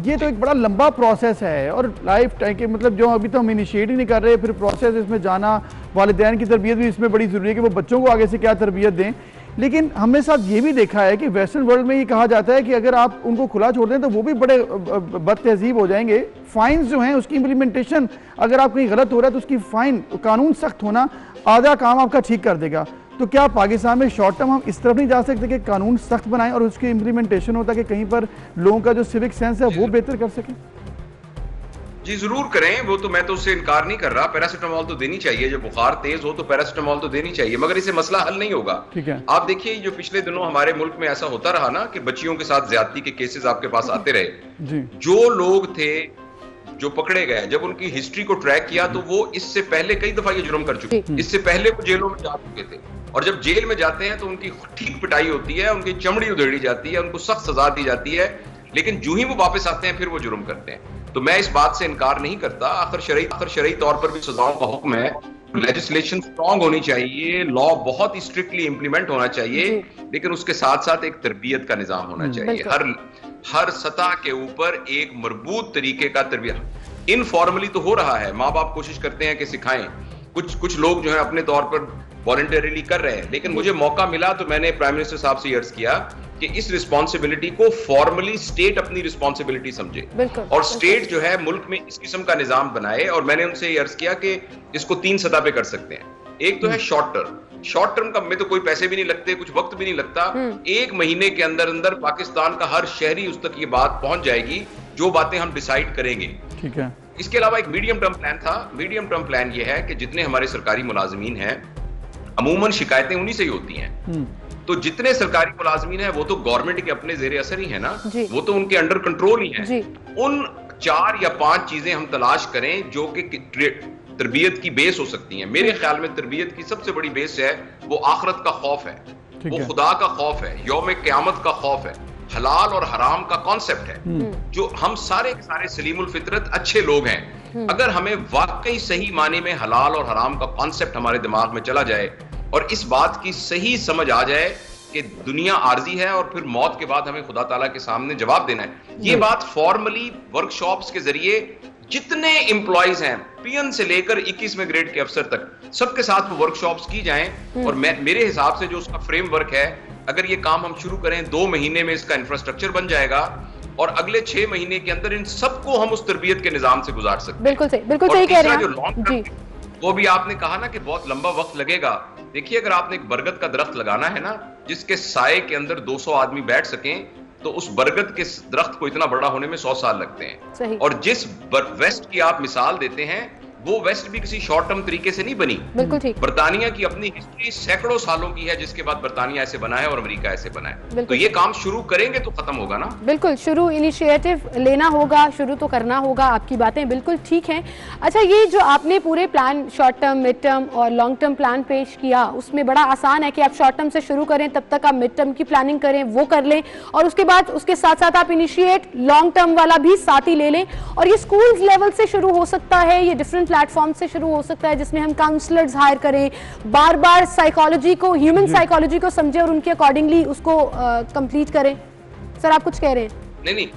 ये तो एक बड़ा लंबा प्रोसेस है और लाइफ टाइम के, मतलब जो अभी तो हम इनिशिएट ही नहीं कर रहे, फिर प्रोसेस इसमें जाना, वालिदैन की तरबियत भी इसमें बड़ी जरूरी है कि वो बच्चों को आगे से क्या तरबियत दें। लेकिन हमने साथ ये भी देखा है कि वेस्टर्न वर्ल्ड में ये कहा जाता है कि अगर आप उनको खुला छोड़ दें तो वो भी बड़े बदतहजीब हो जाएंगे। फाइन्स जो हैं उसकी इम्प्लीमेंटेशन, अगर आप कहीं गलत हो रहा है तो उसकी फाइन, कानून सख्त होना आधा काम आपका ठीक कर देगा। तो क्या पाकिस्तान में शॉर्ट टर्म हम इस तरफ नहीं जा सकते कि कानून सख्त बनाएं और उसकी इम्प्लीमेंटेशन होता कि कहीं पर लोगों का जो सिविक सेंस है वो बेहतर कर सकें? जी जरूर करें, वो तो मैं तो उससे इनकार नहीं कर रहा। पैरासिटामोल तो देनी चाहिए, जब बुखार तेज हो तो पैरासिटामोल तो देनी चाहिए, मगर इससे मसला हल नहीं होगा। ठीक है। आप देखिए जो पिछले दिनों हमारे मुल्क में ऐसा होता रहा ना कि बच्चियों के साथ ज्यादती के केसेस आपके पास आते रहे जी। जो लोग थे जो पकड़े गए, जब उनकी हिस्ट्री को ट्रैक किया तो वो इससे पहले कई दफा ये जुर्म कर चुके, इससे पहले वो जेलों में जा चुके थे, और जब जेल में जाते हैं तो उनकी ठीक पिटाई होती है, उनकी चमड़ी उधेड़ी जाती है, उनको सख्त सजा दी जाती है, लेकिन जो ही वो वापस आते हैं फिर वो जुर्म करते हैं। तो मैं इस बात से इनकार नहीं करता। आखिर शरई तौर पर भी सजाओं का हुक्म है, लेजिस्लेशन स्ट्रांग होनी चाहिए, लॉ बहुत ही स्ट्रिक्टली इंप्लीमेंट होना चाहिए, लेकिन उसके साथ साथ एक तरबियत का निजाम होना चाहिए। हर सतह के ऊपर एक मरबूत तरीके का तरबियत। इनफॉर्मली तो हो रहा है, माँ बाप कोशिश करते हैं कि सिखाएं, कुछ लोग जो है अपने तौर पर वॉलंटरीली कर रहे हैं, लेकिन मुझे मौका मिला तो मैंने प्राइम मिनिस्टर साहब से अर्ज किया कि इस रिस्पॉन्सिबिलिटी को फॉर्मली स्टेट अपनी रिस्पॉन्सिबिलिटी समझे और स्टेट जो है मुल्क में इस किस्म का निजाम बनाए। और मैंने उनसे ये अर्ज किया कि इसको 3 सतह पे कर सकते हैं। एक तो है शॉर्ट टर्म का में तो कोई पैसे भी नहीं लगते, कुछ वक्त भी नहीं लगता। 1 महीने के अंदर अंदर पाकिस्तान का हर शहरी उस तक ये बात पहुंच जाएगी जो बातें हम डिसाइड करेंगे। ठीक है। इसके अलावा एक मीडियम टर्म प्लान था। मीडियम टर्म प्लान ये है कि जितने हमारे सरकारी मुलाजमीन हैं, अमूमन शिकायतें उन्हीं से ही होती हैं, तो जितने सरकारी मुलाजमीन हैं वो तो गवर्नमेंट के अपने जेर असर ही है ना, वो तो उनके अंडर कंट्रोल ही है। उन 4 या 5 चीजें हम तलाश करें जो कि तरबियत की बेस हो सकती हैं। मेरे ख्याल में तरबियत की सबसे बड़ी बेस है वो आखिरत का खौफ है, वो खुदा का खौफ है, यौम क़यामत का खौफ है, हलाल और हराम का कॉन्सेप्ट है। जो हम सारे सलीमुल फितरत अच्छे लोग हैं, अगर हमें वाकई सही माने में हलाल और हराम का कॉन्सेप्ट हमारे दिमाग में चला जाए और इस बात की सही समझ आ जाए कि दुनिया आर्जी है और फिर मौत के बाद हमें खुदा ताला के सामने जवाब देना है। ये बात फॉर्मली वर्कशॉप्स के जरिए जितने एम्प्लॉइज हैं, पीएन से लेकर 21वें ग्रेड के अफसर तक, सबके साथ वो वर्कशॉप्स की जाएं। और मेरे हिसाब से जो उसका फ्रेमवर्क है, अगर ये काम हम शुरू करें 2 महीने में इसका इंफ्रास्ट्रक्चर बन जाएगा और अगले 6 महीने के अंदर इन सबको हम उस तरबियत के निजाम से गुजार सकते हैं। बिल्कुल सही कह रहे हैं। जो लॉन्ग टर्म, वो भी आपने कहा ना कि बहुत लंबा वक्त लगेगा। देखिए, अगर आपने एक बरगद का दरख्त लगाना है ना, जिसके साए के अंदर 200 आदमी बैठ सकें, तो उस बरगद के दरख्त को इतना बड़ा होने में 100 साल लगते हैं। और जिस वेस्ट की आप मिसाल देते हैं, वो वेस्ट भी किसी शॉर्ट टर्म तरीके से नहीं बनी। बिल्कुल ठीक। बर्तानिया की अपनी हिस्ट्री सैकड़ों सालों की है, जिसके बाद बर्तानिया ऐसे बना है और अमेरिका ऐसे बना है। तो ये काम शुरू करेंगे तो खत्म होगा ना। बिल्कुल, शुरू इनिशिएटिव लेना होगा, शुरू तो करना होगा। आपकी बातें बिल्कुल ठीक हैं। अच्छा, ये जो आपने पूरे plan short term, mid term और लॉन्ग टर्म प्लान पेश किया, उसमें बड़ा आसान है कि आप शॉर्ट टर्म से शुरू करें, तब तक आप मिड टर्म की प्लानिंग करें, वो कर लें, और उसके बाद उसके साथ साथ आप इनिशिएट लॉन्ग टर्म वाला भी साथ ही ले लें। और ये स्कूल लेवल से शुरू हो सकता है, ये डिफरेंट प्लेटफॉर्म से शुरू हो सकता है, जिसमें हम काउंसलर्स हायर करें, बार बार साइकोलॉजी को, ह्यूमन साइकोलॉजी को समझे और उनके अकॉर्डिंगली उसको कंप्लीट करें। सर, आप कुछ कह रहे हैं? नहीं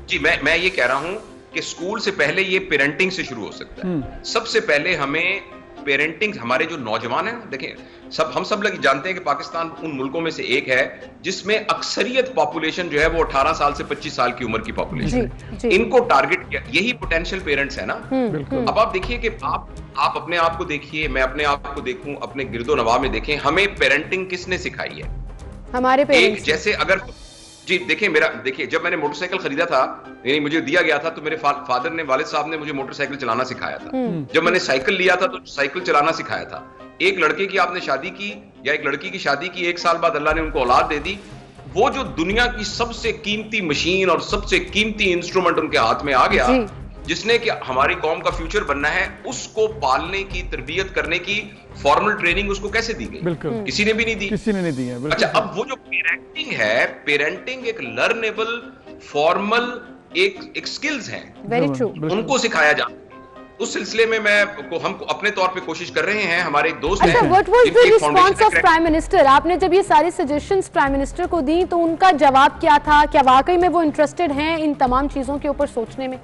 जी, मैं ये कह रहा हूं कि स्कूल से पहले ये पेरेंटिंग से शुरू हो सकता है। सबसे पहले हमें पेरेंटिंग, हमारे जो नौजवान हैं, देखें, हम सब लोग जानते हैं कि पाकिस्तान उन मुल्कों में से एक है जिसमें अक्सरियत पॉपुलेशन जो है वो 18 साल से 25 साल की उम्र की पॉपुलेशन है। इनको टारगेट किया, यही पोटेंशियल पेरेंट्स है ना। अब आप देखिए कि आप अपने आप को देखिए, मैं अपने आप को देखूं, अपने गिरदो नवाह में देखें, हमें पेरेंटिंग किसने सिखाई है? हमारे पेरेंट्स। जैसे अगर जी देखिए, जब मैंने मोटरसाइकिल खरीदा था, यानी मुझे दिया गया था, तो मेरे फादर ने, वालिद साहब ने मुझे मोटरसाइकिल चलाना सिखाया था। जब मैंने साइकिल लिया था तो साइकिल चलाना सिखाया था। एक लड़के की आपने शादी की या एक लड़की की शादी की, 1 साल बाद अल्लाह ने उनको औलाद दे दी, वो जो दुनिया की सबसे कीमती मशीन और सबसे कीमती इंस्ट्रूमेंट उनके हाथ में आ गया, जिसने कि हमारी कौम का फ्यूचर बनना है, उसको पालने की, तरबियत करने की फॉर्मल ट्रेनिंग उसको कैसे दी गई? बिल्कुल किसी ने भी नहीं दी। किसी ने नहीं दी है। अच्छा, अब वो जो पेरेंटिंग है, पेरेंटिंग एक लर्नेबल, फॉर्मल एक स्किल्स हैं, वेरी ट्रू, उनको सिखाया जाता है। उस सिलसिले में हम अपने तौर पे कोशिश कर रहे हैं। हमारे एक दोस्त हैं। What was the response of prime minister? आपने जब ये सारी सजेशंस प्राइम मिनिस्टर को दी, तो उनका जवाब क्या था? क्या वाकई में वो इंटरेस्टेड हैं इन तमाम चीजों के ऊपर सोचने में?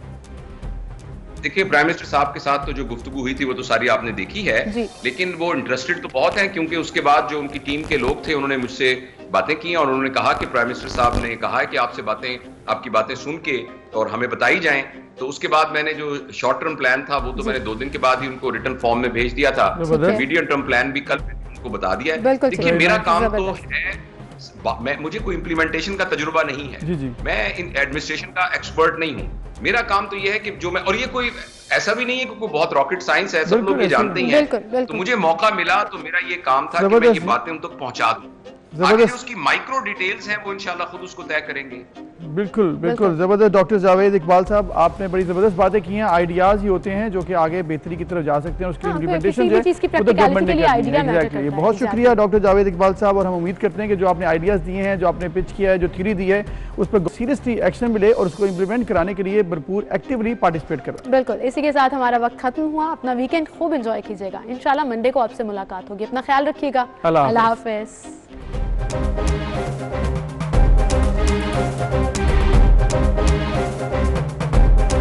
देखिए, प्राइम मिनिस्टर साहब के साथ तो जो गुफ्तगू हुई थी वो तो सारी आपने देखी है, लेकिन वो इंटरेस्टेड तो बहुत हैं, क्योंकि उसके बाद जो उनकी टीम के लोग थे, उन्होंने मुझसे बातें की और उन्होंने कहा कि प्राइम मिनिस्टर साहब ने कहा है कि आपकी बातें सुन के और हमें बताई जाएं। तो उसके बाद मैंने जो शॉर्ट टर्म प्लान था वो तो मैंने 2 दिन के बाद ही उनको रिटर्न फॉर्म में भेज दिया था। मीडियम टर्म प्लान भी कल उनको बता दिया है। देखिए, मेरा काम तो है, मुझे कोई इम्प्लीमेंटेशन का तजुर्बा नहीं है, मैं एडमिनिस्ट्रेशन का एक्सपर्ट नहीं हूँ। मेरा काम तो ये है कि जो मैं, और ये कोई ऐसा भी नहीं है कि कोई बहुत रॉकेट साइंस है, सब लोग ये जानते ही हैं। तो मुझे मौका मिला तो मेरा ये काम था कि मैं ये बातें उन तक पहुंचा दूं। आगे जो उसकी माइक्रो डिटेल्स हैं वो इंशाल्लाह खुद उसको तय करेंगे। बिल्कुल जबरदस्त। डॉक्टर जावेद इकबाल साहब, आपने बड़ी जबरदस्त बातें की हैं। आइडियाज ही होते हैं जो कि आगे बेहतरी की तरफ जा सकते हैं, उसकी इम्प्लीमेंटेशन जो है वो तो गवर्नमेंट ने करनी है। एग्जैक्टली। बहुत शुक्रिया डॉक्टर जावेद इकबाल साहब, और हम उम्मीद करते हैं कि जो आपने आइडियाज दिए हैं, जो आपने पिच किया है, जो थ्योरी दी है, उस पर सीरियसली एक्शन मिले और उसको इम्प्लीमेंट कराने के लिए भरपूर एक्टिवली पार्टिसिपेट करें। बिल्कुल। इसी के साथ हमारा वक्त खत्म हुआ। अपना वीकेंड खूब एंजॉय कीजिएगा। इंशाल्लाह मंडे को आपसे मुलाकात होगी। अपना ख्याल रखिएगा। अल्लाह हाफिज।